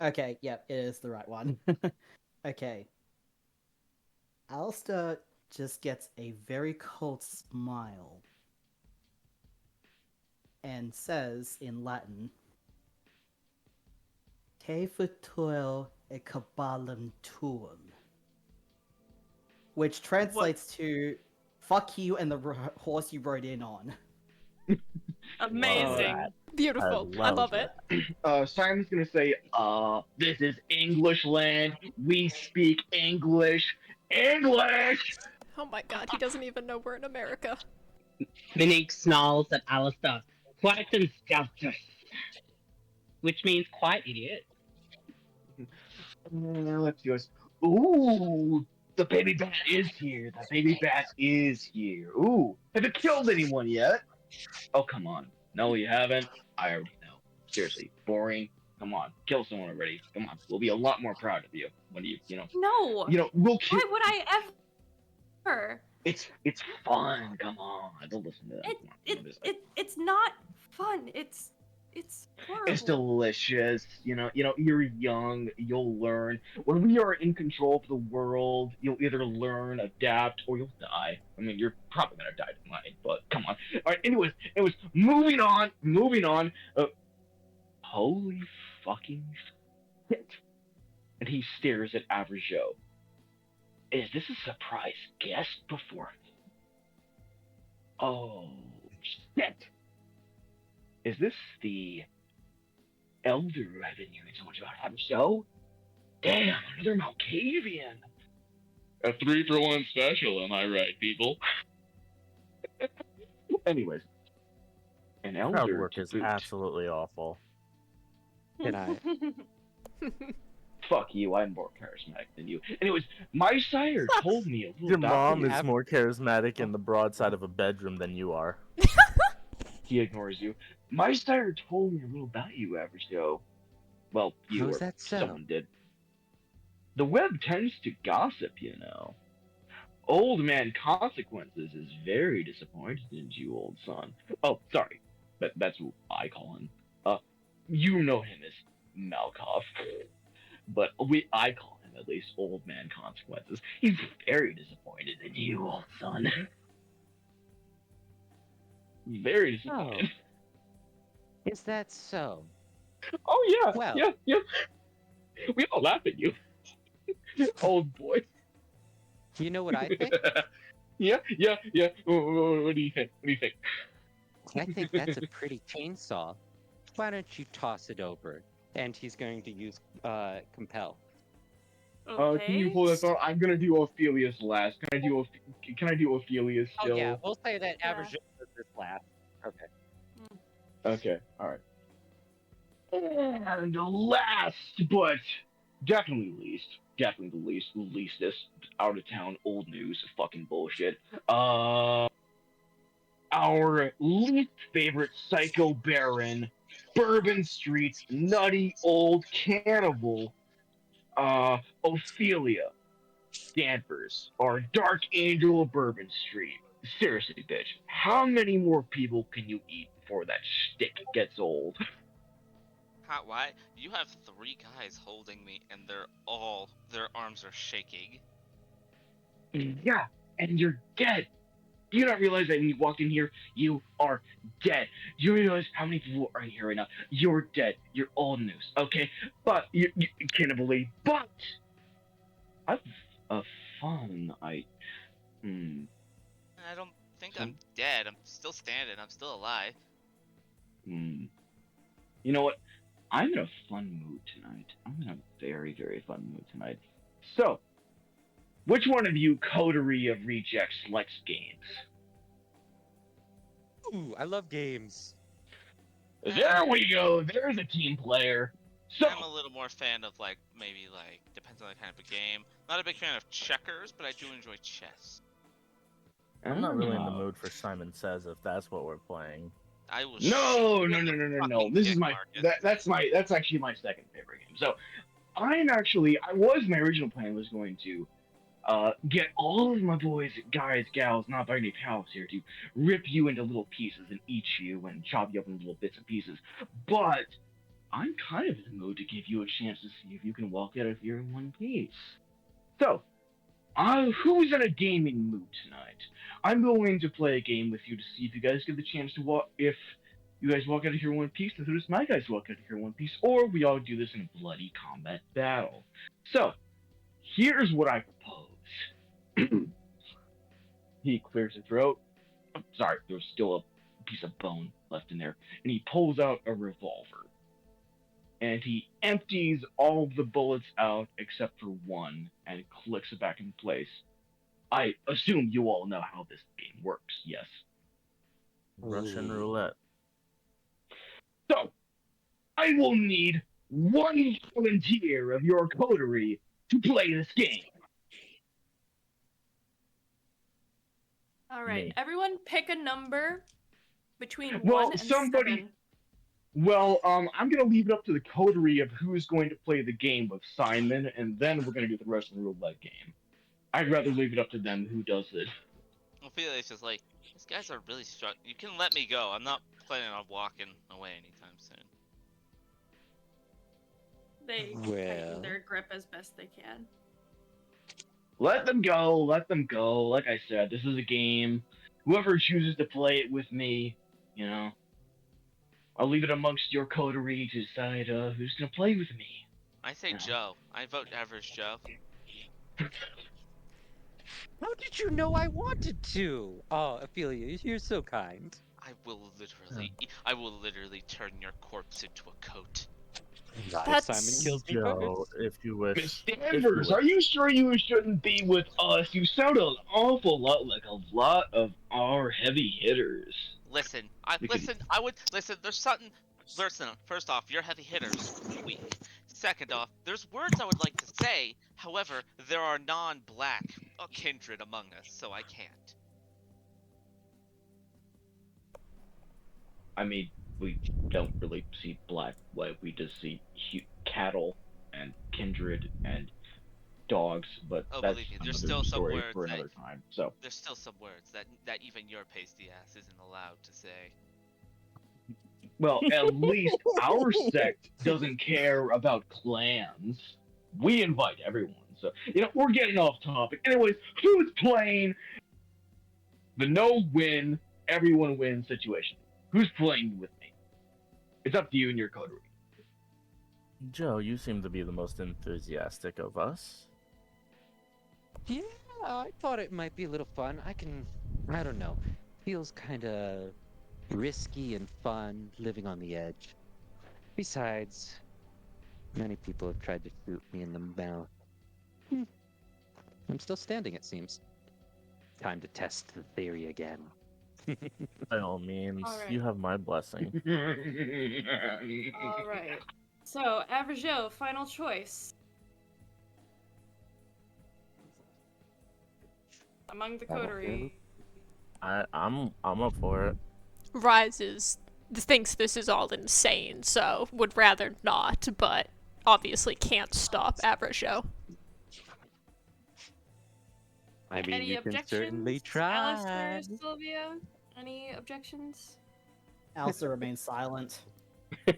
Okay, yep, it is the right one. Okay. Alistair just gets a very cold smile and says in Latin, Te futur e cabalum tuum, which translates to fuck you and the horse you rode in on. Amazing. Beautiful. I love it. Simon's gonna say, this is English land. We speak English. English! Oh my god, he doesn't even know we're in America. Minique snarls at Alistair. Quiet and skelter. Which means quiet, idiot. Let's go. Ooh, the baby bat is here. The baby bat is here. Ooh, have you killed anyone yet? Oh, come on. No, you haven't. I already know. Seriously, boring. Come on, kill someone already. Come on, we'll be a lot more proud of you when No. we'll kill. Why would I ever? It's fun. Come on, don't listen to that. It's not fun. It's horrible. It's delicious. You're young. You'll learn. When we are in control of the world, you'll either learn, adapt, or you'll die. I mean, you're probably gonna die tonight, but come on. All right. Anyways, moving on. Holy fucking shit! And he stares at Averjo. Is this a surprise guest before? Oh shit! Is this the elder I've been hearing so much about Averjo? Damn, another Malkavian. A 3-for-1 special, am I right, people? Anyways, an elder. Crowd work to is boot. absolutely awful. Can I? Fuck you, I'm more charismatic than you. Anyways, my sire told me a little Your about mom is more charismatic in the broadside of a bedroom than you are. He ignores you. My sire told me a little about you, Averjo. Well, you How's or that so? someone did. The web tends to gossip, you know. Old man Consequences is very disappointed in you, old son. Oh, sorry. That's what I call him. You know him as Malkov. But I call him at least Old Man Consequences. He's very disappointed in you, old son. Very disappointed. Oh. Is that so? Oh yeah, Well. yeah. We all laugh at you. Old boy. You know what I think? Yeah. What do you think? I think that's a pretty chainsaw. Why don't you toss it over? And he's going to use compel. Okay. Can you pull this out? I'm gonna do Ophelia's last. Can I do Ophelia still? Oh yeah, we'll say that average does this last. Okay. Okay, alright. And last, but definitely least, definitely the least this out of town old news. Fucking bullshit. Uh, our least favorite psycho baron, Bourbon Street's nutty old cannibal, Ophelia Danvers, our Dark Angel of Bourbon Street. Seriously, bitch, how many more people can you eat before that shtick gets old? How? Why? You have 3 guys holding me, and their arms are shaking. Yeah, and you're dead. Do you not realize that when you walked in here, you are dead? Do you realize how many people are in here right now? You're dead. You're old news, okay? But you can't believe. But I've a fun. I don't think I'm Some, dead. I'm still standing. I'm still alive. hmm. You know what? I'm in a fun mood tonight. I'm in a very, very fun mood tonight. So, which one of you coterie of rejects likes games? Ooh, I love games. There we go. There's a team player. So, I'm a little more fan of maybe depends on the kind of a game. Not a big fan of checkers, but I do enjoy chess. I'm not really in the Ah. mood for Simon Says if that's what we're playing. I will No, shoot no, you in no, the no, no, no. fucking This dick, is my Marcus. that's actually my second favorite game. So, my original plan was going to get all of my boys, guys, gals, not binary pals here to rip you into little pieces and eat you and chop you up into little bits and pieces. But I'm kind of in the mood to give you a chance to see if you can walk out of here in one piece. So, who's in a gaming mood tonight? I'm going to play a game with you to see if you guys get the chance to walk. If you guys walk out of here in one piece, then who does my guys walk out of here in one piece? Or we all do this in a bloody combat battle. So, here's what I propose. He clears his throat. Oh, sorry, there's still a piece of bone left in there. And he pulls out a revolver. And he empties all of the bullets out except for one and clicks it back in place. I assume you all know how this game works, yes? Russian Ooh. roulette. So, I will need one volunteer of your coterie to play this game. All right, Me. everyone pick a number between Well, 1 and somebody. 7. Well, I'm gonna leave it up to the coterie of who's going to play the game with Simon, and then we're gonna do the Russian roulette game. I'd rather leave it up to them who does it. I feel it's just these guys are really strong. You can let me go. I'm not planning on walking away anytime soon. They Well. tighten their grip as best they can. Let them go. Let them go. Like I said, this is a game. Whoever chooses to play it with me, you know, I'll leave it amongst your coterie to decide who's gonna play with me. I say Yeah. Joe. I vote Average Joe. How did you know I wanted to? Oh, Ophelia, you're so kind. I will literally turn your corpse into a coat. Not if Simon That's kills me Joe, first. if you wish. Miss If you Danvers, wish. are you sure you shouldn't be with us? You sound an awful lot like a lot of our heavy hitters. Listen, We could- There's something. Listen, first off, your heavy hitters weak. Second off, there's words I would like to say. However, there are non-black kindred among us, so I can't. I mean, we don't really see black, white. We just see cattle and kindred and dogs. But Oh, that's believe me, there's another still some story words for that another time. So, there's still some words that even your pasty ass isn't allowed to say. well, at least our sect doesn't care about clans. We invite everyone. So, we're getting off topic. Anyways, who's playing the no-win, everyone wins situation? Who's playing with me? It's up to you and your coterie. Joe, you seem to be the most enthusiastic of us. Yeah, I thought it might be a little fun. I don't know. Feels kind of risky and fun living on the edge. Besides, many people have tried to shoot me in the mouth. I'm still standing, it seems. Time to test the theory again. By all means, All right. you have my blessing. All right. So, Average Joe, final choice. among the Oh, coterie. I'm up for it. Rise thinks this is all insane, so would rather not, but obviously can't stop Averjo. I mean, Any you can certainly objections? try. Alistair, Sylvia? Any objections? Elsa remains silent. Lena,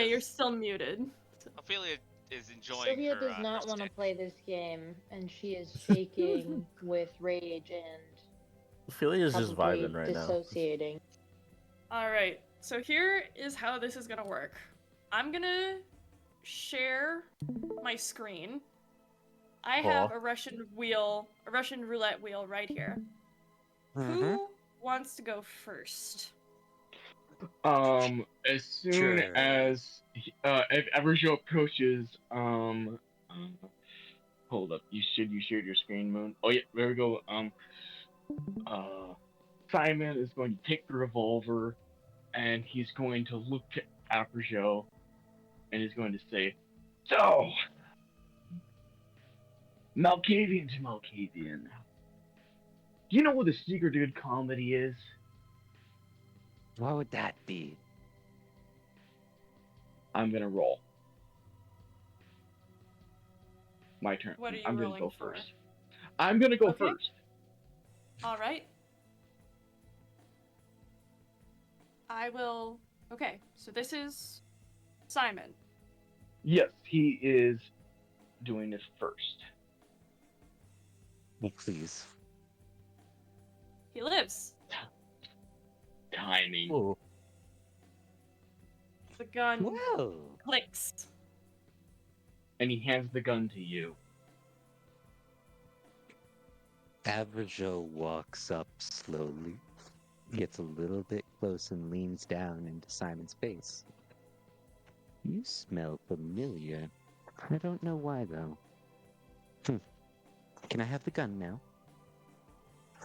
you're Ophelia's, still muted. Ophelia is enjoying Sylvia her, does her not want to stick. play this game, and she is shaking with rage and Ophelia's just probably vibing right now. dissociating. Alright, so here is how this is gonna work. I'm gonna share my screen. I have Cool. a Russian roulette wheel right here. Mm-hmm. Who wants to go first? As soon Sure. as if Everjo approaches, hold up, you shared your screen, Moon. Oh yeah, there we go. Simon is going to take the revolver, and he's going to look to Everjo, and he's going to say, "So, Malkavian to Malkavian, do you know what a secret good comedy is?" What would that be? I'm gonna roll. My turn. What are you I'm gonna rolling go for? first. I'm gonna go Okay. first. Alright. I will. Okay, so this is Simon. Yes, he is doing this first. Oh, please. He lives. Timing. Ooh. The gun Well. clicks. And he hands the gun to you. Averjo walks up slowly, gets a little bit close, and leans down into Simon's face. You smell familiar. I don't know why, though. Can I have the gun now?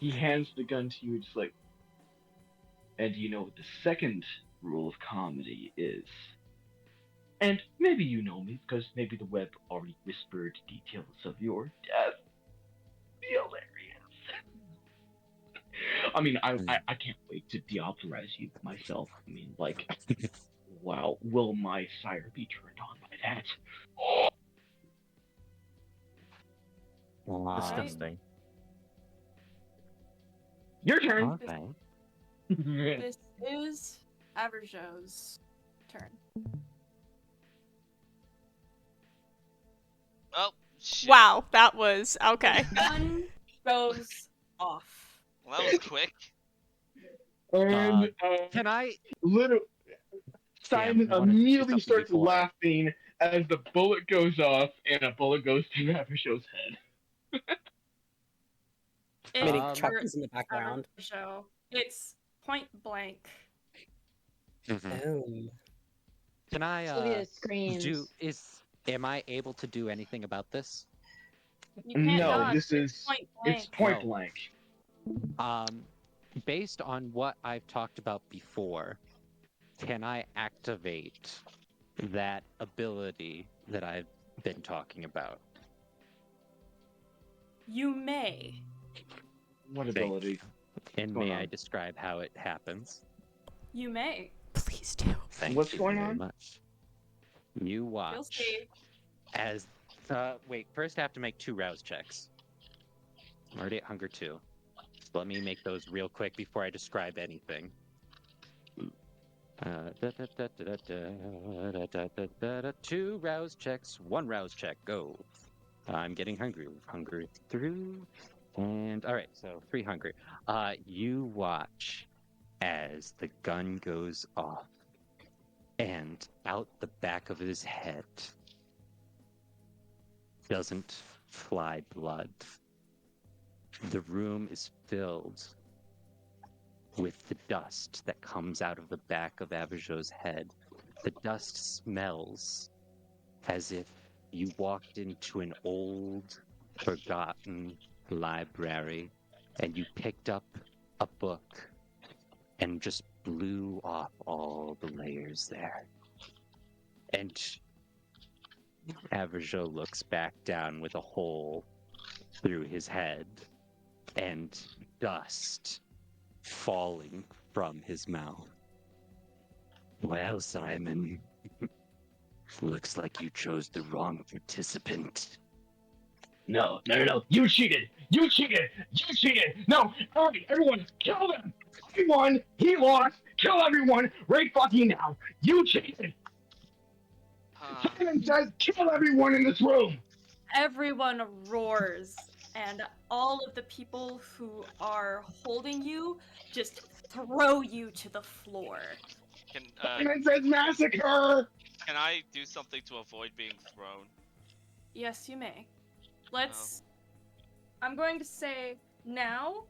He hands the gun to you, just like, and you know what the second rule of comedy is. And maybe you know me, because maybe the web already whispered details of your death. Hilarious. I mean, I can't wait to deauthorize you myself. I mean, like, wow, will my sire be turned on by that? Disgusting. Your turn. Okay. This is Averjo's turn. Oh, shit. Wow, that was okay. Gun goes off. Well, that was quick. And Can I? Simon I wanted to do immediately something starts before. laughing as the bullet goes off, and a bullet goes to Ravisho's head. Many It's chuckles in the background. Averjo. It's point blank. Oh. Can I? Sylvia screams. Am I able to do anything about this? You can't No, dodge. this is point blank. it's point No. blank. Based on what I've talked about before, can I activate that ability that I've been talking about? You may. What ability? And going may I on? describe how it happens? You may. Please do. Thank What's you going very on? much. You You'll watch see. as wait, first I have to make 2 rouse checks. I'm already at hunger 2. So let me make those real quick before I describe anything. 2 rouse checks, 1 rouse check, go. I'm getting hungry. Hunger through. And all right, so 3 hungry. You watch as the gun goes off, and out the back of his head doesn't fly blood. The room is filled with the dust that comes out of the back of Averjo's head. The dust smells as if you walked into an old, forgotten library and you picked up a book and just blew off all the layers there. And Averjo looks back down with a hole through his head and dust falling from his mouth. Well, Simon, looks like you chose the wrong participant. No. You cheated. You cheated. You cheated. No. All right, everyone, kill them. He won. He lost. Kill everyone right fucking now. You cheated. Simon says kill everyone in this room. Everyone roars, and all of the people who are holding you just throw you to the floor. Simon says massacre. Can I do something to avoid being thrown? Yes, you may. Let's. I'm going to say now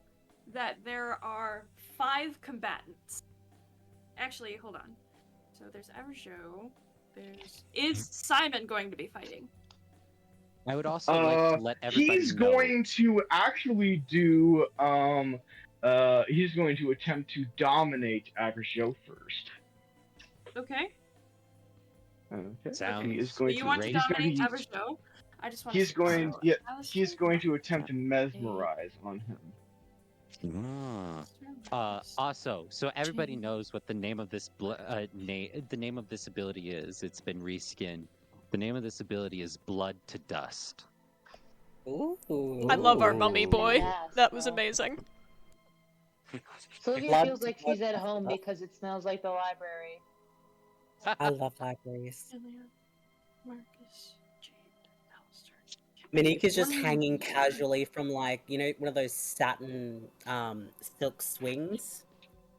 that there are 5 combatants. Actually, hold on. So there's Everjo. Is Simon going to be fighting? I would also like to let everybody He's know. going to actually do he's going to attempt to dominate Averjo first. Okay. Okay. Sounds He is going You to want to great. dominate Everjo? I just want He's to. going So, yeah, Alistair he's going to attempt to mesmerize on him. Also, so everybody knows what the name of this the name of this ability is. It's been reskinned. The name of this ability is Blood to Dust. Ooh. I love our mummy boy. Yes, That was well. amazing. Sylvia Blood feels like she's at home because it smells like the library. I love libraries. Marcus, Jade, Alistair. Monica's just What do you hanging mean? casually from, like, you know, one of those satin silk swings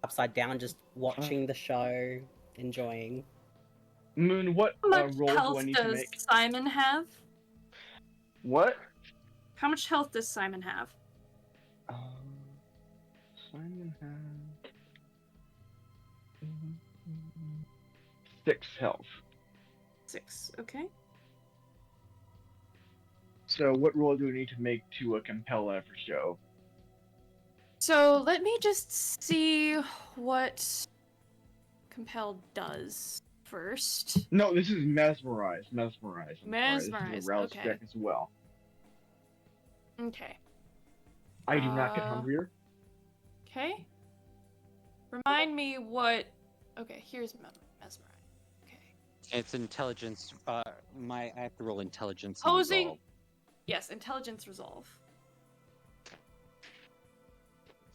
upside down, just watching the show, enjoying. Moon, what How much roll do health I need to does make? Simon have? What? How much health does Simon have? Simon has 6 health. 6. Okay. So what roll do we need to make to compel Averjo? So let me just see what Compel does first. No, this is mesmerize. Mesmerize. I'm sorry. This is Mesmerize, a rouse okay. check as well. Okay. I do not get hungrier. Okay. Remind me what. Okay, here's Mesmerize. Okay. It's intelligence. I have to roll intelligence. And Posing. resolve. Yes, intelligence resolve.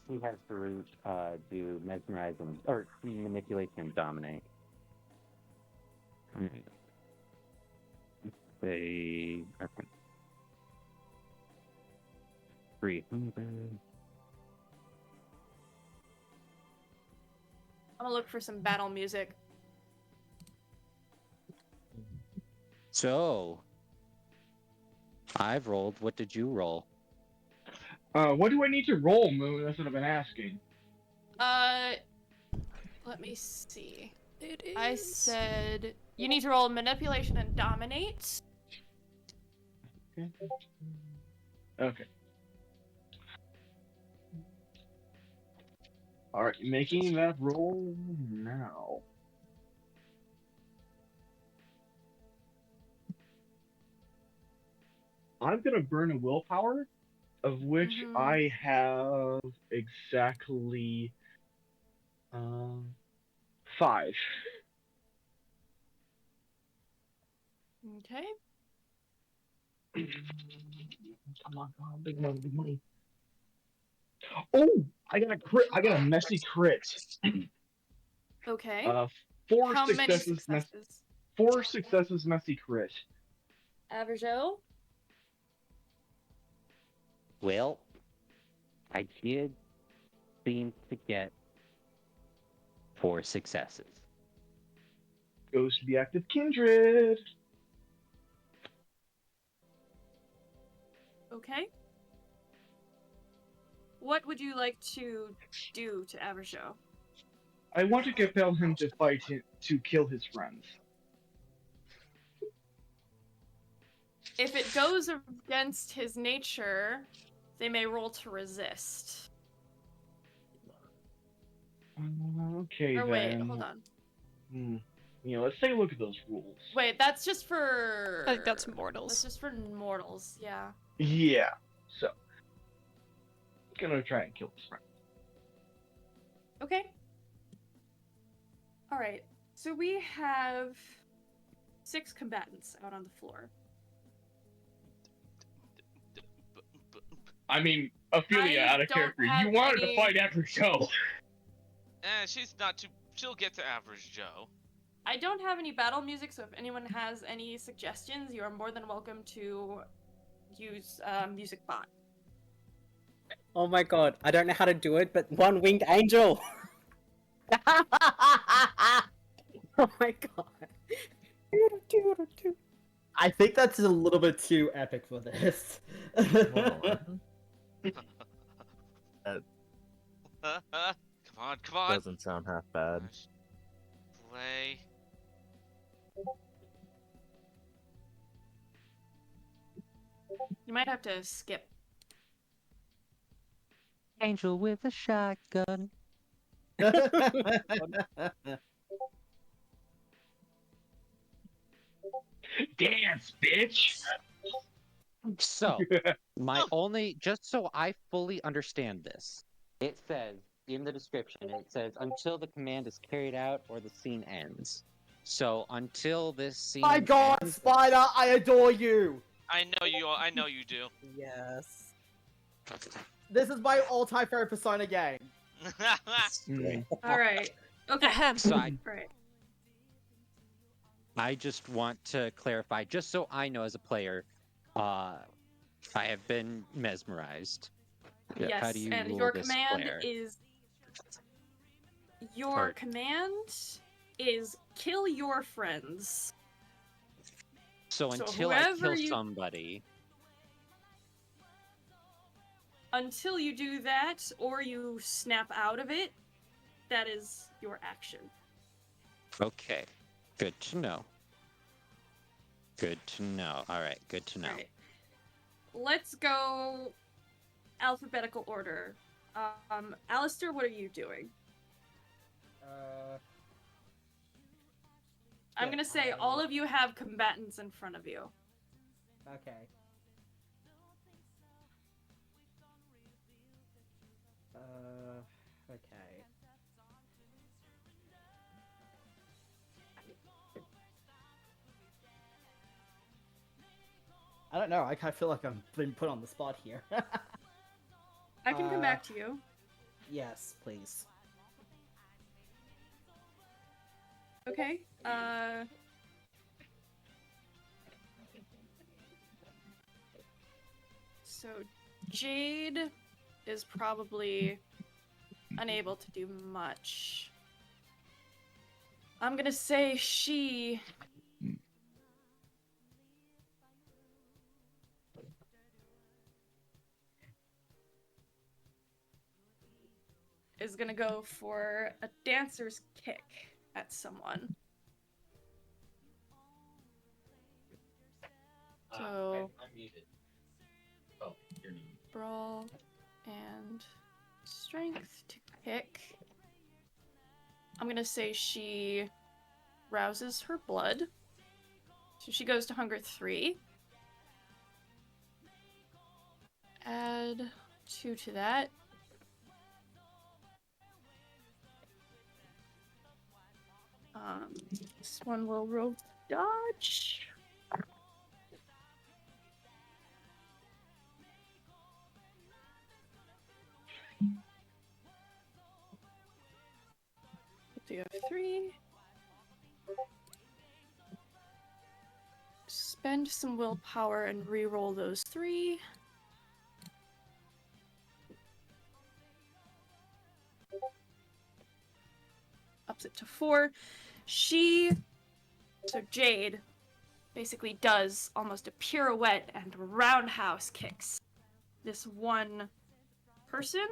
He has to do mesmerize or manipulate and dominate. Say okay. 3. I'm gonna look for some battle music. So, I've rolled. What did you roll? What do I need to roll, Moon? That's what I've been asking. Let me see. It is. I said you need to roll manipulation and dominate. Okay. Alright, making that roll now. I'm gonna burn a willpower, of which I have exactly 5. Okay. Come on, big money, big money. Oh, I got a crit. I got a messy crit. Okay. 4 How many successes. successes? 4 successes, messy crit. Averjo? Well, I did seem to get 4 successes. Goes to the active kindred. Okay. What would you like to do to Averjo? I want to compel him to fight him to kill his friends. If it goes against his nature, they may roll to resist. Okay, Or then. wait, hold on. Let's take a look at those rules. Wait, that's just for... I think that's mortals. That's just for mortals, yeah. Yeah. So, gonna try and kill his friend. Okay. All right. So we have 6 combatants out on the floor. I mean, Ophelia, out of character, you wanted to fight Average Joe. She's not too. She'll get to Average Joe. I don't have any battle music, so if anyone has any suggestions, you are more than welcome to use Music Bot. Oh my god, I don't know how to do it, but one winged angel! Oh my god. I think that's a little bit too epic for this. Come on. Doesn't sound half bad. Play. You might have to skip. Angel with a shotgun. Dance, bitch! So, just so I fully understand this, it says in the description, it says until the command is carried out or the scene ends. So until this scene My god, ends, Spider, I adore you! I know you do. Yes. This is my all-time favorite Persona game. Alright. Okay. So Right. I just want to clarify, just so I know as a player, I have been mesmerized. Yes, How do you and rule your this command flare? is... Your command is kill your friends. So So until I whoever kill you- somebody, Until you do that, or you snap out of it, that is your action. okay, good to know. Good to know. All right, good to know. Alright. Let's go alphabetical order. Alistair, what are you doing? I'm gonna say all of you have combatants in front of you. Okay. Okay. I don't know, I kind of feel like I've been put on the spot here. I can come back to you. Yes, please. Okay. So Jade is probably unable to do much. I'm gonna say she is gonna go for a dancer's kick at someone. So I'm muted. Oh, you're muted. brawl and strength to kick. I'm gonna say she rouses her blood. So she goes to hunger 3. Add 2 to that. This one will roll dodge. Do you have 3? Spend some willpower and re-roll those 3. Ups it to 4. So Jade, basically does almost a pirouette and roundhouse kicks this one person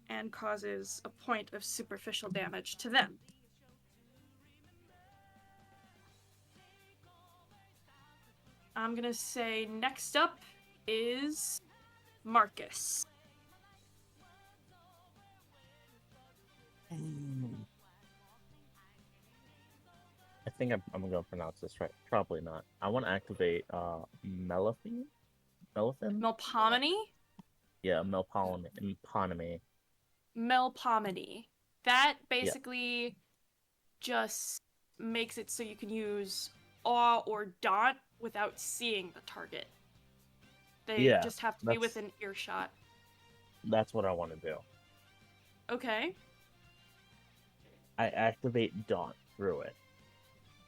and causes a point of superficial damage to them. I'm gonna say next up is Marcus. I think I'm gonna pronounce this right. Probably not. I want to activate Melophy. Melphin? Melpomene? Yeah, Melpomene. Melpomene. That basically just makes it so you can use awe or daunt without seeing the target. They just have to be within earshot. That's what I want to do. Okay. I activate Daunt through it,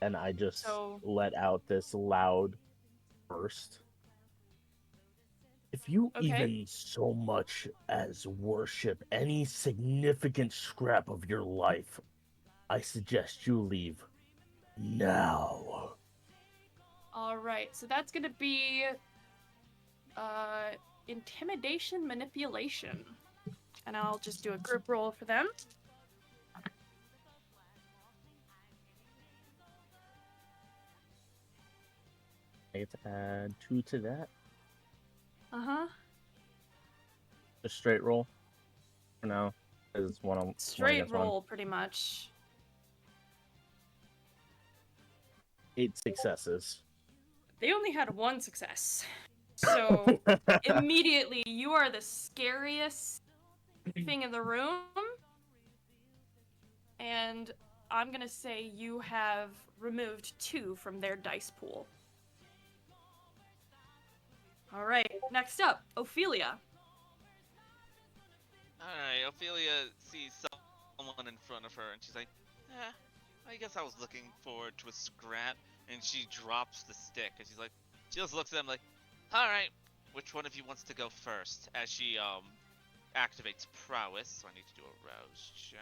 and I just So- let out this loud burst. If you Okay. even so much as worship any significant scrap of your life, I suggest you leave now. Alright, so that's gonna be intimidation manipulation. And I'll just do a group roll for them. I get to add 2 to that. Uh-huh. A straight roll for now. Is one Straight against one. roll, pretty much. 8 successes. They only had one success. So, immediately, you are the scariest thing in the room. And I'm gonna say you have removed 2 from their dice pool. Alright, next up, Ophelia. Alright, Ophelia sees someone in front of her and she's like, I guess I was looking forward to a scrap. And she drops the stick and she's like, she just looks at him like, alright, which one of you wants to go first? As she activates prowess, so I need to do a rouse check.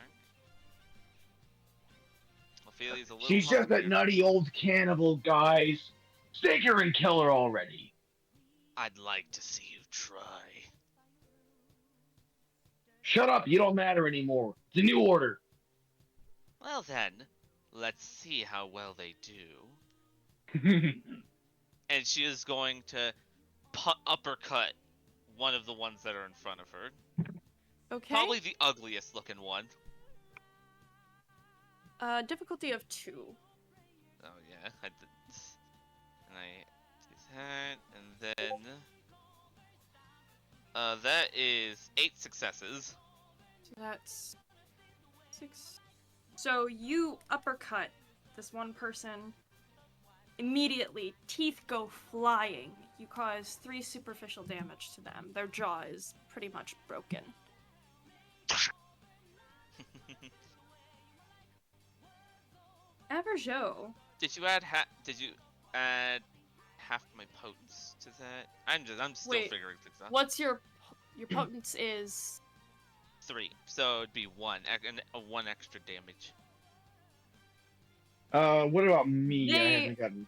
Ophelia's a little She's just hungrier. that nutty old cannibal, guys. Stake her and kill her already. I'd like to see you try. Shut up, you don't matter anymore. It's a new order. Well then, let's see how well they do. And she is going to uppercut one of the ones that are in front of her. Okay. Probably the ugliest looking one. Difficulty of 2. Oh yeah, I did. And I do that, and then that is 8 successes. So that's 6. So you uppercut this one person. Immediately, teeth go flying. You cause 3 superficial damage to them. Their jaw is pretty much broken. Averjo. Did you add half my potence to that? I'm still Wait, figuring things out. What's your potence is 3, so it'd be 1 extra damage. What about me? I They- haven't gotten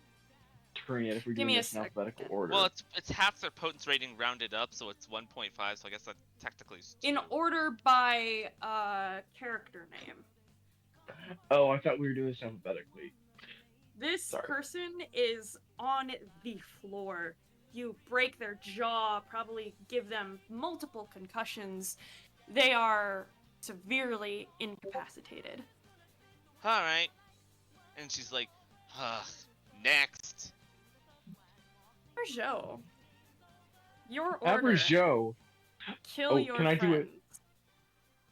turn yet if we're Give doing me a this in sec. alphabetical order. Well, it's half their potence rating rounded up, so it's 1.5. So I guess that technically is 2. in order by character name. Oh, I thought we were doing this alphabetically. This Sorry. person is on the floor. You break their jaw, probably give them multiple concussions. They are severely incapacitated. Alright. And she's like, next. Joe, your order. Average Joe. Kill Oh, your can I do it? friends.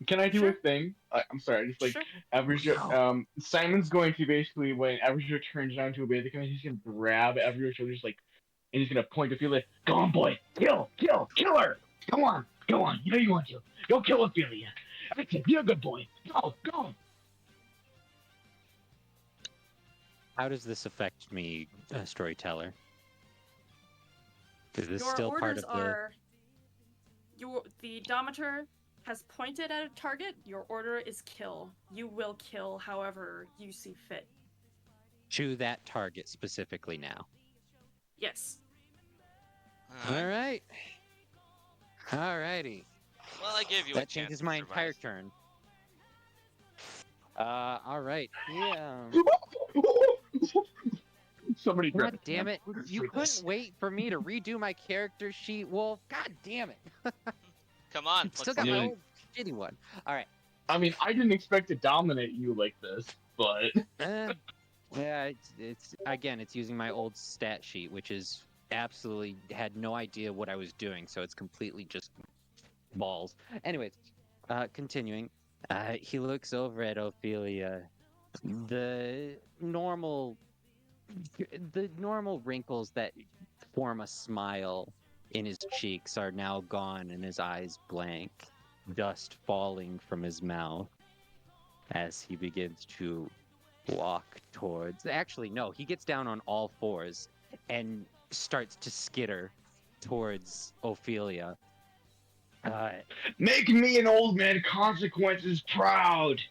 Can I do Sure. a thing? I'm sorry, just like Sure. Average Joe. Simon's going to basically, when Average Joe turns down to obey the command, he's gonna grab Average Joe, just like, and he's gonna point to Ophelia. Go on, boy, kill her. Come on, go on. You know you want to. Go kill Ophelia. That's it. You're a good boy. Go. How does this affect me, storyteller? Is this Your still part orders of the? are. The Dometer has pointed at a target. Your order is kill. You will kill however you see fit. To that target specifically now. Yes. Alright. Alrighty. Well, I gave you a That chance changes to my survive. entire turn. Alright. Yeah. Somebody grab God it. damn it. You For couldn't this. wait for me to redo my character sheet, Wolf. God damn it. Come on. Still let's got do my it. old shitty one. Alright. I mean, I didn't expect to dominate you like this, but Yeah, it's again, it's using my old stat sheet, which is absolutely had no idea what I was doing, so it's completely just balls. Anyways, continuing, he looks over at Ophelia. The normal, the normal wrinkles that form a smile in his cheeks are now gone, and his eyes blank, dust falling from his mouth as he begins to walk towards. Actually, no, he gets down on all fours and starts to skitter towards Ophelia. Make me an old man consequences proud.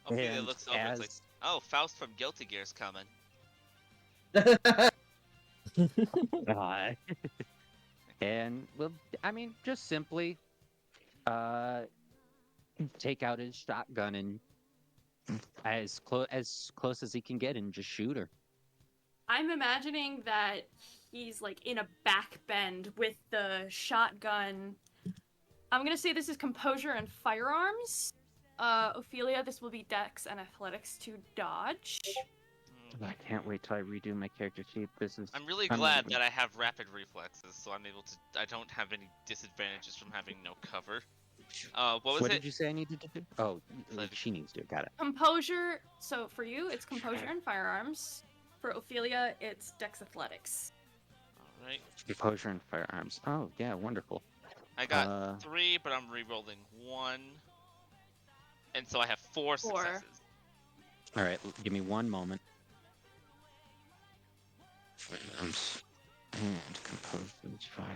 Ophelia And looks over and is like, oh, Faust from Guilty Gear's coming. And, well, I mean, just simply take out his shotgun and as close as he can get and just shoot her. I'm imagining that he's like in a back bend with the shotgun. I'm gonna say this is composure and firearms. Ophelia, this will be Dex and Athletics to dodge. I can't wait till I redo my character sheet. I'm really glad that I have rapid reflexes, so I'm able to. I don't have any disadvantages from having no cover. What was it? What did you say I needed to do? Oh, she needs to. Got it. Composure. So for you, it's composure and firearms. For Ophelia, it's Dex Athletics. All right. Composure and firearms. Oh yeah, wonderful. I got 3, but I'm re-rolling 1, and so I have 4 successes. All right, give me one moment. Firearms and composure is 5.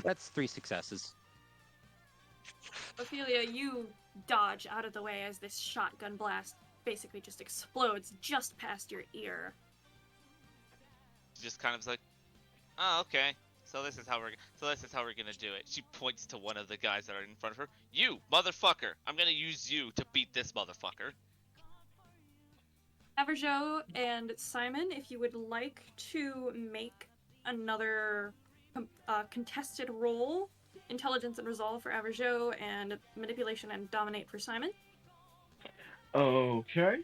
That's 3 successes. Ophelia, you dodge out of the way as this shotgun blast basically just explodes just past your ear. Just kind of like, oh, okay. So this is how we're gonna do it. She points to one of the guys that are in front of her. You, motherfucker! I'm gonna use you to beat this motherfucker. Averjo and Simon, if you would like to make another contested roll, intelligence and resolve for Averjo, and manipulation and dominate for Simon. Okay.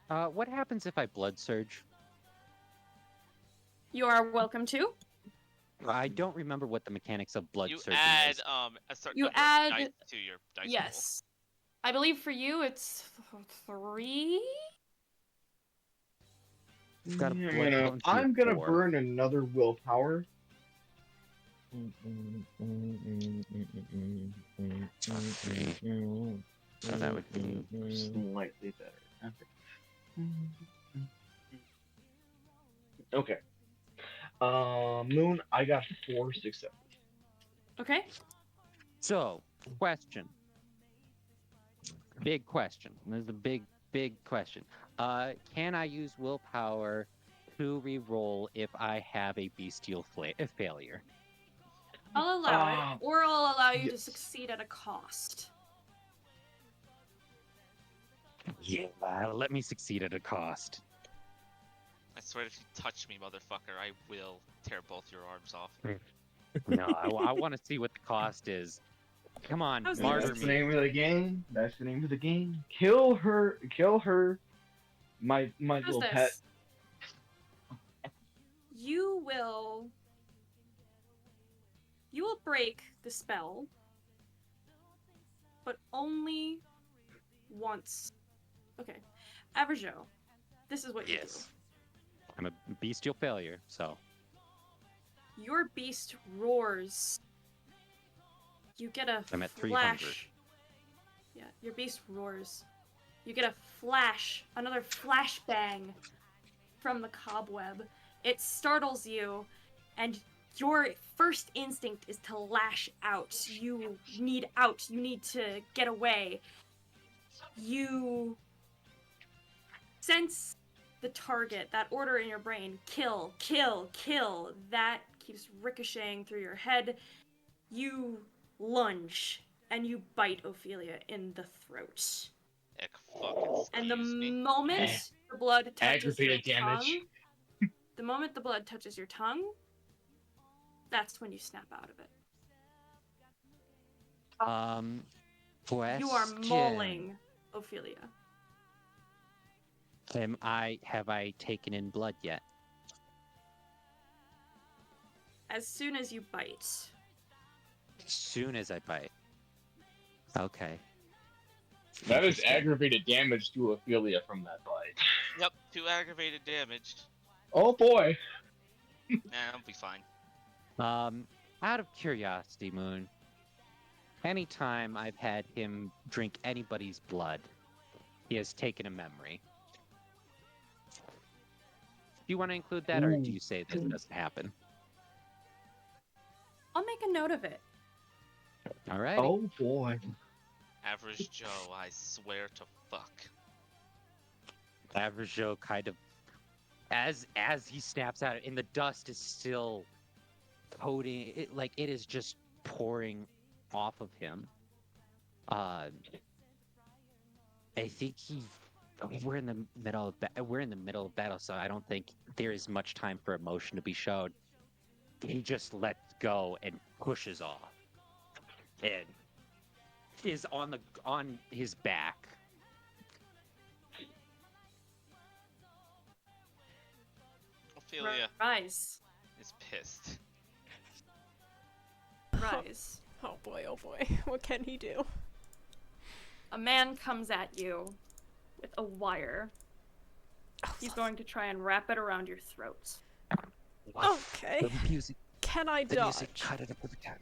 What happens if I blood surge? You are welcome to. I don't remember what the mechanics of blood surge add is. a certain You number add of dice to your dice yes. I believe for you it's 3. Got a blood potency of I'm gonna 4. burn another willpower. So that would be slightly better. Okay. Moon, I got 4 successes. Okay. So, question. Big question. This is a big question. Can I use willpower to re-roll if I have a bestial failure? I'll allow it, or I'll allow you to yes. succeed at a cost. Yeah, let me succeed at a cost. I swear, if you touch me, motherfucker, I will tear both your arms off. No, I want to see what the cost is. Come on, martyr That's me. the name of the game. That's the name of the game. Kill her. Kill her. My little pet. You will break the spell, but only once. Okay. Averjo, this is what you do. I'm a bestial failure, so. Your beast roars. You get a I'm at flash. 300. Yeah, your beast roars. You get a flash, another flashbang from the cobweb. It startles you, and your first instinct is to lash out. You need out. You need to get away. You sense the target, that order in your brain, kill, kill, kill. That keeps ricocheting through your head. You lunge, and you bite Ophelia in the throat. And the moment the blood touches your tongue, the moment the blood touches your tongue, that's when you snap out of it. Question. You are mauling Ophelia. Have I taken in blood yet? As soon as you bite. As soon as I bite. Okay. That is aggravated damage to Ophelia from that bite. Yep, 2 aggravated damage. Oh boy. Nah, I'll be fine. Out of curiosity, Moon, anytime I've had him drink anybody's blood, he has taken a memory. Do you want to include that, or do you say this doesn't happen? I'll make a note of it. All right. Oh boy. Average Joe, I swear to fuck. Average Joe kind of, as he snaps out, and the dust is still coating it, like it is just pouring off of him. I think we're in the middle of battle, so I don't think there is much time for emotion to be shown. He just lets go and pushes off, and is on his back. Ophelia Rise. is pissed. Rise. Oh boy, what can he do? A man comes at you with a wire. He's going to try and wrap it around your throat. Okay. The music. Can I The dodge? music cut it up with the cat.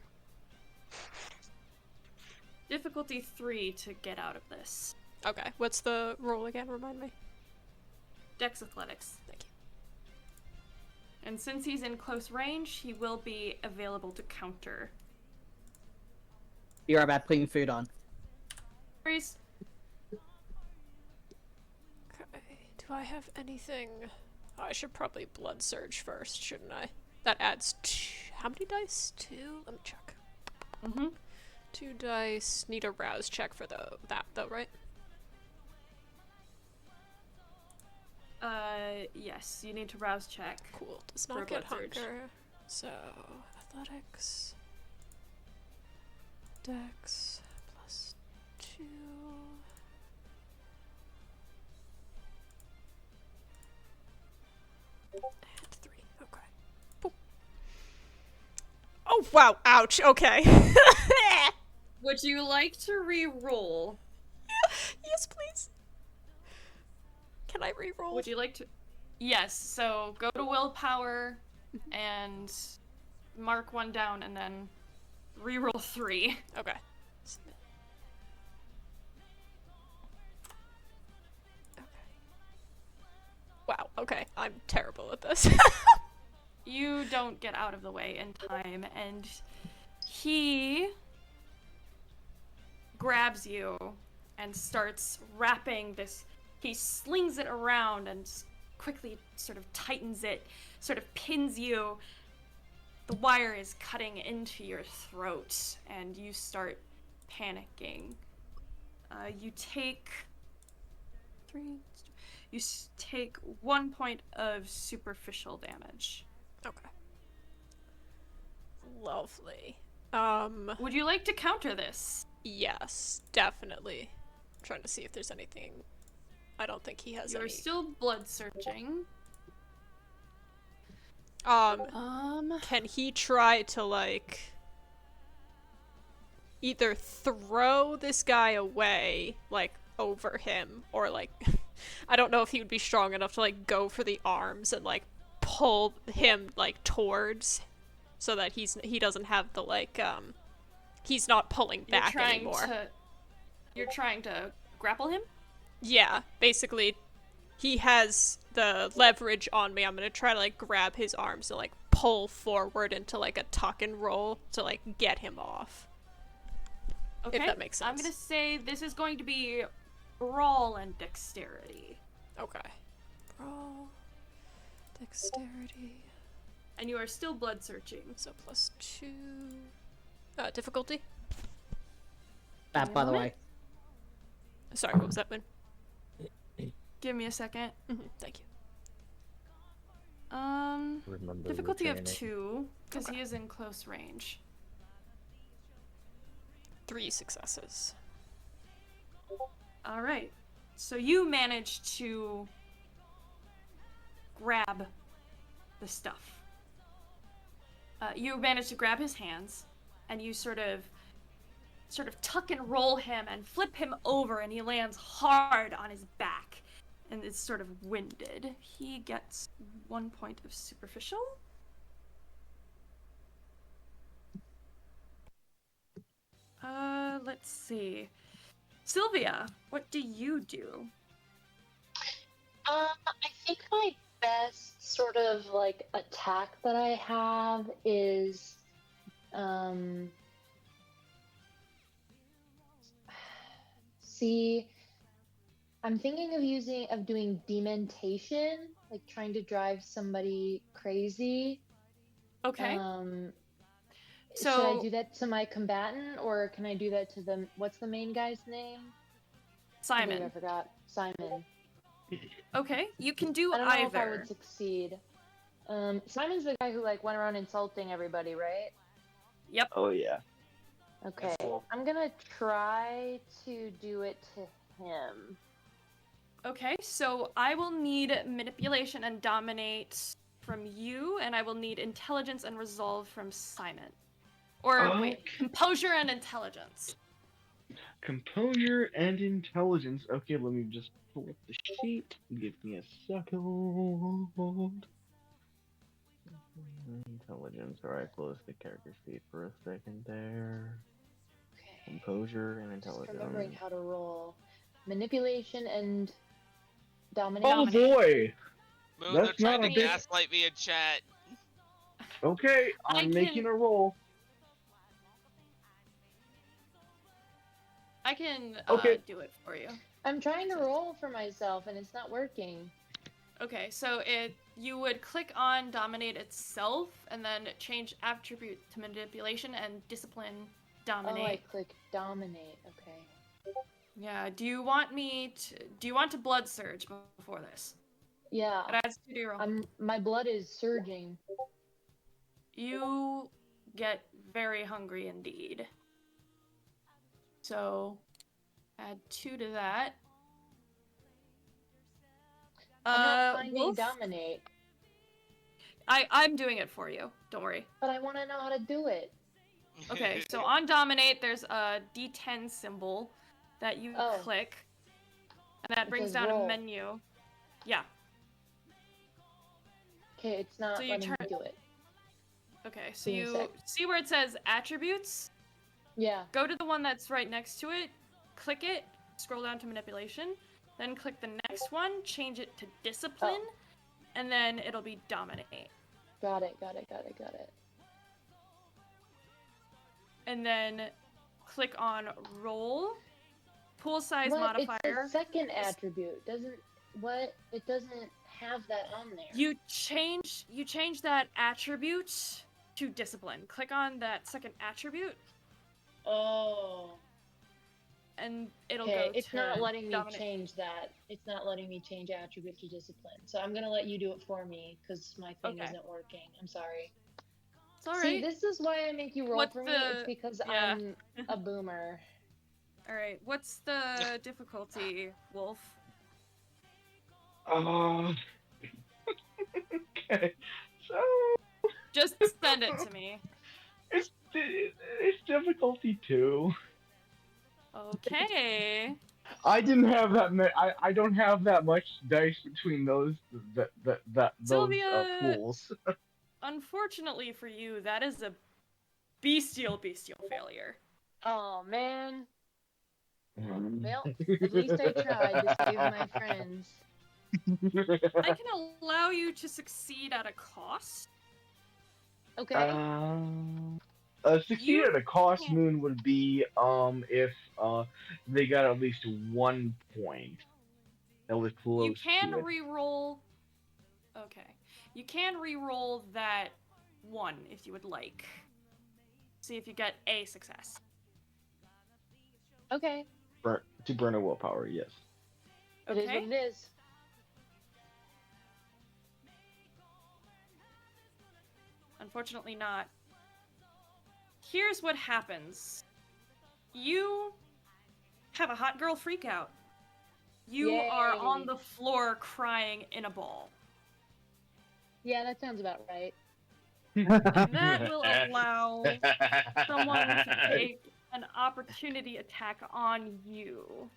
Difficulty 3 to get out of this. Okay, what's the roll again? Remind me. Dex Athletics. Thank you. And since he's in close range, he will be available to counter. You're about putting food on. Freeze. Okay, do I have anything? Oh, I should probably blood surge first, shouldn't I? That adds how many dice? 2? Let me check. 2 dice. Need a rouse check for that though, right? Yes, you need to rouse check. Cool. Does for a not get blood surge. hunger. So, athletics. Dex plus 2. And 3. Okay. Boop. Oh wow! Ouch. Okay. Would you like to re-roll? Yes, please. Can I re-roll? Would you like to? Yes. So go to willpower and mark 1 down, and then re-roll 3. Okay. Wow, okay. I'm terrible at this. You don't get out of the way in time, and he grabs you and starts wrapping this. He slings it around and quickly sort of tightens it, sort of pins you. The wire is cutting into your throat, and you start panicking. You take 3. You take 1 point of superficial damage. Okay. Lovely. Would you like to counter this? Yes, definitely. I'm trying to see if there's anything. I don't think he has You're any. still blood searching. Can he try to, like, either throw this guy away, like, over him, or, like, I don't know if he would be strong enough to, like, go for the arms and, like, pull him, like, towards, so that he doesn't have the, like, he's not pulling back anymore. You're trying to grapple him? Yeah, basically, he has the leverage on me. I'm gonna try to, like, grab his arms and, like, pull forward into, like, a tuck and roll to, like, get him off. Okay. If that makes sense. I'm gonna say this is going to be brawl and dexterity. Okay. Brawl, dexterity. And you are still blood searching. So plus 2. Difficulty? That, by the way. Sorry, what was that, Win? Give me a second. Thank you. Remember Difficulty of retaining. 2, because Okay. he is in close range. 3 successes. All right. So you manage to grab the stuff. You manage to grab his hands, and you sort of tuck and roll him and flip him over, and he lands hard on his back, and is sort of winded. He gets 1 point of superficial. Let's see. Sylvia, what do you do? I think my best sort of like attack that I have is see, I'm thinking of doing dementation, like trying to drive somebody crazy. Okay. Should I So do that to my combatant, or can I do that to the what's the main guy's name? I Simon. forgot. Simon. Okay, you can do I don't know either. if I would succeed. Simon's the guy who like went around insulting everybody, right? Yep. Oh yeah. Okay. I'm gonna try to do it to him. Okay, so I will need manipulation and dominate from you, and I will need intelligence and resolve from Simon. Or wait, composure and intelligence. Composure and intelligence. Okay, let me just pull up the sheet. Give me a second. Intelligence. Alright, close the character sheet for a second there. Okay. Composure and Just intelligence. remembering how to roll. Manipulation and dominate. Oh boy! Moon, they're That's trying not to a big. gaslight me in chat. Okay, I'm making a roll. I can Okay. do it for you. I'm trying to roll for myself and it's not working. Okay, so you would click on dominate itself and then change attribute to manipulation and discipline dominate. Oh, I click dominate. Okay. Yeah, do you want to blood surge before this? Yeah. It adds 2 to your roll. My blood is surging. You get very hungry indeed. So add 2 to that. I'm not finding Wolf? dominate. I'm doing it for you. Don't worry. But I want to know how to do it. Okay, so on dominate, there's a D10 symbol that you click, and that brings down roll. a menu. Yeah. Okay, it's not letting me do it. Okay, so Give me a you sec. see where it says attributes? Yeah. Go to the one that's right next to it, click it, scroll down to manipulation, then click the next one, change it to discipline, and then it'll be dominate. Got it. And then click on roll, pool size What? modifier. It's the second attribute. It doesn't have that on there. You change that attribute to discipline. Click on that second attribute. Oh. And it'll Okay, go it's to not letting me dominate. change that. It's not letting me change attribute to discipline. So I'm gonna let you do it for me because my thing isn't working. I'm sorry. It's alright. See, this is why I make you roll What's for me. the- It's because yeah. I'm a boomer. Alright, what's the difficulty, Wolf? Okay. So Just send it to me. it's difficulty 2. Okay. I didn't have that. I don't have that much dice between those Sylvia, pools. Unfortunately for you, that is a bestial failure. Oh man. Well, at least I tried to save my friends. I can allow you to succeed at a cost. Okay. Succeed at a cost, Moon, would be if they got at least 1 point. That was close. You can to it. re-roll. Okay. You can re-roll that 1 if you would like. See if you get a success. Okay. To burn a willpower, yes. It is what it is. Unfortunately not. Here's what happens. You have a hot girl freak out. You are on Yay. the floor crying in a ball. Yeah, that sounds about right. And that will allow someone to take an opportunity attack on you.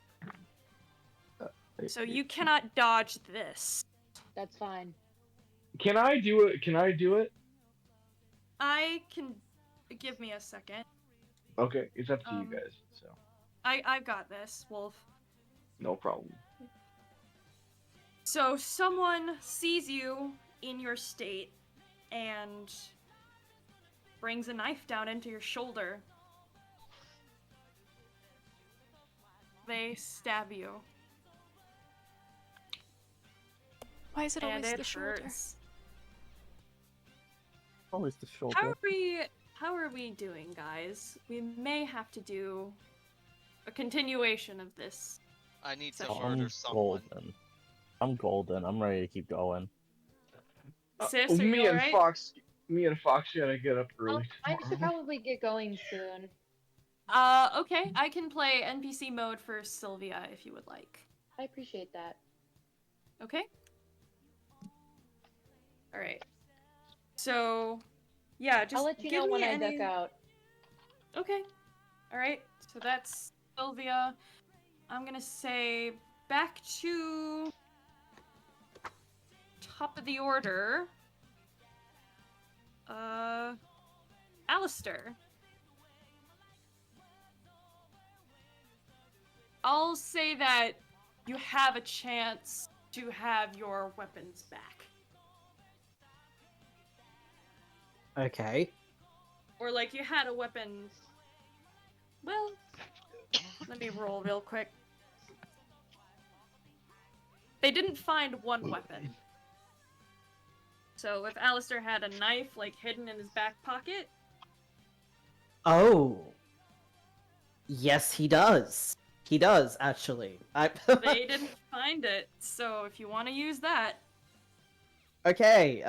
So you cannot dodge this. That's fine. Can I do it? Can I do it? I can... Give me a second. Okay, it's up to you guys. So I've got this, Wolf. no problem. So someone sees you in your state and brings a knife down into your shoulder. They stab you. Why is it And always it the shoulder? hurts. Always the shoulder. How are we doing, guys? We may have to do a continuation of this. I need to session. murder I'm someone. golden. I'm golden. I'm ready to keep going. Sis, are me you and alright? Fox gotta get up early I should tomorrow. probably get going soon. Okay. I can play NPC mode for Sylvia if you would like. I appreciate that. Okay? Alright. So, yeah, just I'll let you give know when me I any... duck out. Okay. Alright, so that's Sylvia. I'm gonna say back to top of the order. Alistair. I'll say that you have a chance to have your weapons back. Okay. Or like you had a weapon. Well, let me roll real quick. They didn't find one weapon. So if Alistair had a knife like hidden in his back pocket, Oh. Yes, he does. He does, actually. they didn't find it. So if you want to use that, Okay,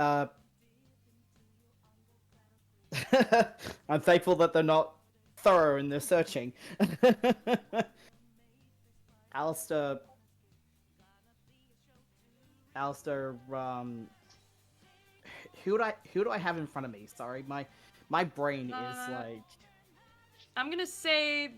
I'm thankful that they're not thorough in their searching. Alistair, who do I have in front of me? Sorry, my brain is like... I'm gonna say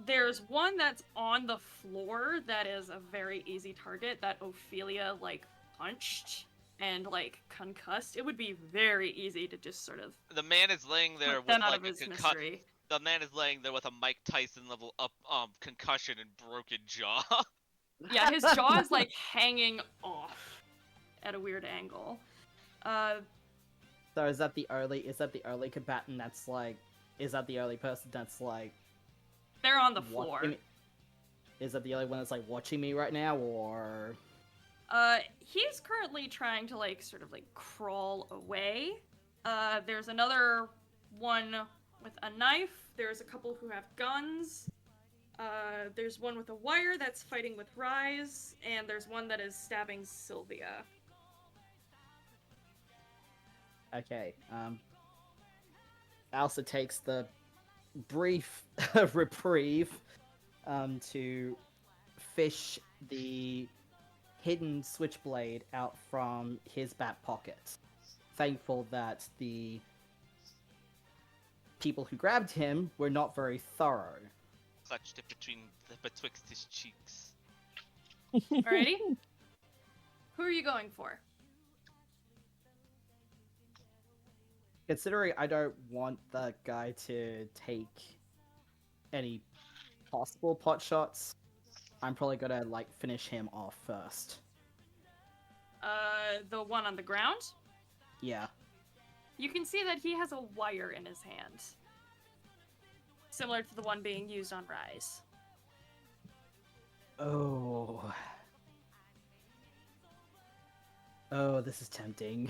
there's one that's on the floor that is a very easy target that Ophelia like punched and like concussed. It would be very easy to just sort of The man is laying there put with them out like of a his concussion. mystery. The man is laying there with a Mike Tyson level up concussion and broken jaw. Yeah, his jaw is like hanging off at a weird angle. So is that the early combatant that's like... Is that the early person that's like... They're on the floor. watching me? Is that the only one that's like watching me right now, or... He's currently trying to like sort of like crawl away. There's another one with a knife. There's a couple who have guns. There's one with a wire that's fighting with Rise, and there's one that is stabbing Sylvia. Okay, Alsa takes the brief reprieve to fish the hidden switchblade out from his back pocket. Thankful that the people who grabbed him were not very thorough. Clutched it betwixt his cheeks. Alrighty. Who are you going for? Considering I don't want that guy to take any possible pot shots, I'm probably gonna like finish him off first. The one on the ground? Yeah. You can see that he has a wire in his hand. Similar to the one being used on Rise. Oh. Oh, this is tempting.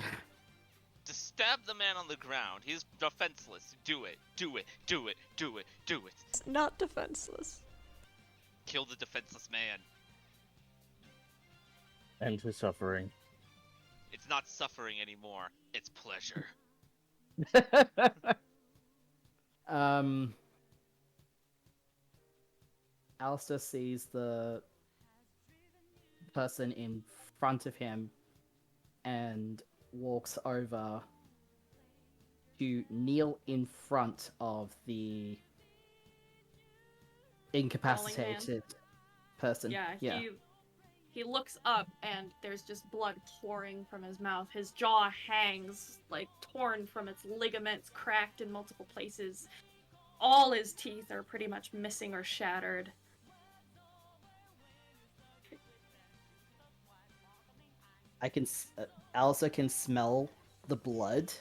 Just stab the man on the ground. He's defenseless. Do it. Do it. Do it. Do it. Do it. It's not defenseless. Kill the defenseless man. End to suffering. It's not suffering anymore. It's pleasure. Alistair sees the person in front of him and walks over to kneel in front of the incapacitated person. Yeah, he looks up and there's just blood pouring from his mouth. His jaw hangs, like torn from its ligaments, cracked in multiple places. All his teeth are pretty much missing or shattered. Alistair can smell the blood,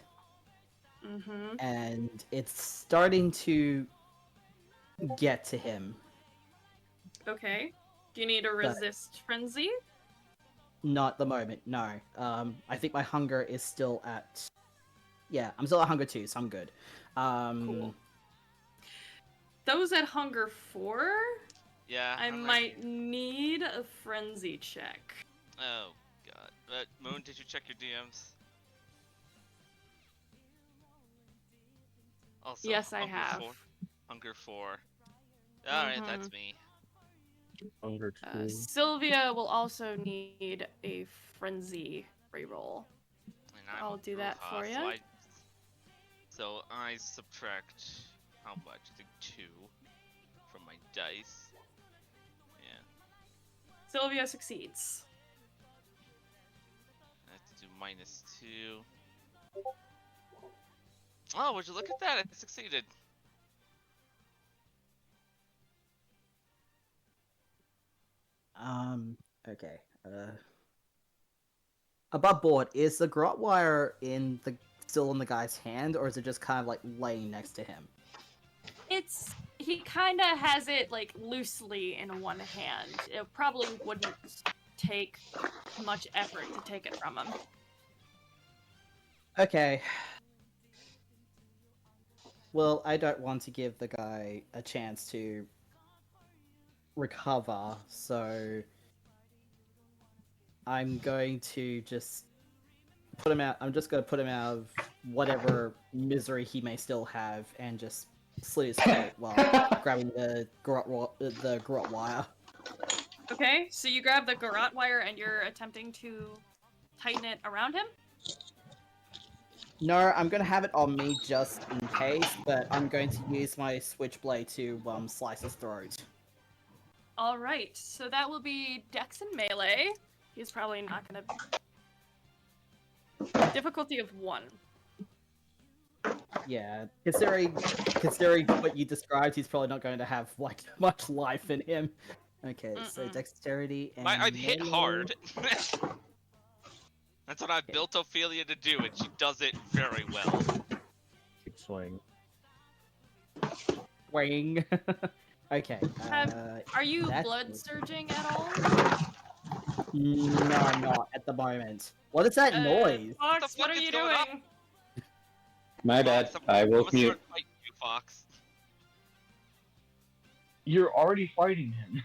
Mm-hmm. and it's starting to get to him. Okay. Do you need to resist frenzy? Not at the moment, no. I think my hunger is still at... Yeah, I'm still at hunger 2, so I'm good. Cool. Those at hunger 4, Yeah. I might need a frenzy check. Oh god. Moon, did you check your DMs? Also, Yes, I have. Hunger 4. Alright, that's me. Hunger 2. Sylvia will also need a frenzy reroll. And I'll do that for you. So I subtract how much? I think 2 from my dice. Yeah. Sylvia succeeds. I have to do -2. Oh, would you look at that? I succeeded. Okay. Above board, is the grot wire still in the guy's hand, or is it just kind of like laying next to him? He kind of has it like loosely in one hand. It probably wouldn't take much effort to take it from him. Okay. Well, I don't want to give the guy a chance to recover, so I'm going to just put him out. I'm just going to put him out of whatever misery he may still have, and just slit his throat while grabbing the grot wire. Okay, so you grab the garrote wire and you're attempting to tighten it around him? No, I'm going to have it on me just in case, but I'm going to use my switchblade to slice his throat. Alright, so that will be Dex and Melee. He's probably not gonna... Difficulty of 1. Yeah, considering what you described, he's probably not going to have like much life in him. Okay, so dexterity and I've hit melee. hard. That's what I've built Ophelia to do, and she does it very well. Keep swing. Swing. Okay. Are you blood surging at all? No, I'm not at the moment. What is that noise? Fox, what are you doing? My bad. I will mute. Fight you, Fox. You're already fighting him.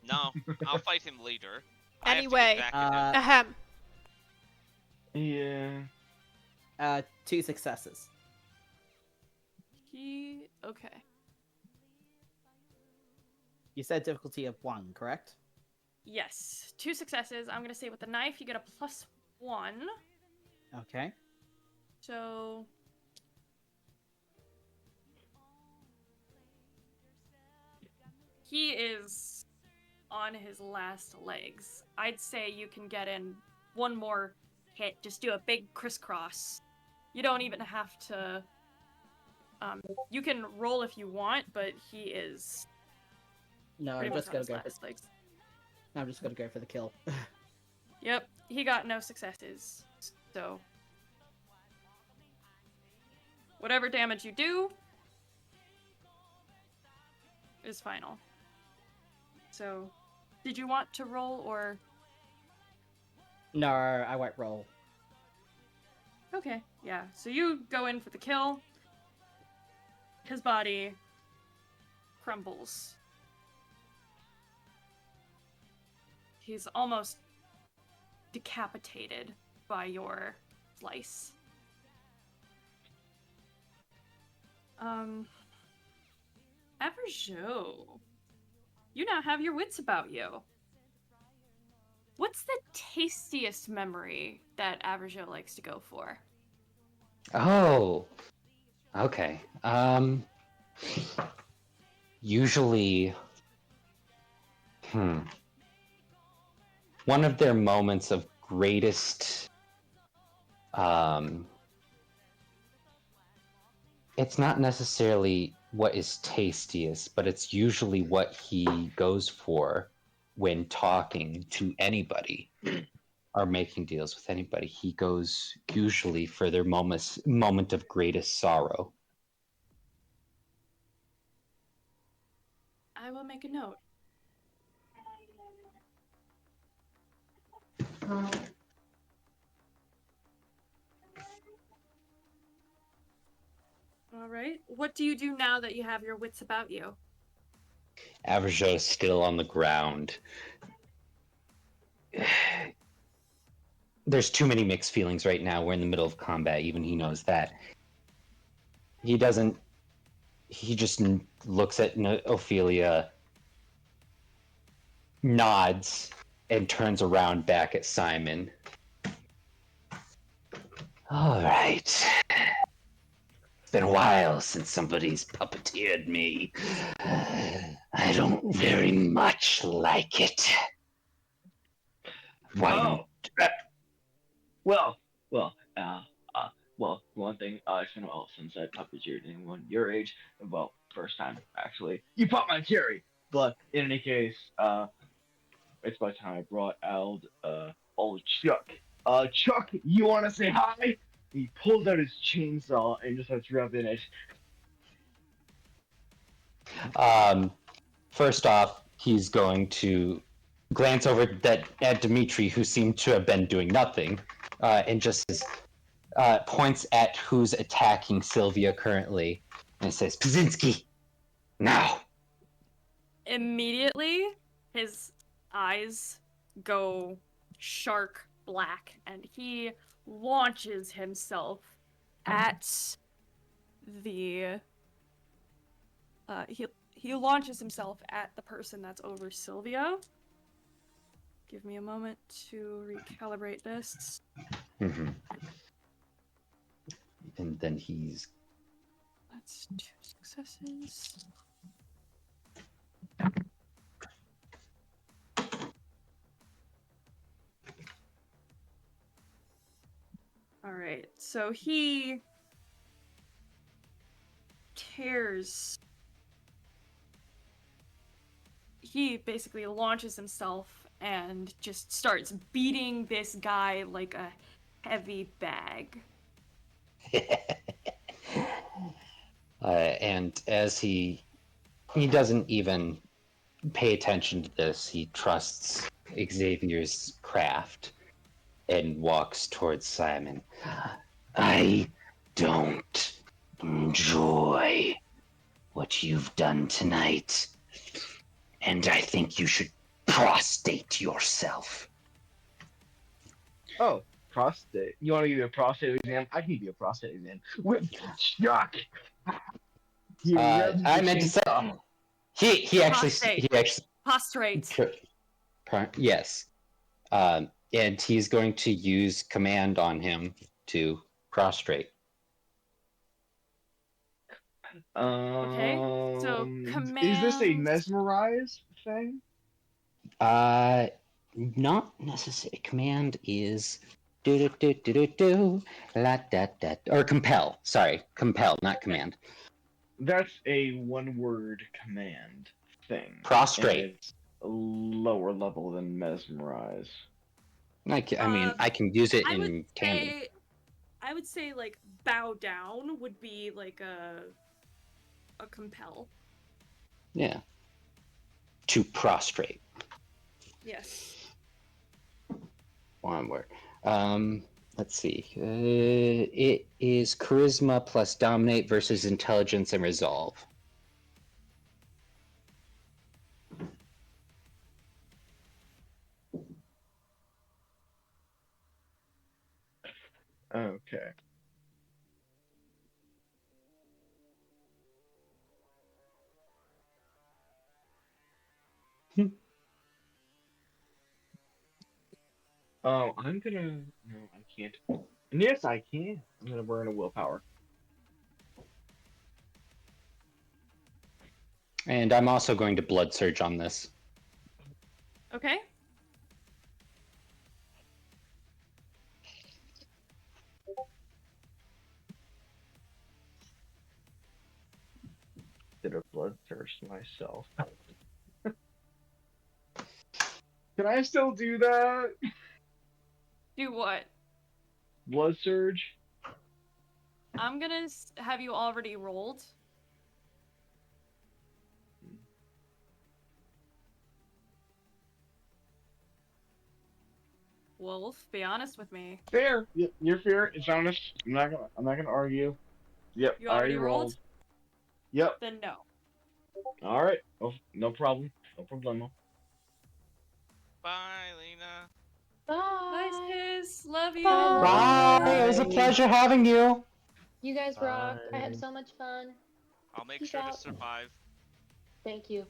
No, I'll fight him later. Anyway, ahem. Yeah. 2 successes. Okay. You said difficulty of 1, correct? Yes, 2 successes. I'm gonna say with the knife you get a +1. Okay. So... He is on his last legs. I'd say you can get in one more hit. Just do a big crisscross. You don't even have to... you can roll if you want, but he is... No, I'm just gonna go for... I'm just gonna go for the kill. Yep, he got no successes. So... whatever damage you do... is final. So, did you want to roll, or...? No, I won't roll. Okay, yeah. So you go in for the kill. His body crumbles. He's almost decapitated by your slice. Averjo. you now have your wits about you. What's the tastiest memory that Averjo likes to go for? Oh, okay. Usually, one of their moments of greatest, it's not necessarily what is tastiest, but it's usually what he goes for when talking to anybody or making deals with anybody. He goes usually for their moment of greatest sorrow. I will make a note. All right. What do you do now that you have your wits about you? Averjo is still on the ground. There's too many mixed feelings right now. We're in the middle of combat. Even he knows that. He doesn't. He just looks at Ophelia, nods, and turns around back at Simon. All right. It's been a while since somebody's puppeteered me. I don't very much like it. Why don't... Well, one thing, it's been a while since I puppeteered anyone your age. Well, first time, actually. You popped my cherry! But, in any case, it's by the time I brought out, old Chuck. Chuck, you wanna say hi? He pulls out his chainsaw and just starts rubbing it. First off, he's going to glance over at Dimitri, who seemed to have been doing nothing, and just points at who's attacking Sylvia currently, and says, "Pzinski, now!" Immediately, his eyes go shark black, and he launches himself at the. He launches himself at the person that's over Sylvia. Give me a moment to recalibrate this. Mm-hmm. And then he's... That's 2 successes. Alright, so he tears. He basically launches himself and just starts beating this guy like a heavy bag. And as he doesn't even pay attention to this, he trusts Xavier's craft and walks towards Simon. I don't enjoy what you've done tonight, and I think you should prostrate yourself. Oh, prostate. You want to give me a prostate exam? I can give you a prostate exam. With Chuck! I meant to say... He actually... Prostrate. Yes. And he's going to use command on him to prostrate. Okay, so command... Is this a mesmerize thing? Not necessarily. Command is do la da da, or compel. Sorry, compel, not command. That's a one-word command thing. Prostrate. And it's a lower level than mesmerize. I can use it in tandem. I would say like bow down would be like a compel. Yeah. To prostrate. Yes. One word. Let's see. It is charisma plus dominate versus intelligence and resolve. Okay. I'm gonna. No, I can't. Yes, I can. I'm gonna burn a willpower. And I'm also going to blood surge on this. Okay. Did a blood thirst myself. Can I still do that? Do what? Blood surge? I'm gonna have you already rolled. Wolf, be honest with me. Fair. Yep, you're fair. It's honest. I'm not gonna argue. Yep, You I already already rolled? rolled. Yep. Then no. Alright. Oh, no problem. No problemo. Bye, Lena. Bye, Bye. sis. Love you. Bye! It was a pleasure having you. You guys rock. I had Bye. so much fun. I'll make Peace sure to out. survive. Thank you.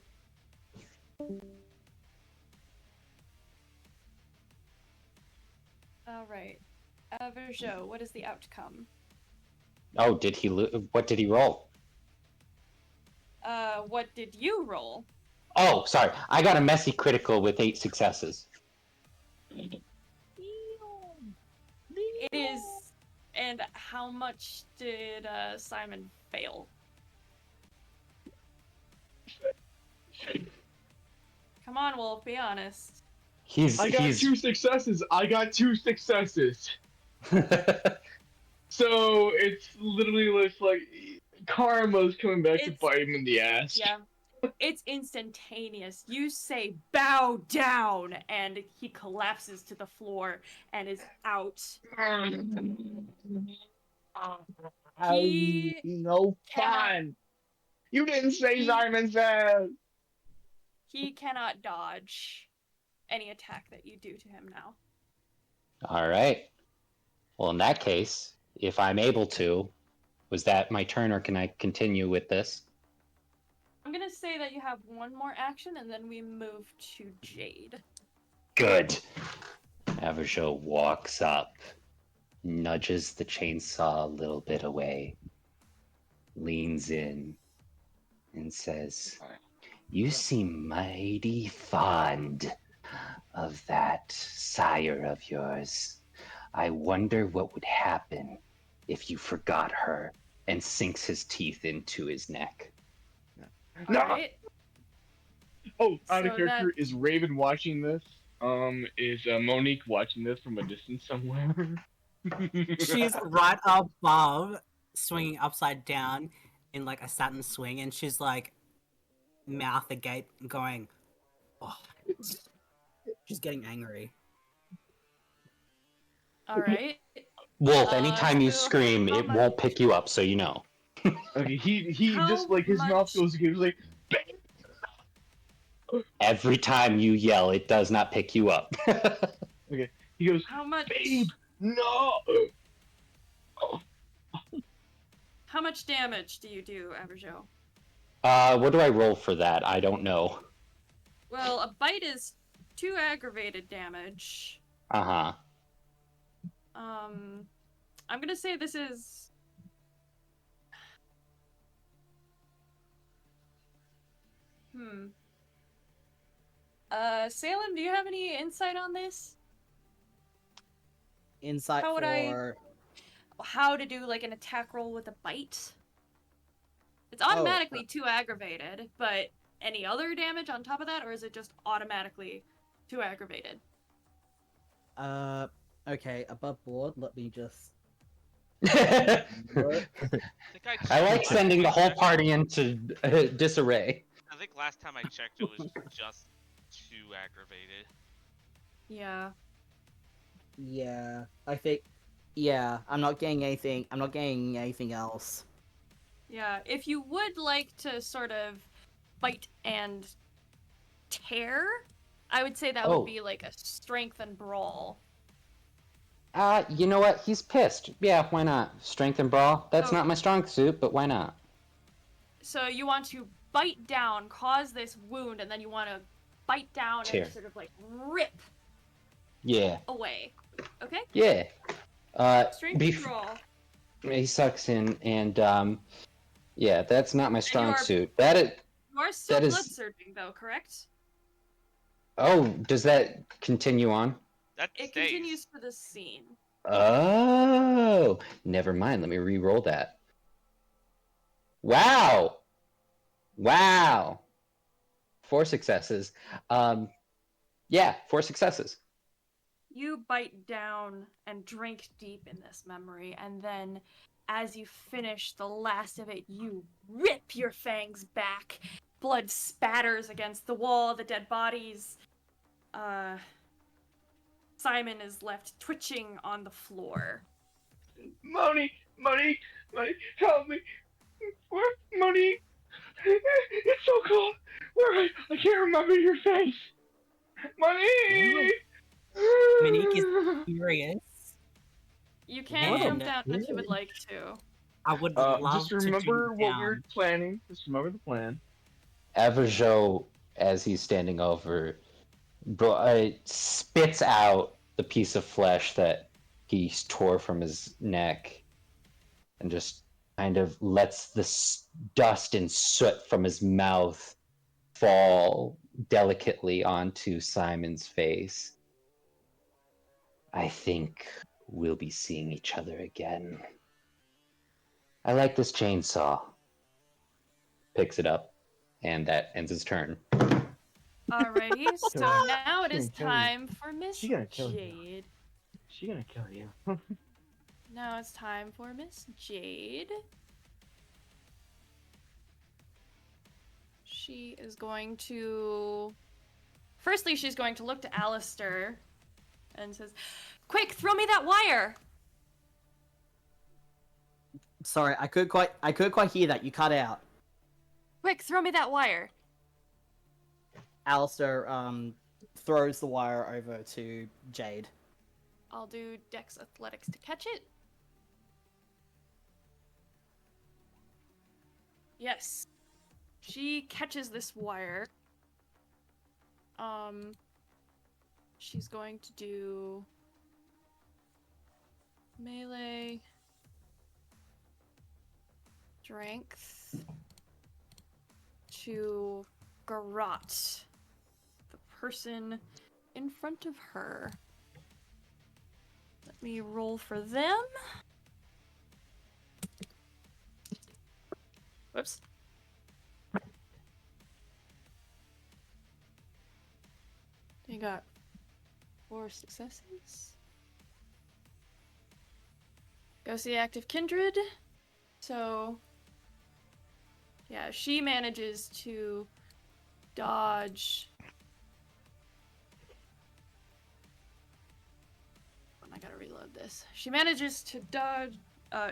All right. Verjo, what is the outcome? Oh, what did he roll? What did you roll? Oh, sorry. I got a messy critical with 8 successes. It is. And how much did Simon fail? Come on, Wolf, be honest. I got 2 successes. I got 2 successes. So it's literally just like karma's coming back to bite him in the ass. Yeah. It's instantaneous. You say bow down, and he collapses to the floor and is out. He No fun. You didn't say Simon said. He cannot dodge any attack that you do to him now. All right. Well, in that case, if I'm able to, was that my turn or can I continue with this? I'm gonna say that you have one more action and then we move to Jade. Good. Averjo walks up, nudges the chainsaw a little bit away, leans in, and says, "You seem mighty fond of that sire of yours. I wonder what would happen if you forgot her," and sinks his teeth into his neck. No. Alright. Oh, out of So character, is Raven watching this? Is Monique watching this from a distance somewhere? She's right above, swinging upside down in like a satin swing, and she's like, mouth agape, going, "Oh." She's getting angry. Alright. Wolf, anytime you so scream, how it much- won't pick you up, so you know. Okay, he How just like his mouth much- goes. He was like, Every time you yell, it does not pick you up. okay. He goes, How much "Babe, no." How much damage do you do, Averjo? What do I roll for that? I don't know. Well, a bite is 2 aggravated damage. Uh-huh. I'm gonna say this is... Salem, do you have any insight on this? Insight How would for... How to do, like, an attack roll with a bite? It's automatically 2 aggravated, but any other damage on top of that, or is it just automatically 2 aggravated? Okay, above board, let me just... I like sending the whole party into disarray. I think last time I checked, it was just 2 aggravated. Yeah. Yeah, I think... Yeah, I'm not getting anything else. Yeah, if you would like to sort of bite and tear, I would say that would be like a strength and brawl. You know what? He's pissed. Yeah, why not? Strength and brawl. That's not my strong suit, but why not? So you want to bite down, cause this wound, and then you want to bite down Tear. and sort of like rip Yeah. away. Okay? Yeah. Strength Bef- roll. he sucks in, and yeah, that's not my strong are- suit. That is. You are still That blood is. surging though, correct? Oh, does that continue on? That It stays. continues for this scene. Oh, never mind. Let me re-roll that. Wow. Wow. 4 successes. Yeah, 4 successes. You bite down and drink deep in this memory, and then as you finish the last of it, you rip your fangs back. Blood spatters against the wall, the dead bodies. Simon is left twitching on the floor. Money, help me. Where, money? It's so cold. Where? I can't remember your face. Money. Monique is furious. You can And jump down if you would like to. I would love Just to remember jump what down. we were planning. Just remember the plan. Averjo, as he's standing over, spits out the piece of flesh that he tore from his neck and just kind of lets the dust and soot from his mouth fall delicately onto Simon's face. I think we'll be seeing each other again. I like this chainsaw. Picks it up, and that ends his turn. Alrighty, so Sure. now it She is gonna kill you. time for Miss She gonna kill you. Jade. She's gonna kill you. Now it's time for Miss Jade. She is going to... Firstly, she's going to look to Alistair and says, "Quick, throw me that wire!" Sorry, I couldn't quite hear that. You cut out. Quick, throw me that wire! Alistair throws the wire over to Jade. I'll do Dex Athletics to catch it. Yes. She catches this wire. She's going to do melee strength to garrot the person in front of her. Let me roll for them. Whoops. You got 4 successes. Go see active kindred. So, yeah, she manages to dodge. I gotta reload this. She manages to dodge.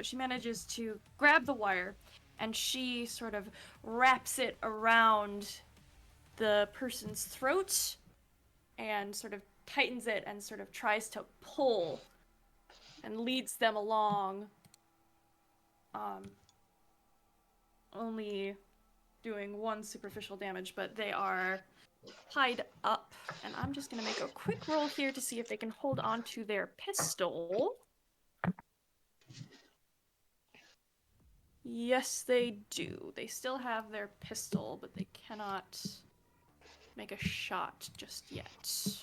She manages to grab the wire, and she sort of wraps it around the person's throat and sort of tightens it and sort of tries to pull and leads them along, only doing 1 superficial damage, but they are tied up. And I'm just gonna make a quick roll here to see if they can hold on to their pistol. Yes, they do. They still have their pistol, but they cannot make a shot just yet.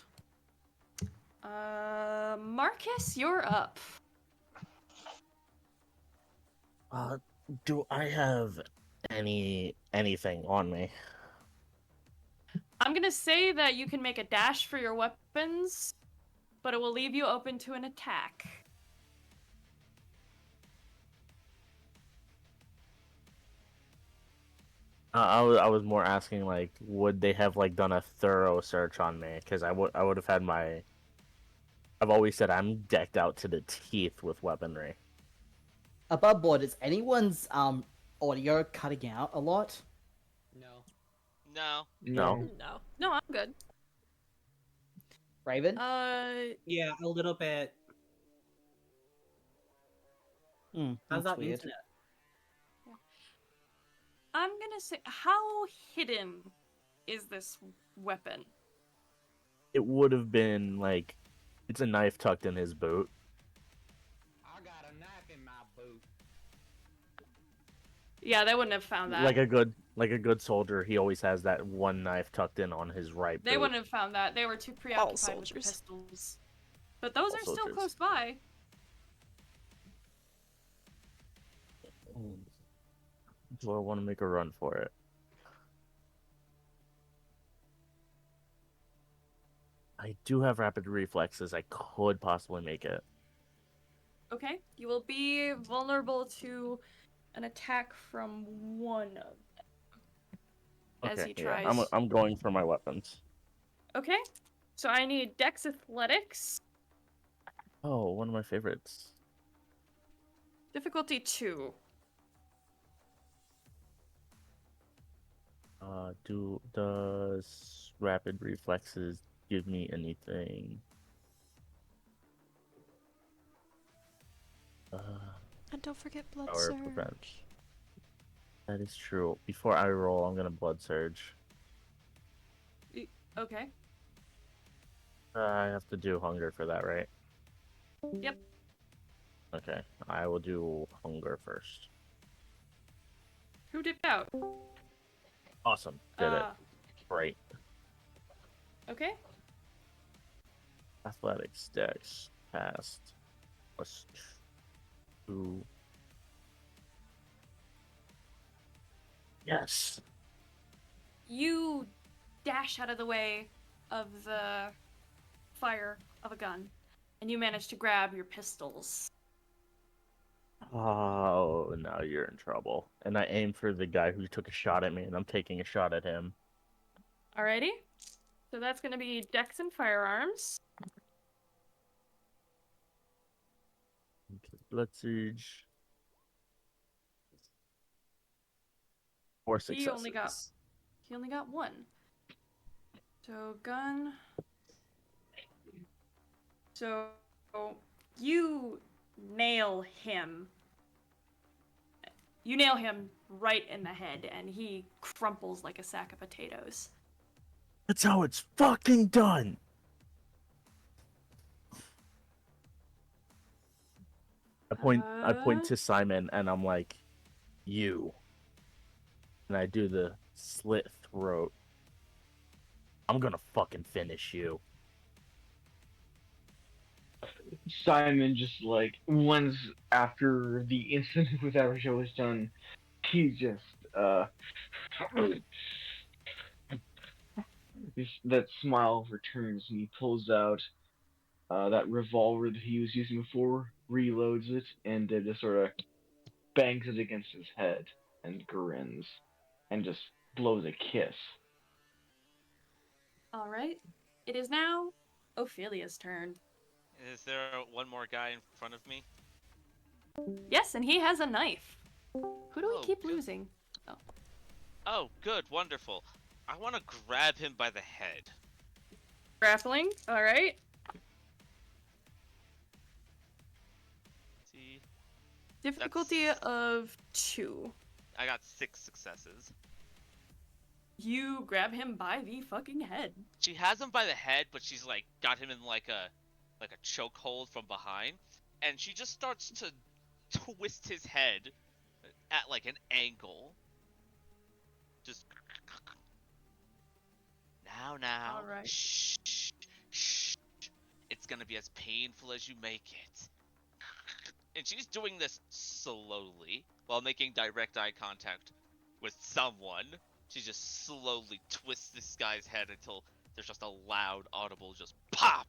Marcus, you're up. Do I have anything on me? I'm gonna say that you can make a dash for your weapons, but it will leave you open to an attack. I was more asking, like, would they have like done a thorough search on me? Because I would have had my. I've always said I'm decked out to the teeth with weaponry. Above board, is anyone's audio cutting out a lot? No. No. No, I'm good. Raven? Yeah, a little bit. How's That's that weird. internet? I'm gonna say, how hidden is this weapon? it would have been like, it's a knife tucked in his boot. I got a knife in my boot. Yeah, they wouldn't have found that. Like a good soldier, he always has that one knife tucked in on his right They boot. wouldn't have found that. They were too preoccupied with the pistols. But those All are still soldiers. close by. Do I want to make a run for it? I do have rapid reflexes. I could possibly make it. Okay, you will be vulnerable to an attack from one of them. As Okay, he yeah, tries. I'm going for my weapons. Okay, so I need Dex Athletics. Oh, one of my favorites. Difficulty 2. Does rapid reflexes give me anything? And don't forget Blood Power Surge. prevent. That is true. Before I roll, I'm gonna blood surge. Okay. I have to do hunger for that, right? Yep. Okay, I will do hunger first. Who dipped out? Awesome, did it. Great. Okay. Athletics, dex, past, +2. Yes. You dash out of the way of the fire of a gun, and you manage to grab your pistols. Oh, now you're in trouble. And I aim for the guy who took a shot at me, and I'm taking a shot at him. Alrighty. So that's going to be Dex and Firearms. Blood surge. 4 successes. He only got 1. So gun. So you nail him. You nail him right in the head, and he crumples like a sack of potatoes. That's how it's fucking done. I point to Simon, and I'm like, you. And I do the slit throat. I'm gonna fucking finish you. Simon just like once after the incident with Average was done, he just that smile returns and he pulls out that revolver that he was using before, reloads it, and just sort of bangs it against his head and grins and just blows a kiss. Alright. It is now Ophelia's turn. Is there one more guy in front of me? Yes, and he has a knife. Who do we keep losing? Oh. Oh, good, wonderful. I want to grab him by the head. Grappling, alright. See? Difficulty of 2. I got 6 successes. You grab him by the fucking head. She has him by the head, but she's like got him in like a chokehold from behind, and she just starts to twist his head at like an angle. Just now. All right. Shh. It's gonna be as painful as you make it. And she's doing this slowly while making direct eye contact with someone. She just slowly twists this guy's head until there's just a loud, audible just pop,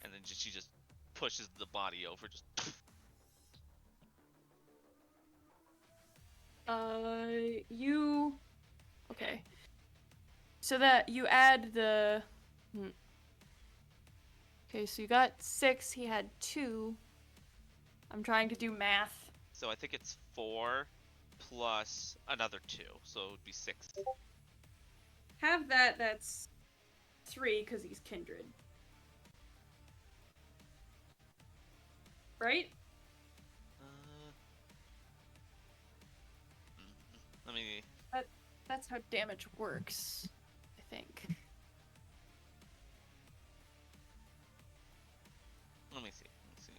and then she just pushes the body over. Just. You. Okay. So that you add the. Okay, so you got 6. He had 2. I'm trying to do math. So I think it's 4 plus another 2, so it would be 6. Have that. That's 3 because he's kindred. Right? Let me. That's how damage works, I think. me see. Let's see.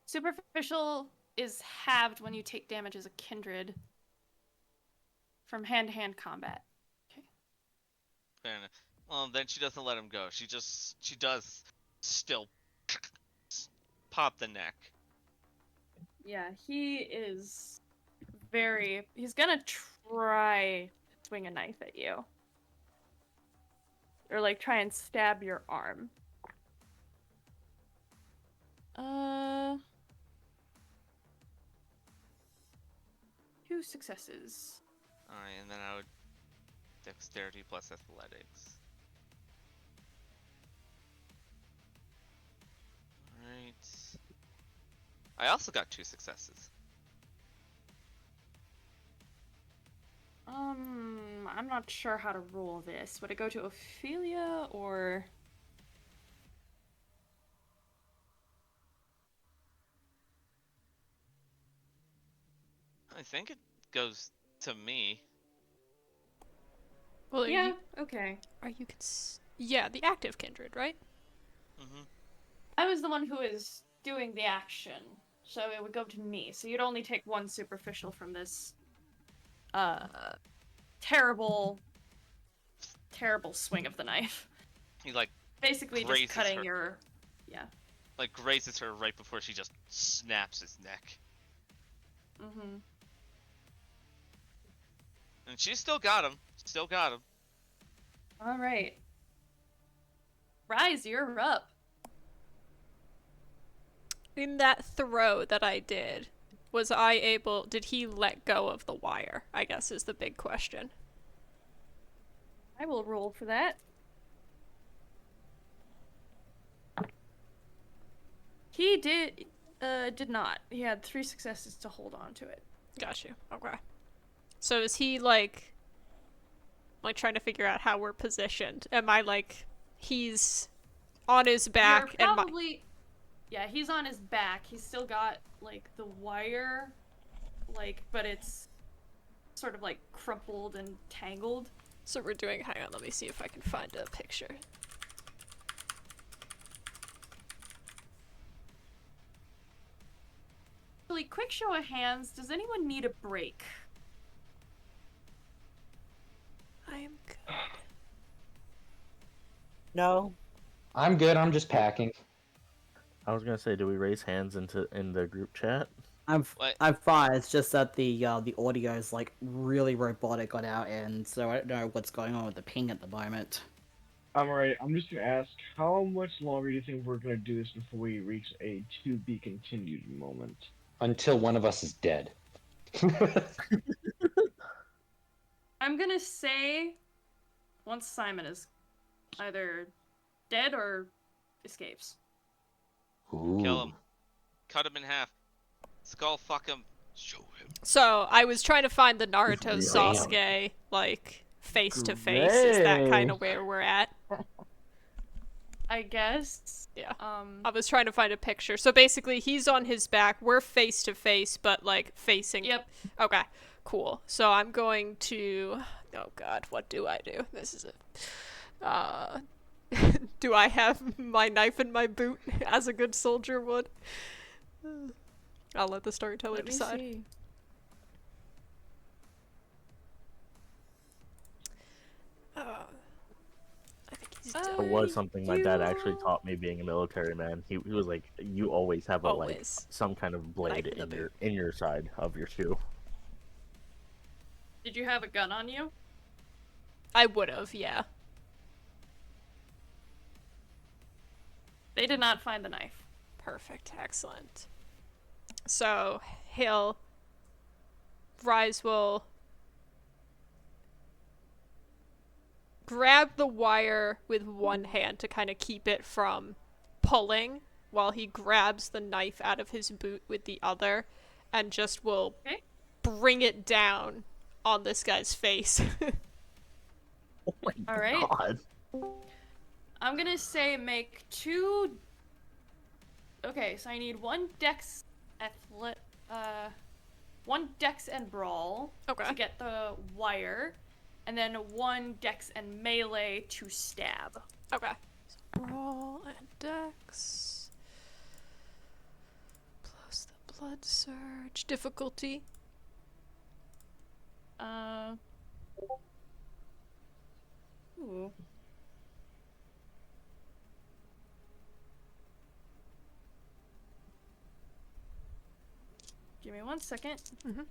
Superficial is halved when you take damage as a kindred from hand-to-hand combat. Okay. Fair enough. Well, then she doesn't let him go. She does still pop the neck. Yeah, he is he's gonna try to swing a knife at you. Or like try and stab your arm. 2 successes. Alright, and then I would dexterity plus athletics. Alright. I also got 2 successes. I'm not sure how to roll this. Would it go to Ophelia or... I think it goes to me. Well, yeah, okay. Are you yeah, the active kindred, right? Mm-hmm. I was the one who is doing the action, so it would go to me. So you'd only take 1 superficial from this terrible swing of the knife. He like basically just cutting her. your Like grazes her right before she just snaps his neck. Mm-hmm. And she still got him. Still got him. All right. Rise, you're up. In that throw that I did, did he let go of the wire? I guess is the big question. I will roll for that. He did not. He had 3 successes to hold on to it. Got you. Okay. So is he like trying to figure out how we're positioned? Am I like he's on his back You're probably yeah, he's on his back. He's still got like the wire but it's sort of like crumpled and tangled. So we're doing, hang on, let me see if I can find a picture. Really, quick show of hands, does anyone need a break? I am good. No. I'm good, I'm just packing. I was gonna say, do we raise hands in the group chat? I'm fine. It's just that the audio is like really robotic on our end, so I don't know what's going on with the ping at the moment. I'm alright. I'm just gonna ask, how much longer do you think we're gonna do this before we reach a to be continued moment? Until one of us is dead. I'm gonna say once Simon is either dead or escapes. Ooh. Kill him. Cut him in half. Skull fuck him. Show him. So I was trying to find the Naruto Sasuke face to face. Is that kind of where we're at? I guess. Yeah. I was trying to find a picture. So basically, he's on his back. We're face to face, but like facing. Yep. Okay. Cool. So I'm going to. Oh God, what do I do? This is it. Do I have my knife in my boot as a good soldier would? I'll let the storyteller decide. See. I think he's It was something my dad actually taught me being a military man. He was like, you always have some kind of blade in your side of your shoe. Did you have a gun on you? I would have, yeah. They did not find the knife. Perfect, excellent. So Rise will grab the wire with one hand to kind of keep it from pulling while he grabs the knife out of his boot with the other and just will bring it down on this guy's face. Oh my All right. God. I'm gonna say make 2 Okay, so I need one dex one dex and brawl to get the wire, and then one dex and melee to stab. Okay. So brawl and dex. Plus the blood surge. Difficulty. Ooh. Give me 1 second. Mm-hmm.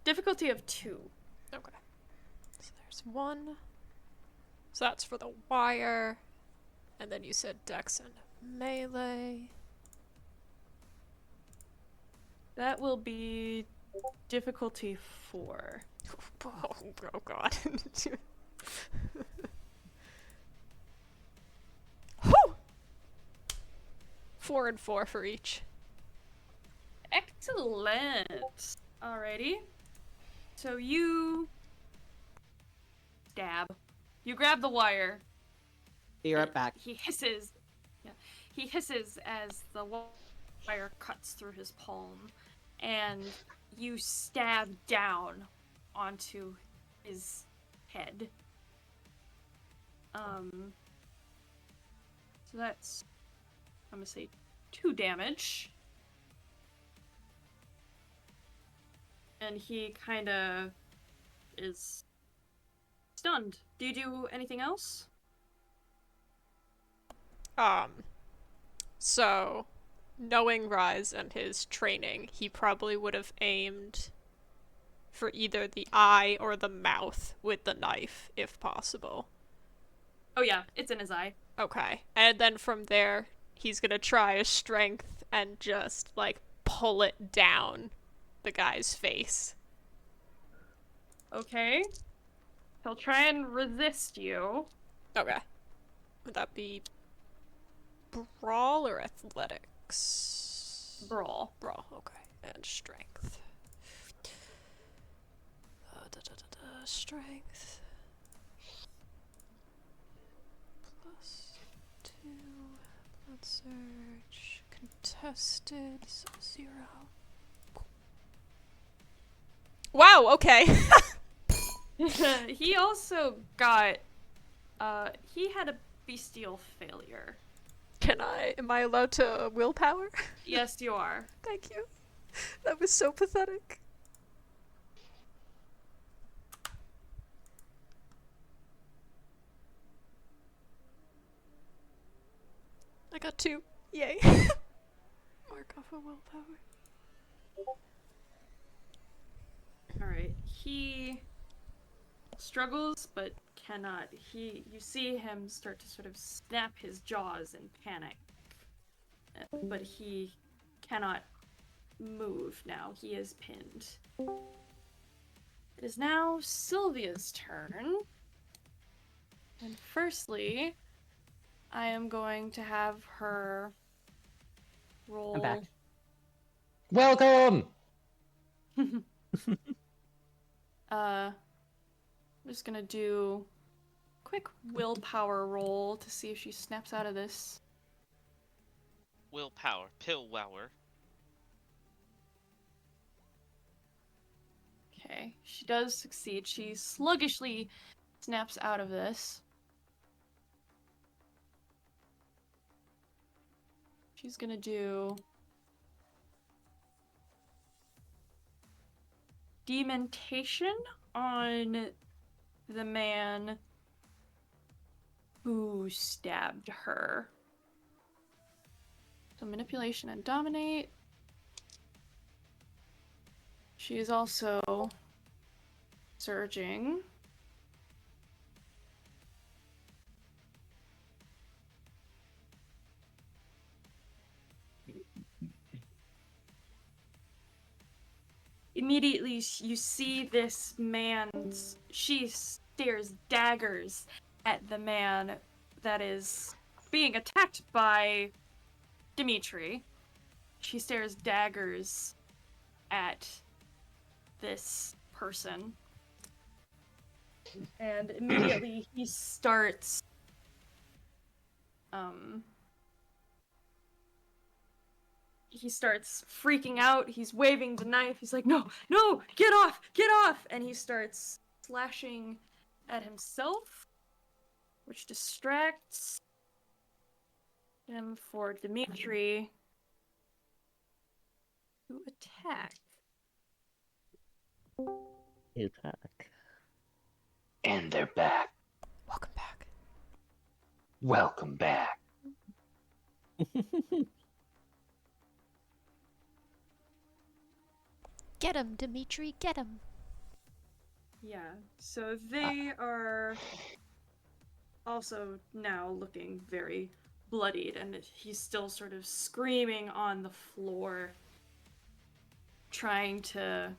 Difficulty of 2. Okay. So there's 1. So that's for the wire. And then you said dex and melee. That will be difficulty 4. Oh god. Whew! 4 and 4 for each. Excellent. Alrighty. So you stab. You grab the wire. Be right back. He hisses. Yeah. He hisses as the wire cuts through his palm, and you stab down onto his head. So that's, I'm gonna say 2 damage. And he kinda is stunned. Do you do anything else? So, knowing Rise and his training, he probably would have aimed for either the eye or the mouth with the knife, if possible. Oh yeah, it's in his eye. Okay. And then from there, he's gonna try a strength and just, like, pull it down the guy's face. Okay. He'll try and resist you. Okay. Would that be brawl or athletics? Brawl. Brawl, okay. And strength. Strength. Plus 2. Blood surge. Contested. So 0. Wow, okay. He also got, he had a bestial failure. Am I allowed to willpower? Yes, you are. Thank you. That was so pathetic. I got 2. Yay. Mark off a willpower. Alright, he struggles but cannot. You see him start to sort of snap his jaws in panic. But he cannot move now. He is pinned. It is now Sylvia's turn. And firstly, I am going to have her roll. I'm back. Welcome! I'm just gonna do a quick willpower roll to see if she snaps out of this. Willpower. Pillwower. Okay, she does succeed. She sluggishly snaps out of this. She's gonna do dementation on the man who stabbed her. So manipulation and dominate. She is also surging. Immediately, you see this man's. She stares daggers at the man that is being attacked by Dimitri. She stares daggers at this person. And immediately he starts he starts freaking out. He's waving the knife. He's like, no, no, get off, get off. And he starts slashing at himself, which distracts him for Dimitri to attack. Attack. And they're back. Welcome back. Welcome back. Get him, Dimitri, get him. Yeah, so they are also now looking very bloodied, and he's still sort of screaming on the floor, trying to,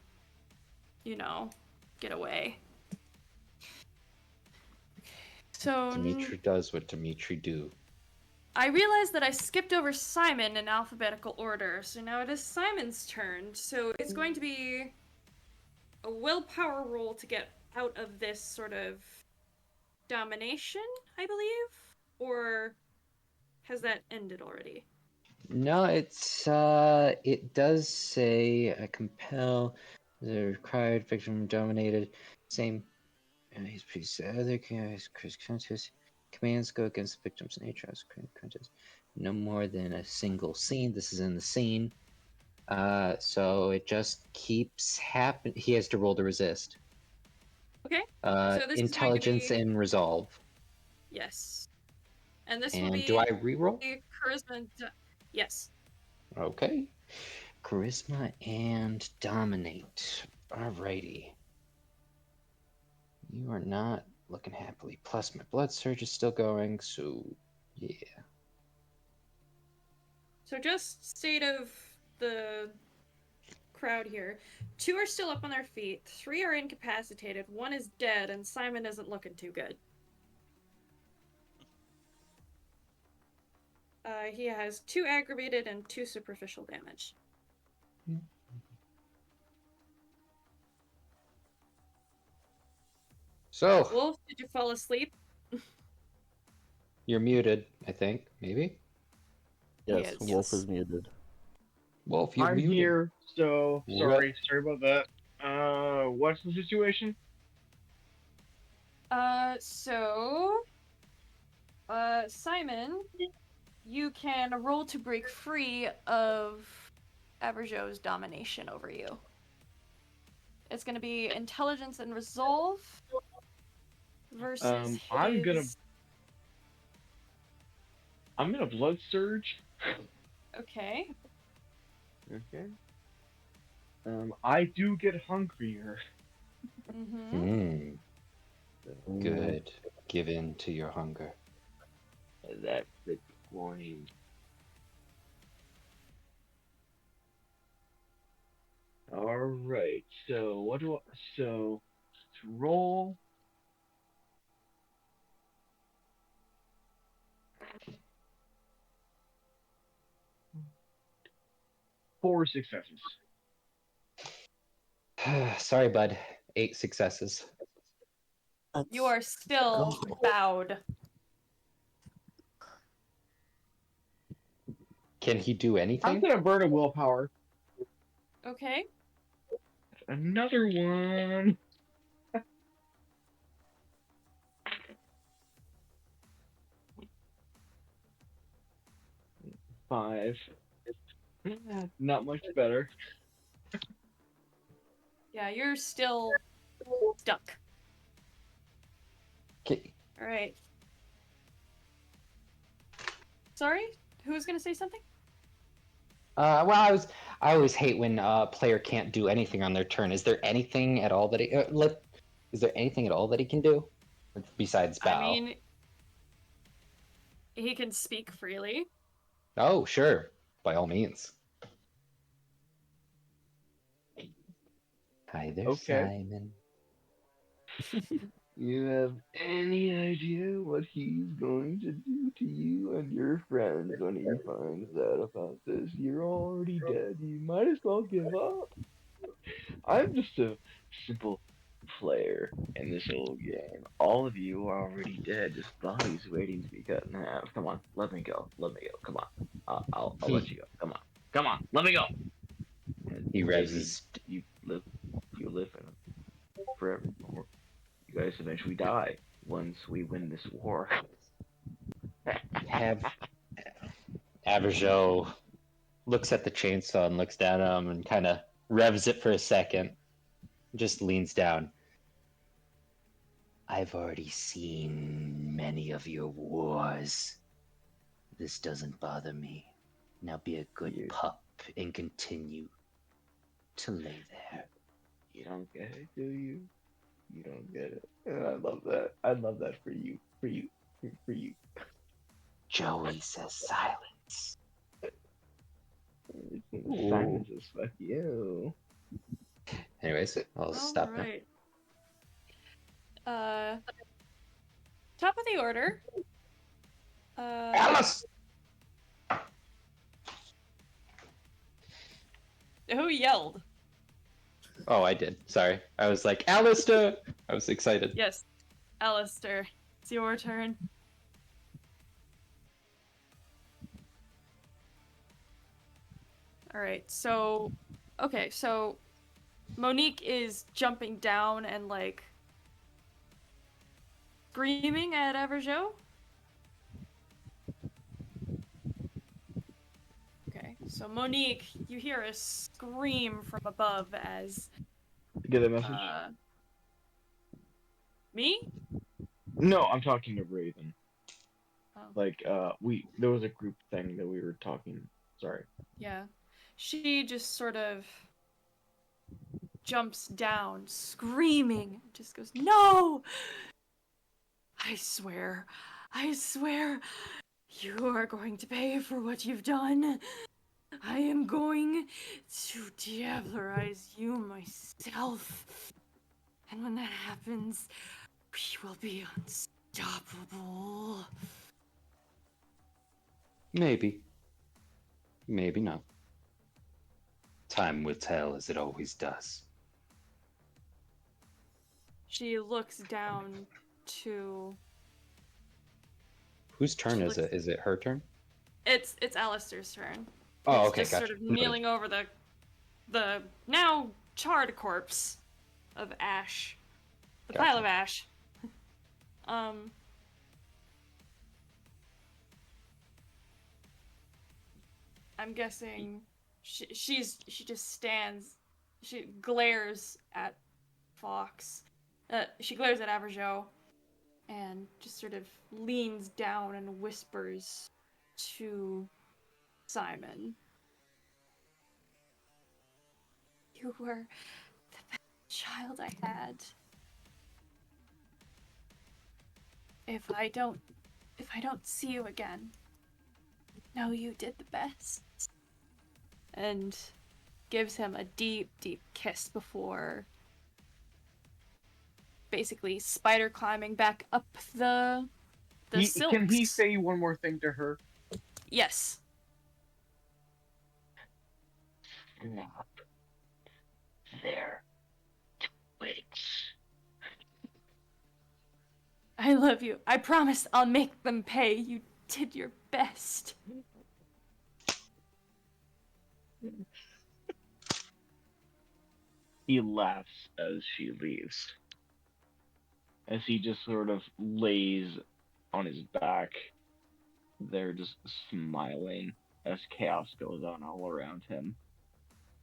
get away. So Dimitri does what Dimitri do. I realized that I skipped over Simon in alphabetical order, so now it is Simon's turn. So it's going to be a willpower roll to get out of this sort of domination, I believe? Or has that ended already? No, it does say compel the required victim dominated. Same. He's pretty other commands go against the victim's nature as contest. No more than a single scene. This is in the scene. So it just keeps happening. He has to roll to resist. Okay. So this Intelligence is going to be... and resolve. Yes. And this will And be... do I reroll? Charisma and... Yes. Okay. Charisma and dominate. Alrighty. You are not looking happily. Plus my blood surge is still going, so yeah. So just state of the crowd here. 2 are still up on their feet, 3 are incapacitated, 1 is dead, and Simon isn't looking too good. He has 2 aggravated and 2 superficial damage. So, Wolf, did you fall asleep? you're muted, I think. Maybe? Yes, Yes. Wolf is muted. Wolf, you're I'm muted. here, so What? sorry about that. What's the situation? Simon, you can roll to break free of Aberjo's domination over you. It's gonna be intelligence and resolve versus I'm gonna blood surge. Okay. Okay. I do get hungrier. Mm-hmm. Good. Give in to your hunger. That's the point. Alright, so what do I... So, to roll... Four successes. Sorry, bud. 8 successes. You are still bowed. Can he do I'm anything? gonna burn a willpower. Okay. Another one. 5. Not much better. Yeah, you're still stuck. Okay. All right. Sorry, who was gonna say something? Well, I always hate when a player can't do anything on their turn. Is there anything at all that is there anything at all that he can do besides bow? I mean, he can speak freely. Oh, sure, by all means. Hi there, Okay. Simon. You have any idea what he's going to do to you and your friends when he finds out about this? You're already dead. You might as well give up. I'm just a simple player in this whole game. All of you are already dead, just bodies waiting to be cut in half. Come on, let me go. Let me go. Come on. I'll let you go. Come on. Come on, let me go. He revs his. You live in forever. You guys eventually die once we win this war. Have Averjo looks at the chainsaw and looks down at him and kind of revs it for a second. Just leans down. I've already seen many of your wars. This doesn't bother me. Now be a good pup and continue to lay there. You don't get it, do you? You don't get it. And I love that. I love that for you. For you. For you. Joey says silence. Silence is fuck you. Anyways, I'll stop now. Alright. Top of the order. Alice! Who yelled? Oh, I did. Sorry. I was like, Alistair! I was excited. Yes. Alistair, it's your turn. Alright, so... Okay, so... Monique is jumping down and, like... screaming at Averjo? Okay, so Monique, you hear a scream from above as... Get that message? Me? No, I'm talking to Raven. Oh. Like, there was a group thing that we were talking. Sorry. Yeah. She just sort of jumps down, screaming, just goes, "No! I swear, you are going to pay for what you've done. I am going to diablerize you myself. And when that happens, we will be unstoppable." Maybe. Maybe not. Time will tell, as it always does. She looks down to... Whose turn is it? Is it her turn? It's Alistair's turn. Oh, It's okay, just gotcha. sort of kneeling over the now charred corpse of Ash. The pile of ash. I'm guessing she just stands, she glares at Fox. She glares at Averjo and just sort of leans down and whispers to Simon. "You were the best child I had. If I don't see you again, know you did the best." And gives him a deep, deep kiss before basically spider climbing back up the silks. Can he say one more thing to her? Yes. Stop their twitch. I love you. I promise I'll make them pay. You did your best. He laughs as she leaves. As he just sort of lays on his back, there just smiling as chaos goes on all around him.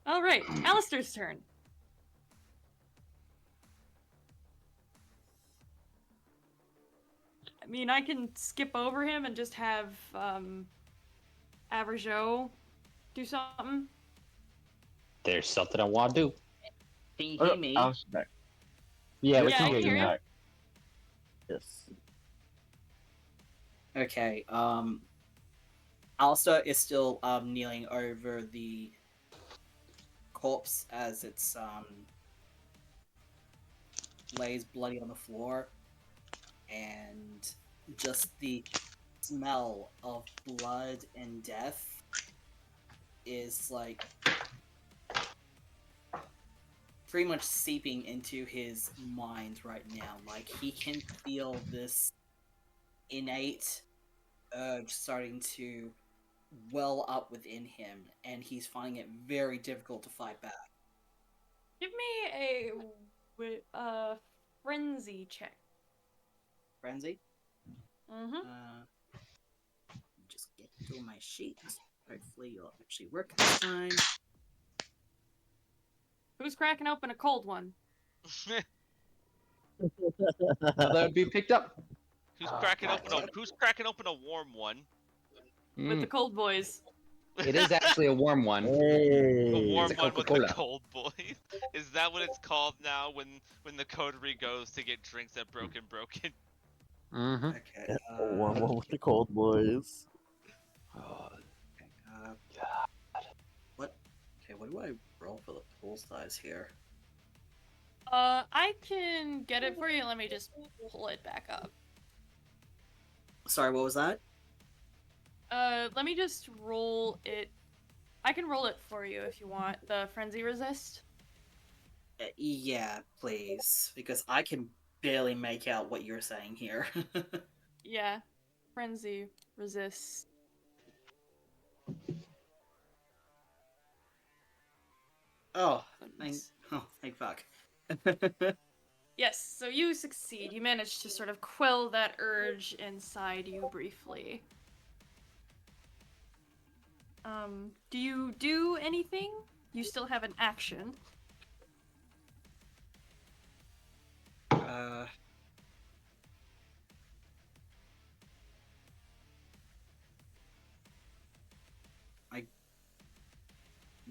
Alright, Alistair's turn. I mean, I can skip over him and just have Averjo do something. There's something I want to do. Can you hear me? Back. Yeah, we Yeah, can I hear can you hear now. you. Yes. Okay, Alistair is still kneeling over the corpse as it's lays bloody on the floor, and just the smell of blood and death is like pretty much seeping into his mind right now. Like, he can feel this innate urge starting to well up within him, and he's finding it very difficult to fight back. Give me a frenzy check. Frenzy? Mm-hmm. Just get to my sheet. Hopefully you'll actually work this time. Who's cracking open a cold one? That would be picked up. Who's cracking open a warm one? With the cold boys. It is actually a warm one. A warm It's a one with the Coca-Cola. cold boys. Is that what it's called now when the coterie goes to get drinks at Broken? Mm-hmm. Okay. Warm one with the cold boys. What? Okay, what do I roll for the pool size here? I can get it for you. Let me just pull it back up. Sorry, what was that? Let me just roll it. I can roll it for you if you want. The frenzy resist. Yeah, please, because I can barely make out what you're saying here. Yeah, frenzy resist. Oh, thank fuck. Yes, so you succeed. You manage to sort of quell that urge inside you briefly. Do you do anything? You still have an action. I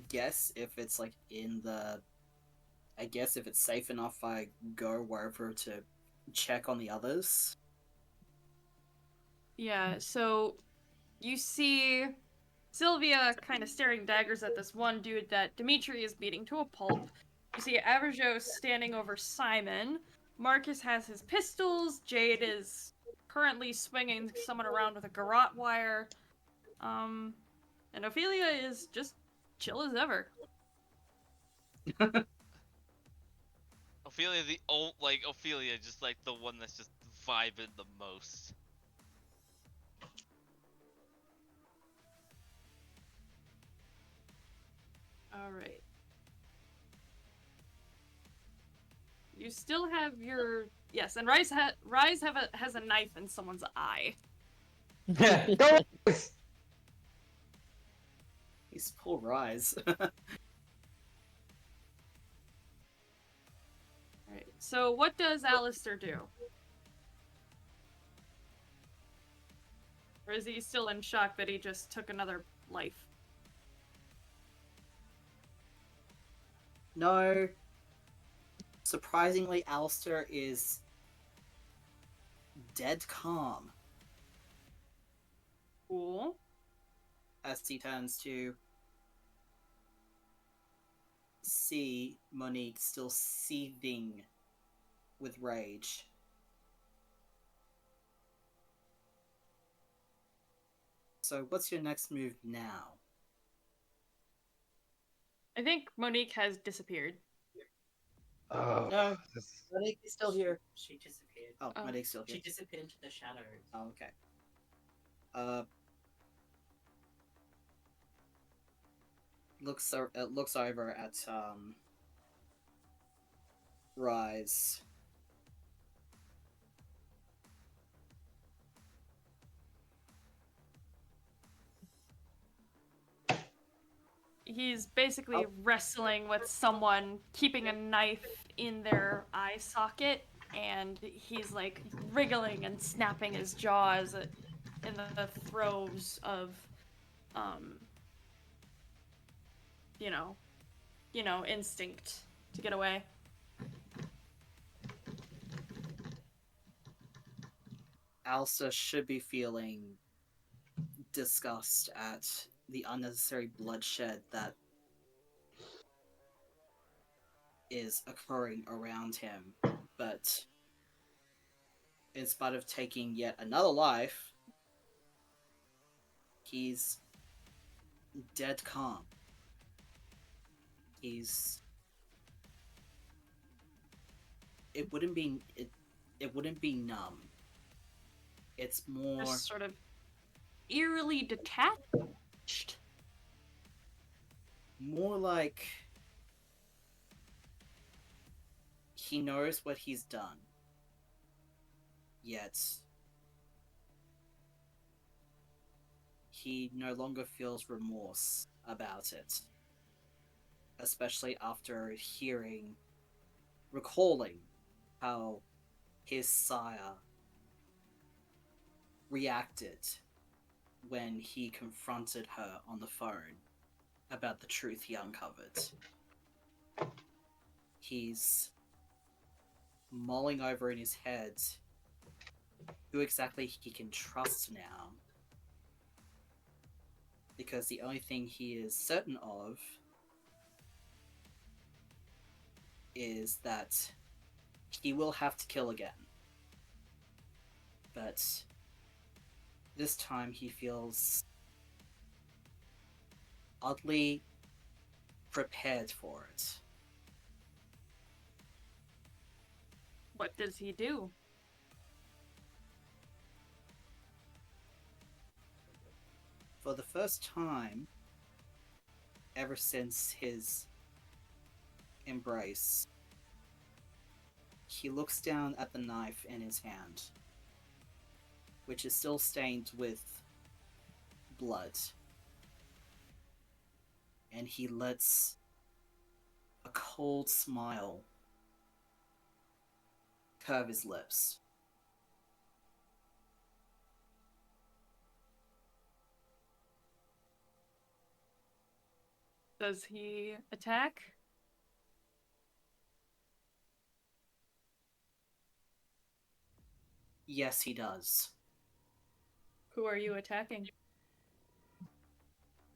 guess if it's like I guess if it's safe enough, I go wherever to check on the others. Yeah, so you see Sylvia kind of staring daggers at this one dude that Dimitri is beating to a pulp. You see Averjo standing over Simon. Marcus has his pistols. Jade is currently swinging someone around with a garrote wire. And Ophelia is just chill as ever. Ophelia, Ophelia, just like the one that's just vibing the most. All right. You still have your and Rise has a knife in someone's eye. Yeah, go. He's poor Rise. Alright, so what does Alistair do? Or is he still in shock that he just took another life? No. Surprisingly, Alistair is dead calm. Cool. As he turns to see Monique still seething with rage. So what's your next move now? I think Monique has disappeared. Oh, no, Monique is still here. She disappeared. Oh, Monique's still here. She disappeared into the shadows. Oh, okay. Looks over at Rise. He's basically wrestling with someone, keeping a knife in their eye socket, and he's like wriggling and snapping his jaws in the throes of, instinct to get away. Alsa should be feeling disgust at the unnecessary bloodshed that is occurring around him, but in spite of taking yet another life, he's dead calm. It wouldn't be numb. It's more just sort of eerily detached. more like he knows what he's done, yet he no longer feels remorse about it, especially after recalling how his sire reacted when he confronted her on the phone about the truth he uncovered. He's mulling over in his head who exactly he can trust now, because the only thing he is certain of is that he will have to kill again. But this time he feels oddly prepared for it. What does he do? For the first time, ever since his embrace, he looks down at the knife in his hand, which is still stained with blood, and he lets a cold smile curve his lips. Does he attack? Yes, he does. Who are you attacking?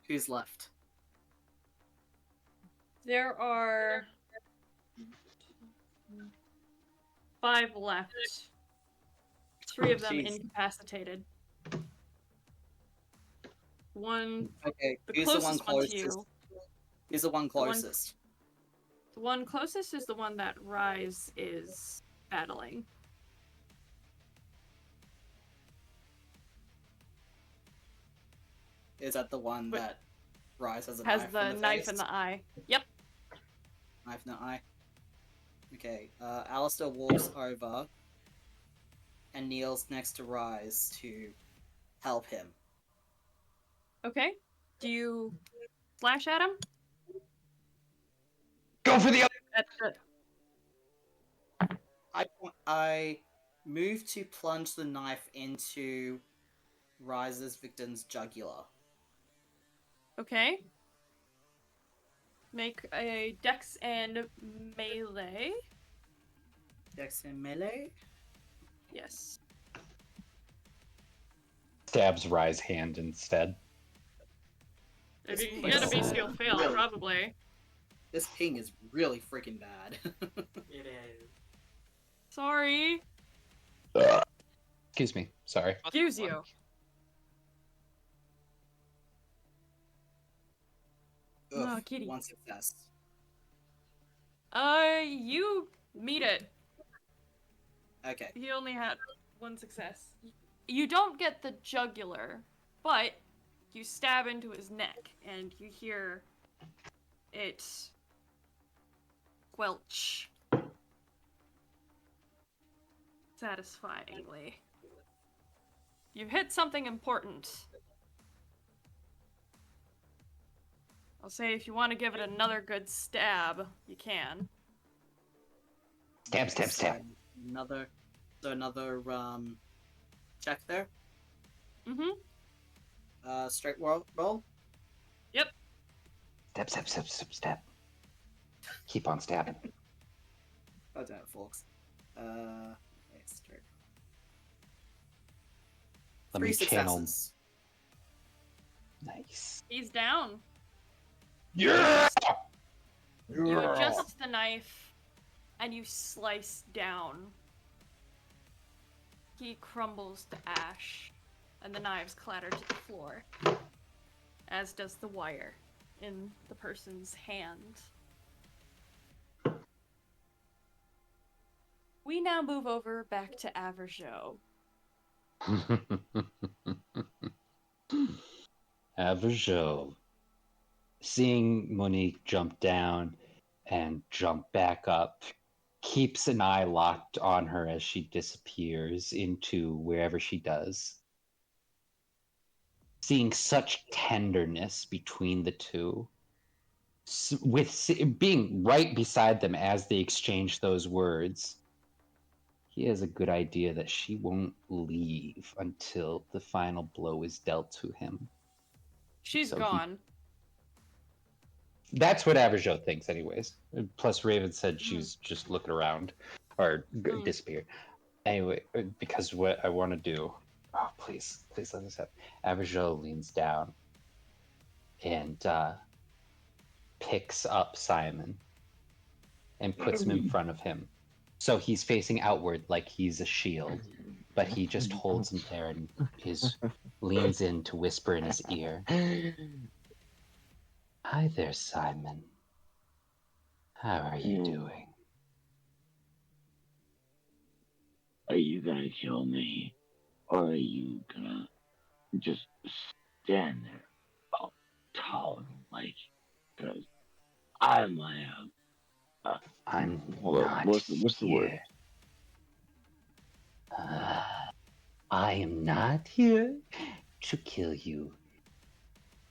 Who's left? There are 5 left. 3 of them Jeez. incapacitated. One, Okay, the who's the one closest one to closest? you. Who's the one closest? The one closest is the one that Rise is battling. Is that the one that Rise has a Has knife the in the knife face? in the eye. Yep. Knife in the eye. Okay, Alistair walks over and kneels next to Rise to help him. Okay. Do you slash at him? Go for the other. That's good. I move to plunge the knife into Rise's victim's jugular. Okay. Make a dex and melee. Dex and melee? Yes. Stabs Rise hand instead. You gotta be skill fail, probably. This ping is really freaking bad. It is. Sorry. Excuse me. Sorry. Excuse you. Ugh, Oh, kitty. one success. You meet it. Okay. He only had 1 success. You don't get the jugular, but you stab into his neck, and you hear it squelch satisfyingly. You've hit something important. I'll say if you want to give it another good stab, you can. Stab, stab, stab. Another check there. Mm-hmm. Straight roll. Yep. Stab, stab, stab, stab, stab. Keep on stabbing. Oh damn, folks. Straight. Let 3 me channel. successes. Nice. He's down. Yeah! You adjust the knife, and you slice down. He crumbles to ash, and the knives clatter to the floor, as does the wire in the person's hand. We now move over back to Averjo. Averjo. seeing Monique jump down and jump back up, keeps an eye locked on her as she disappears into wherever she does. Seeing such tenderness between the two, with being right beside them as they exchange those words, he has a good idea that she won't leave until the final blow is dealt to him. She's So gone. That's what Average Joe thinks, anyways. Plus, Raven said she was just looking around or disappeared. Anyway, because what I want to do. Oh, please let this happen. Average Joe leans down and picks up Simon and puts him in front of him. So he's facing outward like he's a shield, but he just holds him there and leans in to whisper in his ear. Hi there, Simon. How are you doing? Are you gonna kill me? Or are you gonna just stand there all tall like, because I'm I'm hold up, not what's the word? here. I am not here to kill you.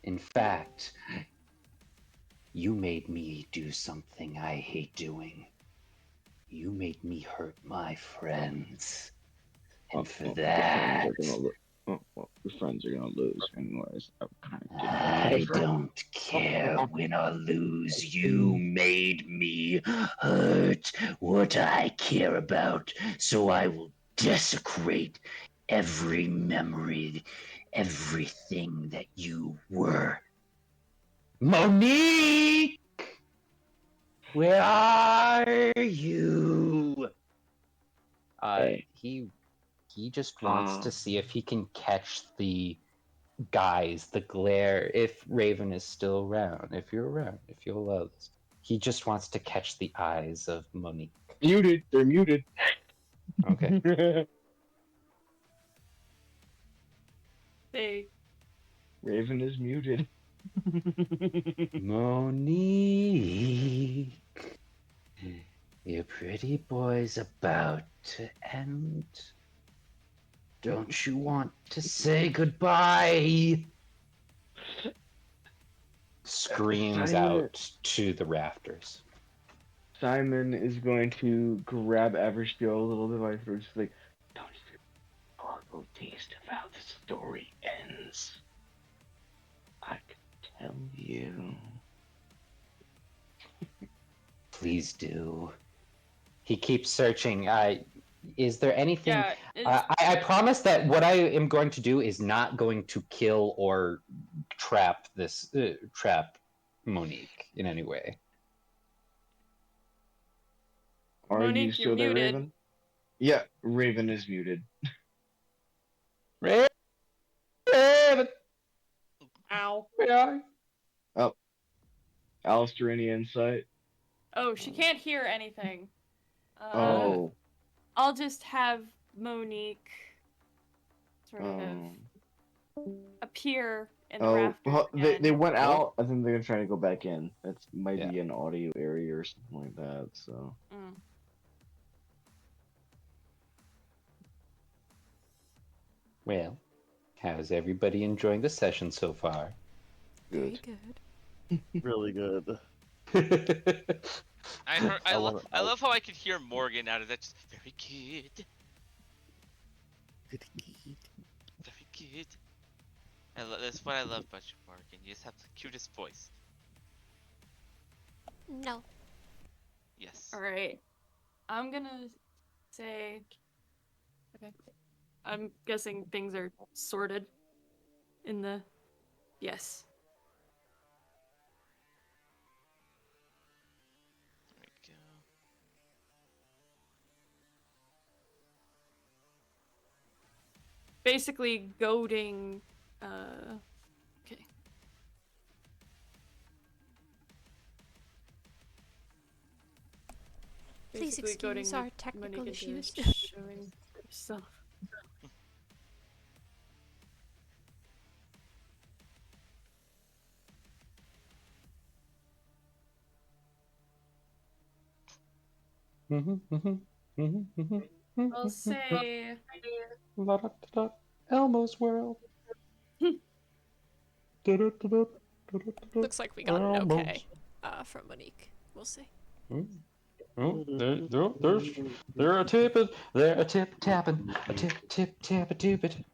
In fact, you made me do something I hate doing. You made me hurt my friends. And for that... The friends are gonna lose anyways. I don't care win or lose. You made me hurt what I care about, so I will desecrate every memory, everything that you were. Monique! Where are you? He just wants to see if he can catch the glare, if Raven is still around, if you're around, if you'll allow this. He just wants to catch the eyes of Monique. Muted. They're muted. Okay. Raven is muted. Monique, your pretty boy's about to end. Don't you want to say goodbye? Screams out to the rafters. Simon is going to grab Average Joe a little bit by the throat, just like, don't you horrible taste of how the story ends. I can tell you. Please do. He keeps searching. Is there anything? Yeah, I promise that what I am going to do is not going to kill or trap Monique in any way. Are Monique, you still you're there, muted. Raven? Yeah, Raven is muted. Raven! Ow. Where are you? Oh. Alistair, any insight? Oh, she can't hear anything. Oh. I'll just have Monique sort of appear in the rafters. Well, they went Cool. out. I think they're gonna try to go back in. That's might be an audio area or something like that. So. Well, how's everybody enjoying the session so far? Very good. Really good. I love how I could hear Morgan out of that. Just, very good. Very good. That's what I love about you, Morgan. You just have the cutest voice. No. Yes. All right. I'm gonna say. Okay. I'm guessing things are sorted in the. Yes. There we go. Basically goading. Okay. Please Basically goading excuse our technical Monique into issues. showing herself. I'll say Elmo's world. Looks like we got an okay from Monique. We'll see. Oh, they're a tip tapping, a tip tap a tupid.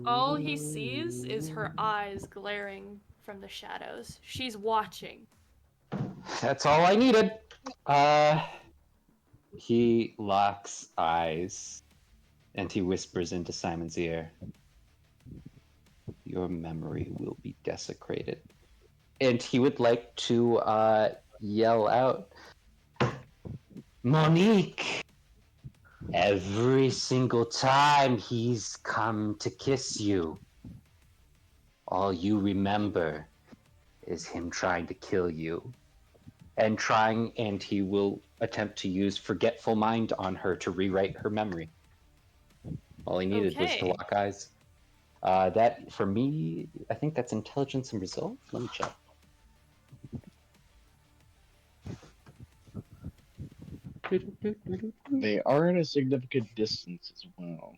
all he sees is her eyes glaring from the shadows. She's watching. That's all I needed. He locks eyes and he whispers into Simon's ear. Your memory will be desecrated. And he would like to yell out, Monique! Every single time he's come to kiss you, all you remember is him trying to kill you. And he will attempt to use Forgetful Mind on her to rewrite her memory. All he needed was to Okay. lock eyes. That, for me, I think that's intelligence and resolve. Let me check. They are at a significant distance as well.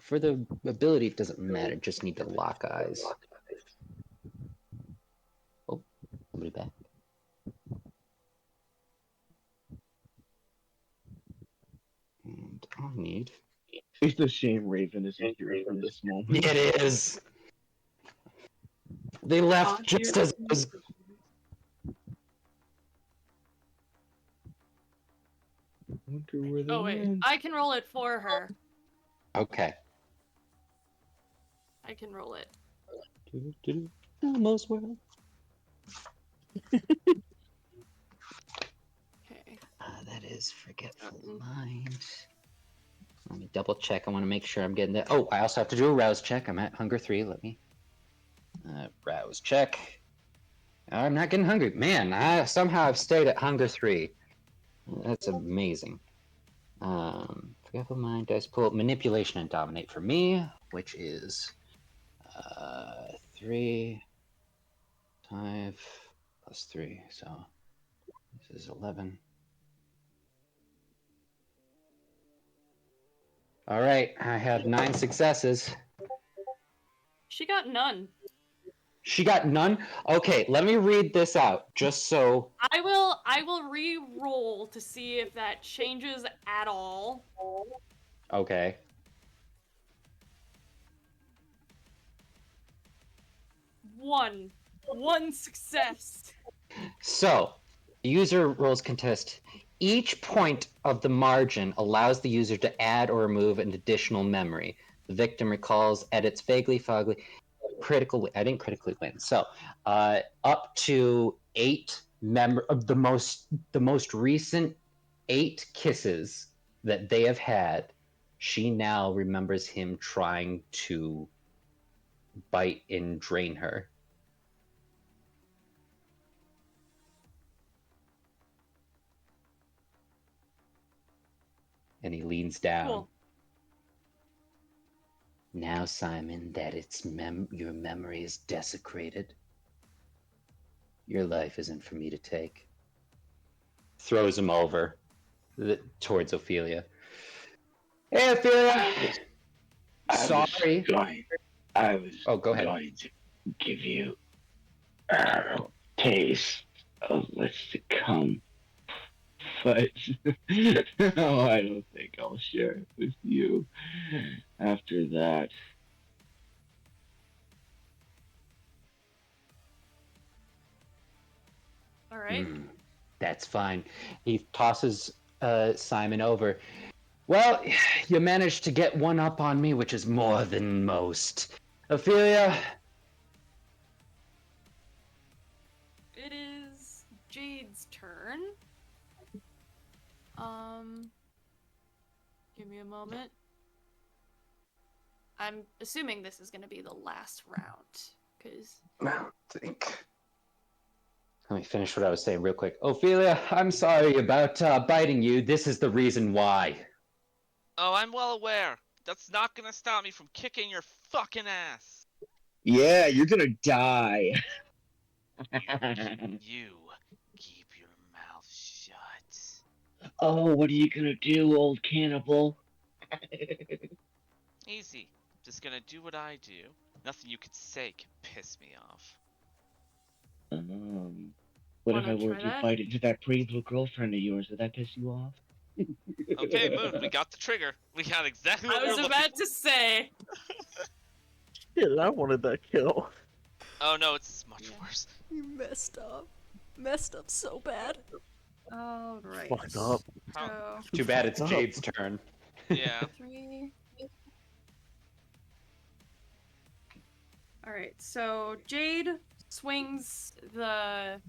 For the ability, it doesn't matter. Just need to lock eyes. Oh, somebody back. And I'll need... It's a shame Raven isn't here for this moment. It is! They left just as I was... Oh wait, I can roll it for her. Okay. I can roll it. Elmo's world. Okay. That is Forgetful Mind. Let me double check. I want to make sure I'm getting that. Oh, I also have to do a rouse check. I'm at hunger 3. Let me rouse check. I'm not getting hungry. Man, somehow I've stayed at hunger 3. That's amazing. Forgetful Mind, dice pool, manipulation and dominate for me, which is 3, 5 plus 3. So this is 11. All right, I have 9 successes. She got none. She got none? Okay, let me read this out, just so... I will re-roll to see if that changes at all. Okay. One success. So, user rolls contest. Each point of the margin allows the user to add or remove an additional memory. The victim recalls, edits vaguely, fogly, I didn't critically win. So, up to 8 of the most recent 8 kisses that they have had, she now remembers him trying to bite and drain her. And he leans down. Cool. Now, Simon, that your memory is desecrated, your life isn't for me to take. Throws him over towards Ophelia. Hey, Ophelia! Sorry. I was go ahead. going to give you a taste of what's to come. But no, I don't think I'll share it with you after that. All right. That's fine. He tosses Simon over. Well, you managed to get one up on me, which is more than most. Ophelia? It is Jade's turn. Give me a moment. I'm assuming this is going to be the last round, because... Let me finish what I was saying real quick. Ophelia, I'm sorry about biting you. This is the reason why. Oh, I'm well aware. That's not gonna stop me from kicking your fucking ass. Yeah, you're gonna die. You keep your mouth shut. Oh, what are you gonna do, old cannibal? Easy. Just gonna do what I do. Nothing you could say can piss me off. What if I Wanna were try to that? bite into that pretty little girlfriend of yours? Would that piss you off? Okay, Moon, we got the trigger. We got exactly what I we was were looking about to say. Shit, I wanted that kill. Oh no, it's much worse. You messed up. Messed up so bad. All right. Fucked up. So Too bad it's Fucked up. Jade's turn. Yeah. 3. All right. So Jade swings the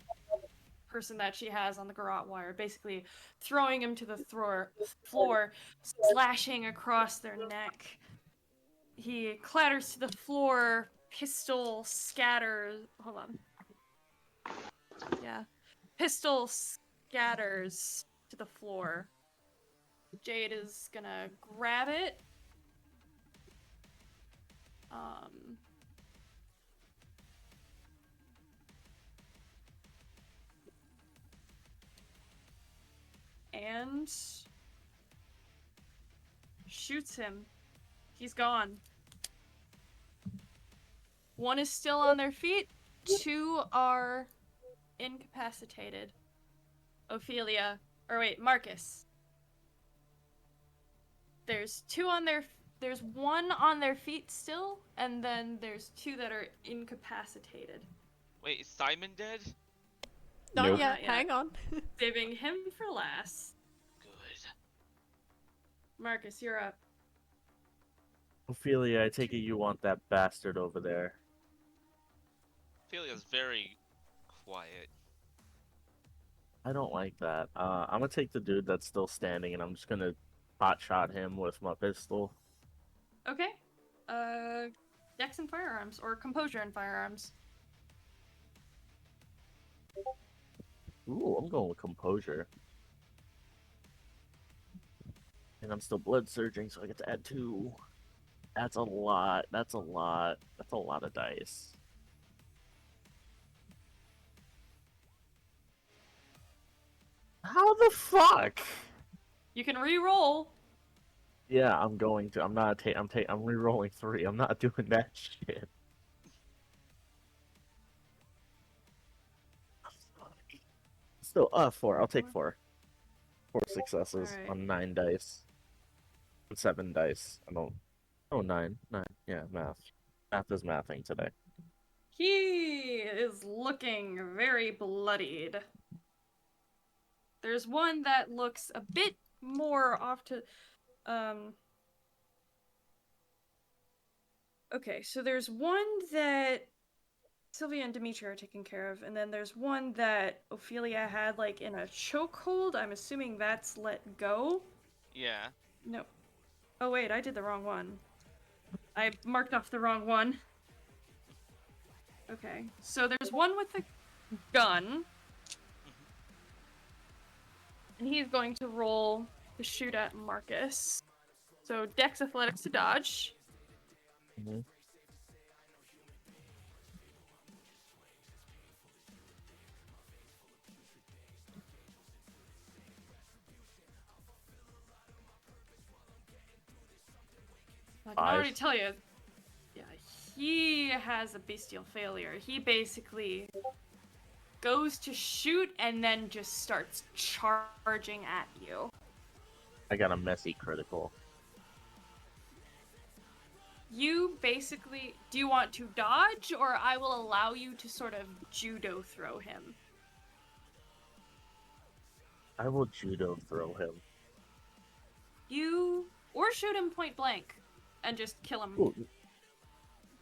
person that she has on the garrote wire, basically throwing him to the floor, slashing across their neck. He clatters to the floor, pistol scatters. Hold on. Yeah. Pistol scatters to the floor. Jade is gonna grab it. And shoots him. He's gone. One is still on their feet. 2 are incapacitated. Ophelia, or wait, Marcus. There's 1 on their feet still, and then there's 2 that are incapacitated. Wait, is Simon dead? Not Nope. yet. Not yet. Hang on. Saving him for last. Good. Marcus, you're up. Ophelia, I take it you want that bastard over there. Ophelia's very quiet. I don't like that. I'm gonna take the dude that's still standing, and I'm just gonna hot shot him with my pistol. Okay. Dex and firearms, or composure and firearms. Ooh, I'm going with composure. And I'm still blood surging, so I get to add 2. That's a lot. That's a lot. That's a lot of dice. How the fuck? You can re-roll. Yeah, I'm going to. I'm not. I'm re-rolling 3. I'm not doing that shit. Still, 4. I'll take 4. 4 successes Alright. on 9 dice. 7 dice. I don't. Oh, 9. 9. Yeah, math. Math is mathing today. He is looking very bloodied. There's one that looks a bit more off to... Okay, so there's one that Sylvia and Dimitri are taking care of, and then there's one that Ophelia had, like, in a chokehold. I'm assuming that's let go. Yeah. No. Oh, wait, I did the wrong one. I marked off the wrong one. Okay, so there's one with a gun. And he's going to roll to shoot at Marcus. So Dex Athletics to dodge. Mm-hmm. I can already tell you, yeah, he has a bestial failure. He basically goes to shoot and then just starts charging at you. I got a messy critical. You basically, do you want to dodge, or I will allow you to sort of judo throw him? I will judo throw him. Or shoot him point blank and just kill him. Ooh.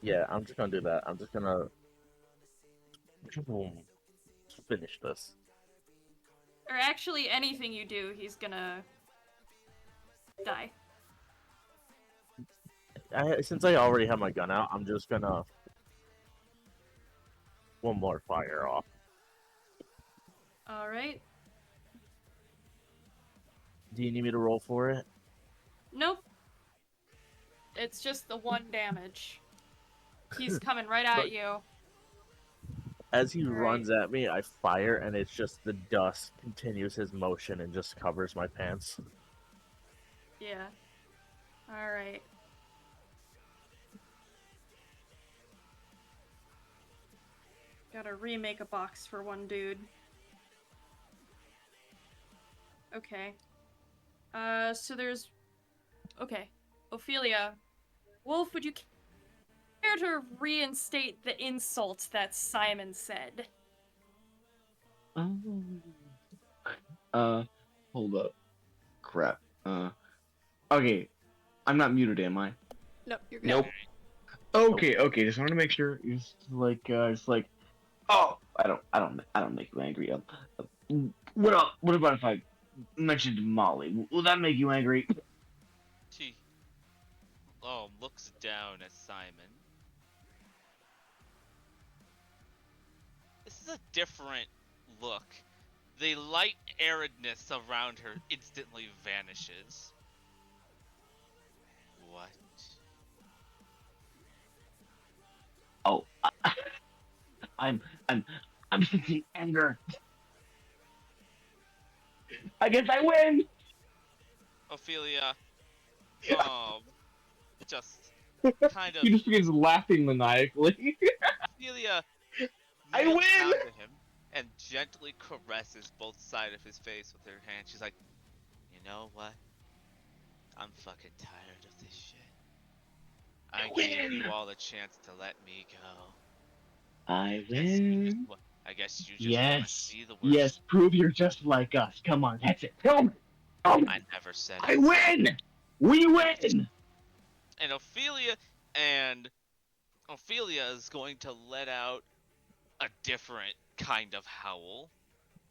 Yeah, I'm just gonna do that. I'm just gonna finish this. Or actually, anything you do, he's gonna die. Since I already have my gun out, I'm just gonna one more fire off. Alright. Do you need me to roll for it? Nope. It's just the 1 damage. He's coming right at you. As he Alright. runs at me, I fire, and it's just the dust continues his motion and just covers my pants. Yeah. Alright. Gotta remake a box for one dude. Okay. So there's... Okay. Ophelia. Wolf, would you care to reinstate the insult that Simon said? Hold up. Crap. Okay. I'm not muted, am I? No, you're good. Nope. Okay, just wanted to make sure. It's like, oh, I don't make you angry. What about if I mentioned Molly? Will that make you angry? She looks down at Simon. This is a different look. The light aridness around her instantly vanishes. What? Oh, I'm sensing anger. I guess I win. Ophelia, just kind of. He just begins laughing maniacally. Ophelia I kneels win! down to him and gently caresses both sides of his face with her hand. She's like, you know what? I'm fucking tired of this shit. I gave you all a chance to let me go. I win. I guess you just Yes. want to see the worst. Yes, prove you're just like us. Come on, that's it. Tell me. Tell me. I never said I it. win. We win. And Ophelia is going to let out a different kind of howl.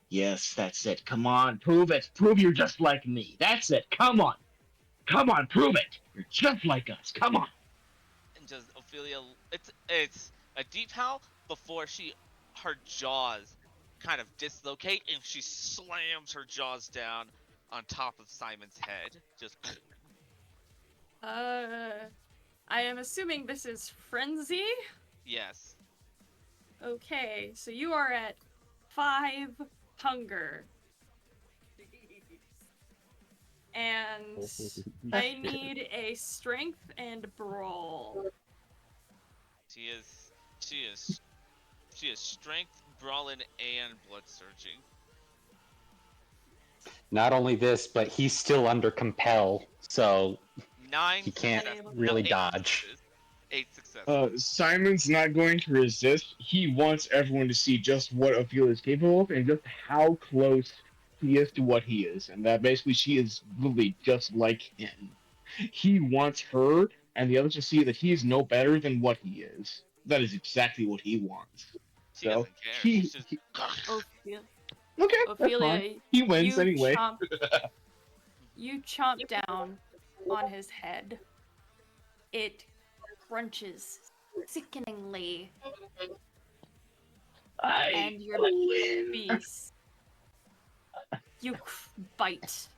Yes, that's it. Come on, prove it. Prove you're just like me. That's it. Come on. Come on, prove it. You're just like us. Come on. And just Ophelia, it's a deep howl before her jaws kind of dislocate and she slams her jaws down on top of Simon's head. Just. I am assuming this is frenzy? Yes. Okay, so you are at 5 hunger. And I need a strength and brawl. She is strength, brawling, and blood surging. Not only this, but he's still under compel, so 9 he can't successes. really 8 dodge. successes. 8 successes. Simon's not going to resist. He wants everyone to see just what Ophelia is capable of and just how close he is to what he is. And that basically she is literally just like him. He wants her and the others to see that he is no better than what he is. That is exactly what he wants. She doesn't care. Ophelia. Okay, Ophelia, that's fine. He wins anyway. You chomp down on his head. It crunches sickeningly. And your beast. You bite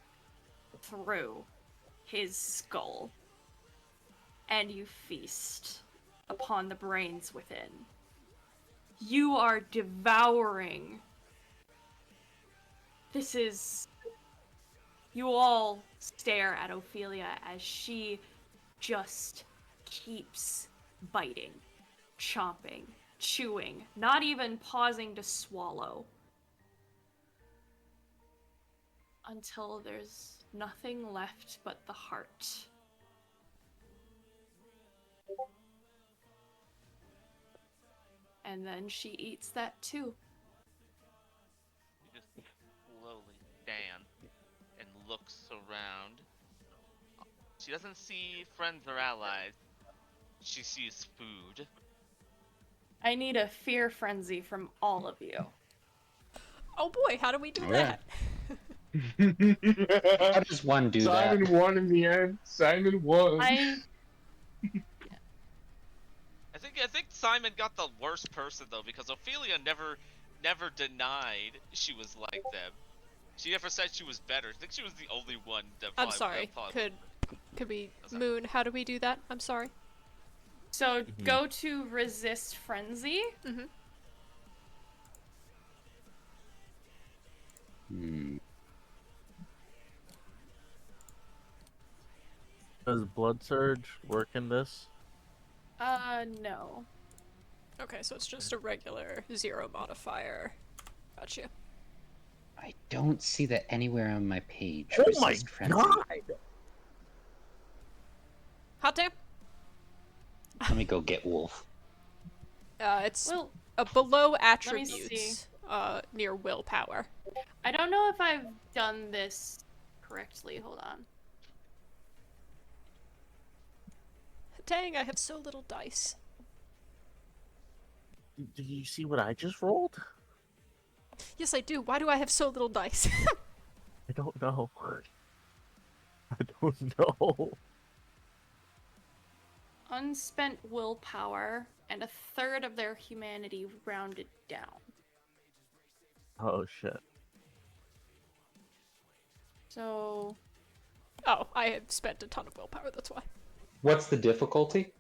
through his skull. And you feast upon the brains within. You are devouring. This is... You all stare at Ophelia as she just keeps biting, chomping, chewing, not even pausing to swallow. Until there's nothing left but the heart. And then she eats that too. She just slowly stands and looks around. She doesn't see friends or allies. She sees food. I need a fear frenzy from all of you. Oh boy, how do we do that? How does one do Simon that? won in the end. Simon won. I think Simon got the worst person though, because Ophelia never denied she was like them. She never said she was better. I think she was the only one that I'm probably sorry. Could we Moon? How do we do that? I'm sorry. So go to resist frenzy. Mm-hmm. Does Blood Surge work in this? No. Okay, so it's just a regular 0 modifier. Gotcha. I don't see that anywhere on my page. Oh Resist my frenzy. god! Hot damn. Let me go get Wolf. It's below me attributes, near willpower. I don't know if I've done this correctly. Hold on. Dang, I have so little dice. Did you see what I just rolled? Yes, I do. Why do I have so little dice? I don't know. I don't know. Unspent willpower and a third of their humanity rounded down. Oh shit. So. Oh, I have spent a ton of willpower, that's why. What's the difficulty?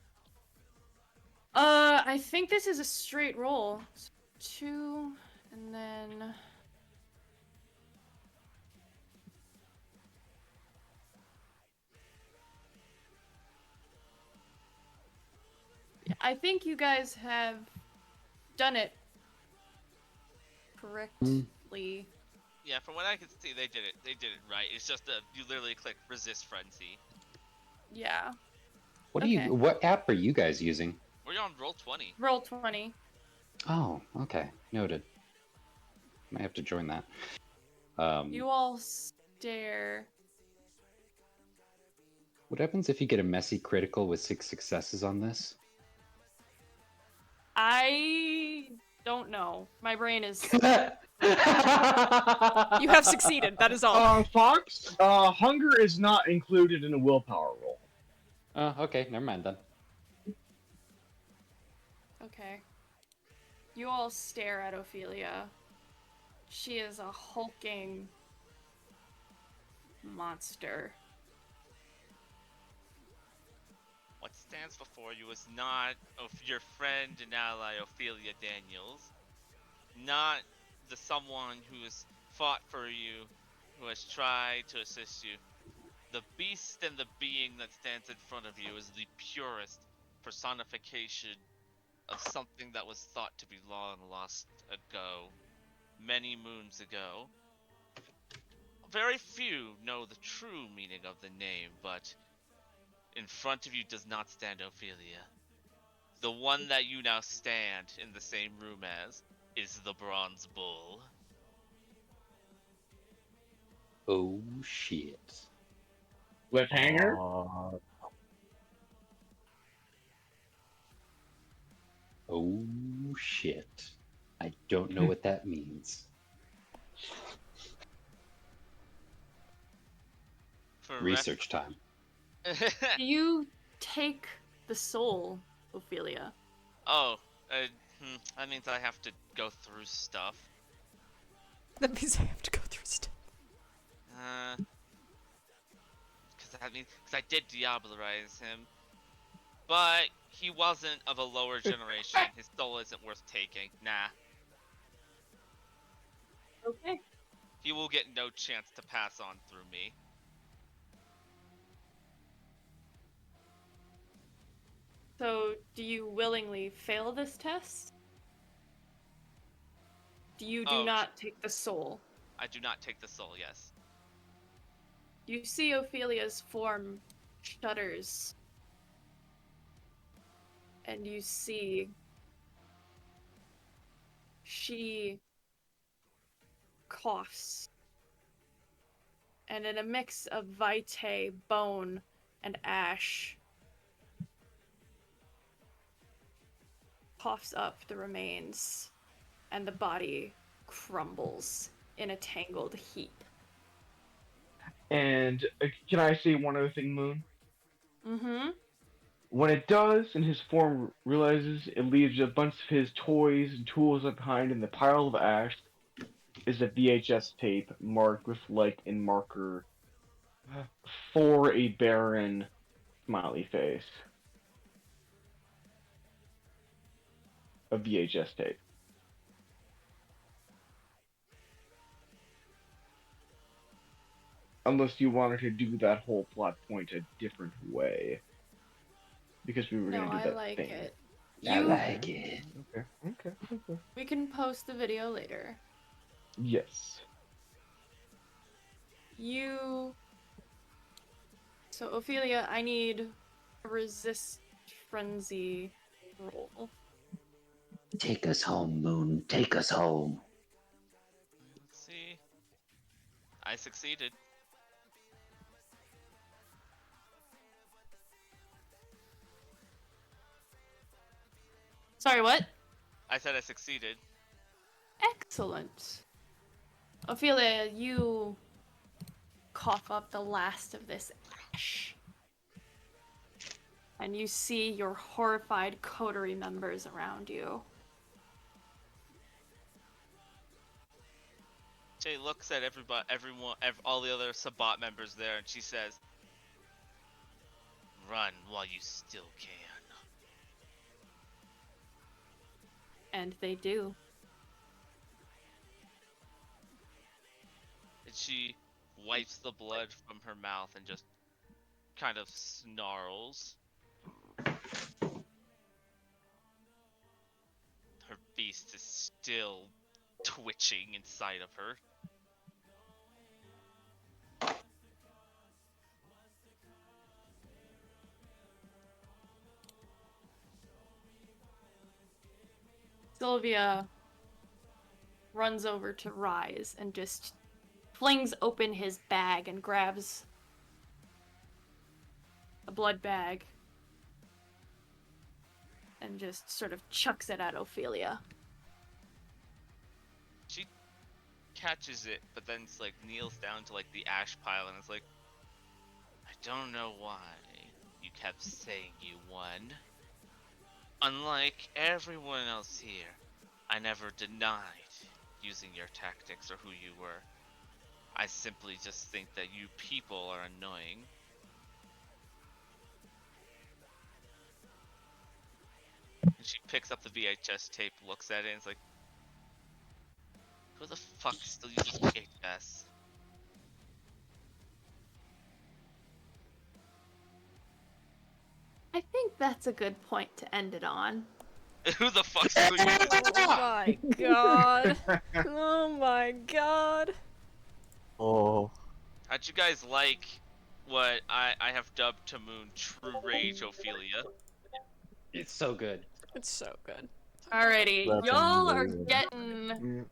I think this is a straight roll. So 2, and then. I think you guys have done it correctly. Yeah, from what I can see, they did it. They did it right. It's just you literally click resist frenzy. Yeah. What What app are you guys using? We're on Roll20. Roll20. Oh, okay, noted. Might have to join that. You all stare. What happens if you get a messy critical with 6 successes on this? I don't know. My brain is. You have succeeded. That is all. Fox, hunger is not included in a willpower roll. Okay, never mind then. Okay. You all stare at Ophelia. She is a hulking monster. What stands before you is not your friend and ally Ophelia Daniels, not the someone who has fought for you, who has tried to assist you. The beast and the being that stands in front of you is the purest personification of something that was thought to be long lost ago, many moons ago. Very few know the true meaning of the name, but in front of you does not stand Ophelia. The one that you now stand in the same room as is the Bronze Bull. Oh shit. Cliffhanger? Oh shit. I don't know what that means. For Research time. Do you take the soul, Ophelia? Oh, that means I have to go through stuff. That means I have to go through stuff. Because I did diabolarize him, but he wasn't of a lower generation. His soul isn't worth taking. Nah. Okay. He will get no chance to pass on through me. So, do you willingly fail this test? You do not take the soul. I do not take the soul, yes. You see Ophelia's form shudders. And you see she coughs. And in a mix of vitae, bone, and ash, coughs up the remains, and the body crumbles in a tangled heap. And can I say one other thing, Moon? Mm-hmm. When it does, and his form realizes it leaves a bunch of his toys and tools behind in the pile of ash, is a VHS tape marked with like in marker for a barren smiley face. A VHS tape. Unless you wanted to do that whole plot point a different way. Because we were No, gonna do I that like thing. it. I You. like it. Okay. We can post the video later. Yes. You. So, Ophelia, I need a resist frenzy roll. Take us home, Moon. Take us home. Let's see. I succeeded. Sorry, what? I said I succeeded. Excellent. Ophelia, you cough up the last of this ash. And you see your horrified coterie members around you. Jay looks at all the other Sabat members there, and she says, "Run while you still can." And they do. And she wipes the blood from her mouth and just kind of snarls. Her beast is still twitching inside of her. Sylvia runs over to Rise and just flings open his bag and grabs a blood bag and just sort of chucks it at Ophelia. She catches it, but then kneels down to the ash pile and is like, "I don't know why you kept saying you won. Unlike everyone else here, I never denied using your tactics or who you were. I simply just think that you people are annoying." And she picks up the VHS tape, looks at it, and is like, "Who the fuck still uses VHS?" I think that's a good point to end it on. Who the fuck still uses Oh my god. Oh my god. Oh. How'd you guys like what I have dubbed to Moon True Rage Ophelia? It's so good. It's so good. Alrighty, That's y'all are amazing. getting